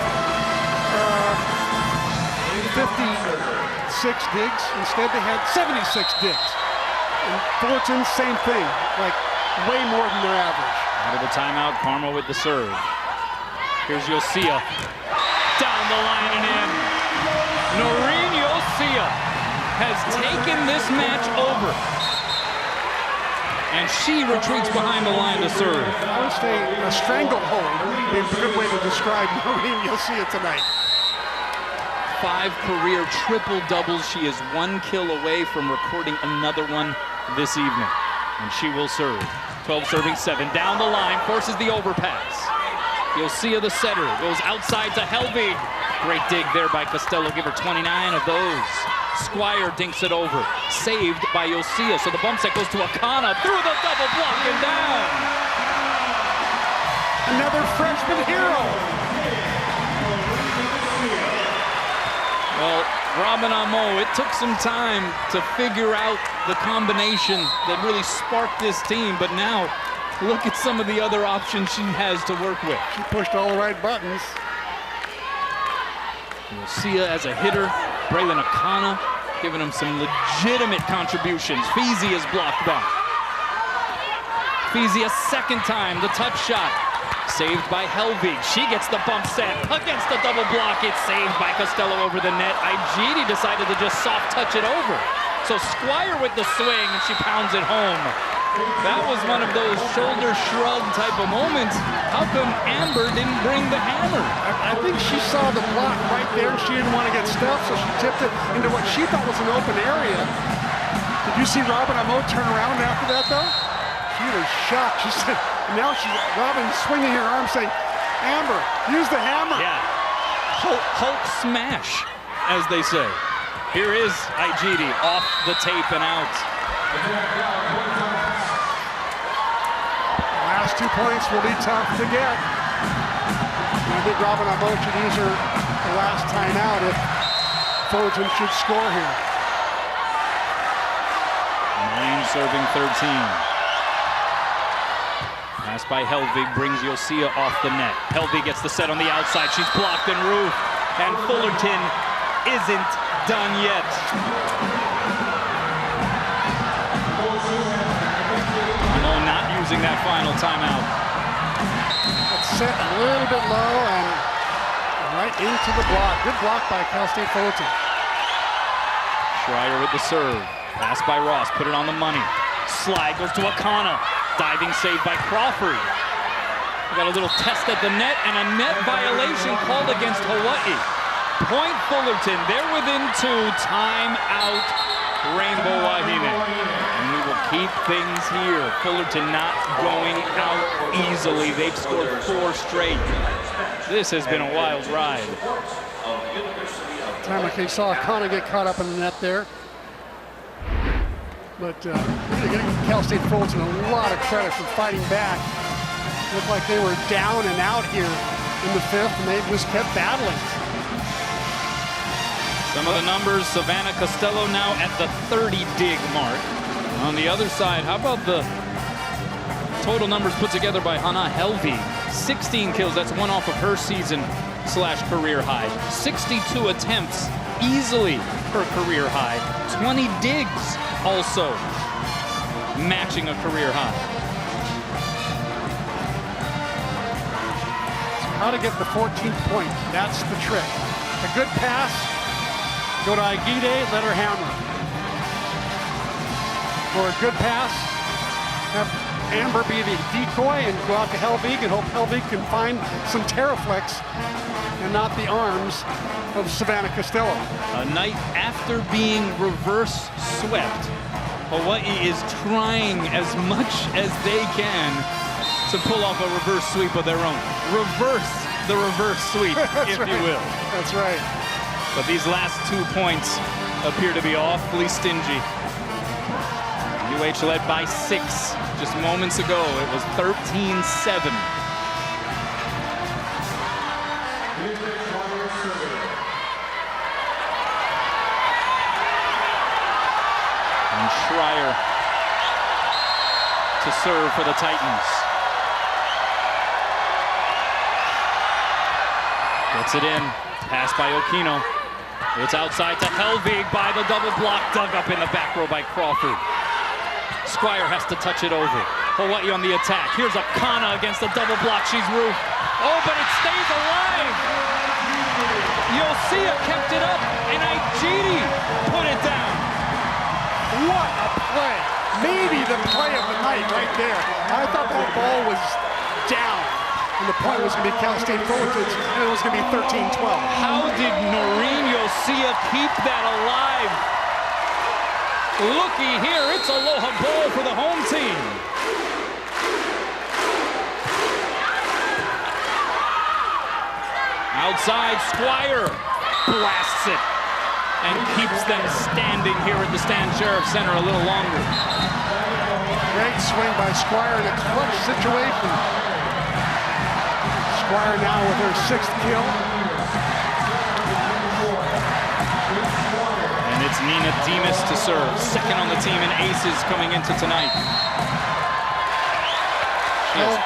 56 digs. Instead, they had 76 digs. And Fullerton, same thing, like way more than their average. Out of the timeout, Karma with the serve. Here's Yosia. Down the line and in. Noreen Yosia has taken this match over. And she retreats behind the line to serve. I would say a stranglehold is a good way to describe Noreen Yosia tonight. 5 career triple doubles. She is 1 kill away from recording another one this evening. And she will serve. 12 serving 7. Down the line, forces the overpass. Yosia, the setter, goes outside to Helvig. Great dig there by Costello. Give her 29 of those. Squire dinks it over. Saved by Yosia. So the bump set goes to Akana. Through the double block and down. Another freshman hero. Well, Robin Amo, it took some time to figure out the combination that really sparked this team, but now look at some of the other options she has to work with. She pushed all the right buttons. Yosia as a hitter, Braylon Akana giving him some legitimate contributions. Feezy is blocked by. Feezy a second time, the touch shot. Saved by Helvig. She gets the bump set against the double block. It's saved by Costello over the net. Igidi decided to just soft touch it over. So Squire with the swing, and she pounds it home. That was one of those shoulder shrug type of moments. How come Amber didn't bring the hammer? I think she saw the block right there. She didn't want to get stuffed, so she tipped it into what she thought was an open area. Did you see Robin Amo turn around after that, though? She was shocked. She said, now Robin's swinging her arm saying, Amber, use the hammer. Yeah. Hulk smash, as they say. Here is Igidi off the tape and out. The last 2 points will be tough to get. And I think Robin Amo should use her the last time out if Fullerton should score here. 9 serving 13. Pass by Helvig brings Yosia off the net. Helvig gets the set on the outside. She's blocked and roofed. And Fullerton isn't done yet. No, not using that final timeout. It's set a little bit low and right into the block. Good block by Cal State Fullerton. Schreier with the serve. Pass by Ross. Put it on the money. Slide goes to Akana. Diving save by Crawford. We got a little test at the net and a net violation called against Hawaii. Point Fullerton. They're within 2. Time out Rainbow Wahine. And we will keep things here. Fullerton not going out easily. They've scored 4 straight. This has been a wild ride. Time like they saw Akana get caught up in the net there. But really getting Cal State Fullerton a lot of credit for fighting back. Looked like they were down and out here in the 5th, and they just kept battling. Some of the numbers, Savannah Costello now at the 30 dig mark. On the other side, how about the total numbers put together by Hannah Helvig? 16 kills, that's 1 off of her season/career high. 62 attempts, easily her career high. 20 digs, also matching a career high. So how to get the 14th point, that's the trick. A good pass, go to Igide, let her hammer. Or a good pass, have Amber be the decoy and go out to Helvig and hope Helvig can find some Terraflex and not the arms of Savannah Costello. A night after being reverse swept, Hawaii is trying as much as they can to pull off a reverse sweep of their own. Reverse the reverse sweep, if right. you will. That's right. But these last 2 points appear to be awfully stingy. UH led by 6 just moments ago. It was 13-7. And Schreier to serve for the Titans. Gets it in. Pass by Okino. It's outside to Helvig by the double block. Dug up in the back row by Crawford. Squire has to touch it over. Hawaii on the attack. Here's a Kana against a double block. She's roof. Oh, but it stays alive. Yosia kept it up, and Igidi put it down. What a play. Maybe the play of the night right there. I thought that ball was down, and the point was going to be Cal State Fullerton, and it was going to be 13-12. How did Noreen Yosia keep that alive? Looky here, it's Aloha Bowl for the home team. Outside, Squire blasts it and keeps them standing here at the Stan Sheriff Center a little longer. Great swing by Squire in a clutch situation. Squire now with her 6th kill. And it's Nina Demas to serve, second on the team in aces coming into tonight.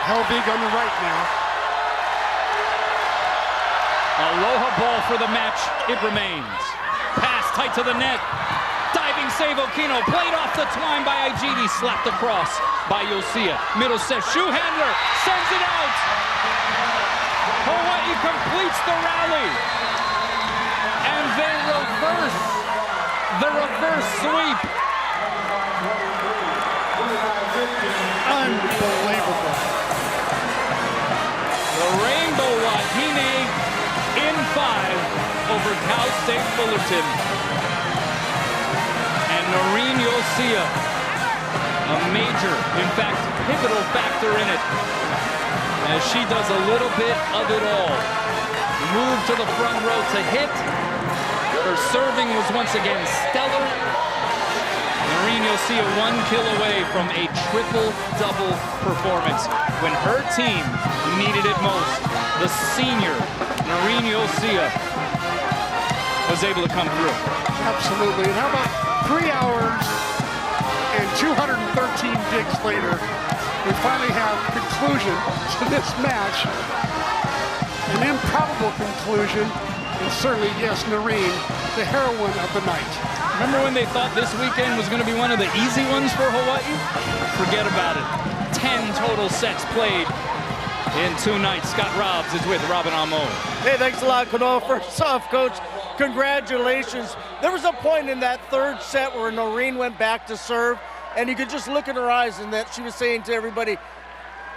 Helvig on the right now. Aloha Ball for the match, it remains. Pass tight to the net. Diving save Okino, played off the twine by Igidi, slapped across by Yosia. Middle set, shoe handler, sends it out. Hawaii completes the rally. And they reverse the reverse sweep. Unbelievable. The Rainbow Wahine in 5 over Cal State Fullerton. And Noreen Yosia, a major, in fact, pivotal factor in it, as she does a little bit of it all. Move to the front row to hit. Her serving was once again stellar. Noreen Yosia 1 kill away from a triple-double performance. When her team needed it most, the senior Noreen Yosia was able to come through. Absolutely. And how about 3 hours and 213 digs later, we finally have conclusion to this match. An improbable conclusion, and certainly, yes, Noreen, the heroine of the night. Remember when they thought this weekend was going to be one of the easy ones for Hawaii? Forget about it. 10 total sets played in 2 nights. Scott Robbs is with Robin Amo. Hey, thanks a lot, Kano. First off, Coach, congratulations. There was a point in that 3rd set where Noreen went back to serve, and you could just look in her eyes and that she was saying to everybody,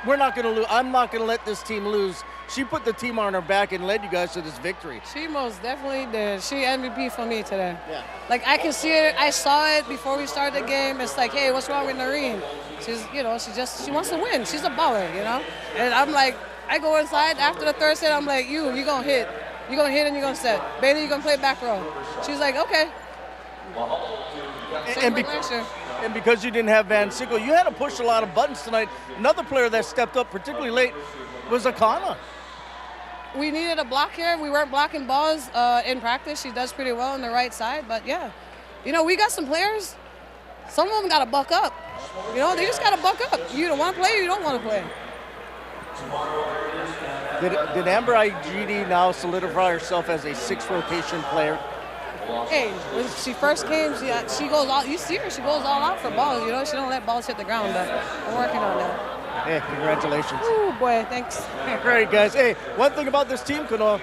we're not going to lose. I'm not going to let this team lose. She put the team on her back and led you guys to this victory. She most definitely did. She MVP for me today. Yeah. Like, I can see it. I saw it before we started the game. It's like, hey, what's wrong with Noreen? She's, you know, she wants to win. She's a baller, you know? And I'm like, I go inside after the 3rd set. I'm like, you're going to hit. You're going to hit and you're going to set. Bailey, you're going to play back row. She's like, okay. And because you didn't have Van Sickle, you had to push a lot of buttons tonight. Another player that stepped up particularly late was Akana. We needed a block here. We weren't blocking balls in practice. She does pretty well on the right side, but yeah. You know, we got some players. Some of them got to buck up. You know, they just got to buck up. You don't want to play or you don't want to play. Did Amber Igidi now solidify herself as a 6th rotation player? Hey, when she first came, she goes all. You see her, she goes all out for balls. You know, she don't let balls hit the ground. But we're working on that. Hey, congratulations. Oh boy, thanks. Great, guys. Hey, one thing about this team, Kano,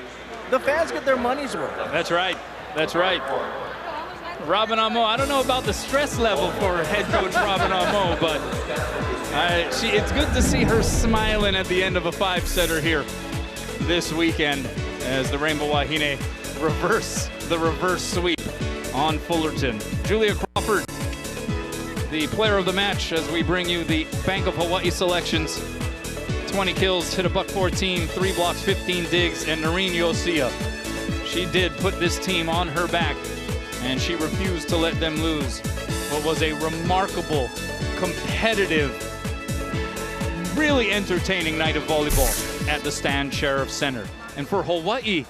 the fans get their money's worth. That's right. That's right. Robin Amo, I don't know about the stress level for head coach Robin Amo, but it's good to see her smiling at the end of a 5-setter here this weekend as the Rainbow Wahine reverse the reverse sweep on Fullerton. Julia Crawford, the player of the match, as we bring you the Bank of Hawaii selections. 20 kills, hit a .114, 3 blocks, 15 digs, and Noreen Yosia. She did put this team on her back, and she refused to let them lose. What was a remarkable, competitive, really entertaining night of volleyball at the Stan Sheriff Center. And for Hawaii,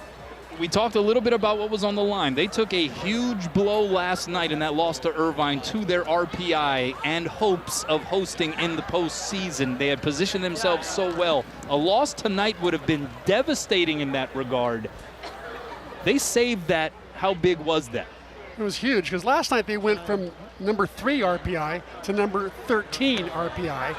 we talked a little bit about what was on the line. They took a huge blow last night in that loss to Irvine to their RPI and hopes of hosting in the postseason. They had positioned themselves so well. A loss tonight would have been devastating in that regard. They saved that. How big was that? It was huge because last night they went from number 3 RPI to number 13 RPI.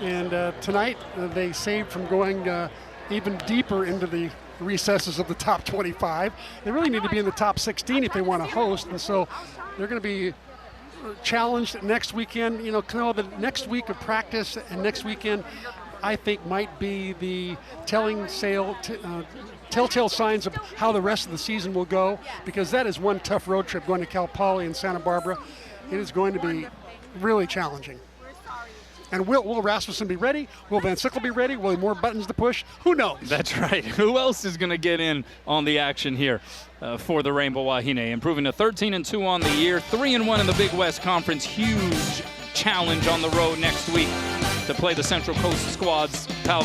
And tonight, they saved from going even deeper into the recesses of the top 25. They really need to be in the top 16 if they want to host, and so they're going to be challenged next weekend. You know, the next week of practice and next weekend, I think, might be the telltale signs of how the rest of the season will go, because that is one tough road trip going to Cal Poly in Santa Barbara. It is going to be really challenging. And will Rasmussen be ready? Will Van Sickle be ready? Will he have more buttons to push? Who knows? That's right. Who else is going to get in on the action here for the Rainbow Wahine? Improving to 13-2 on the year, 3-1 in the Big West Conference. Huge challenge on the road next week to play the Central Coast squads, Cal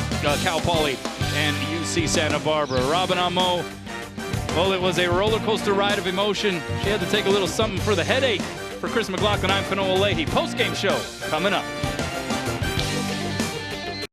Poly and UC Santa Barbara. Robin Amo, well, it was a roller coaster ride of emotion. She had to take a little something for the headache. For Chris McLaughlin, I'm Fanoa Leahy. Post-game show coming up.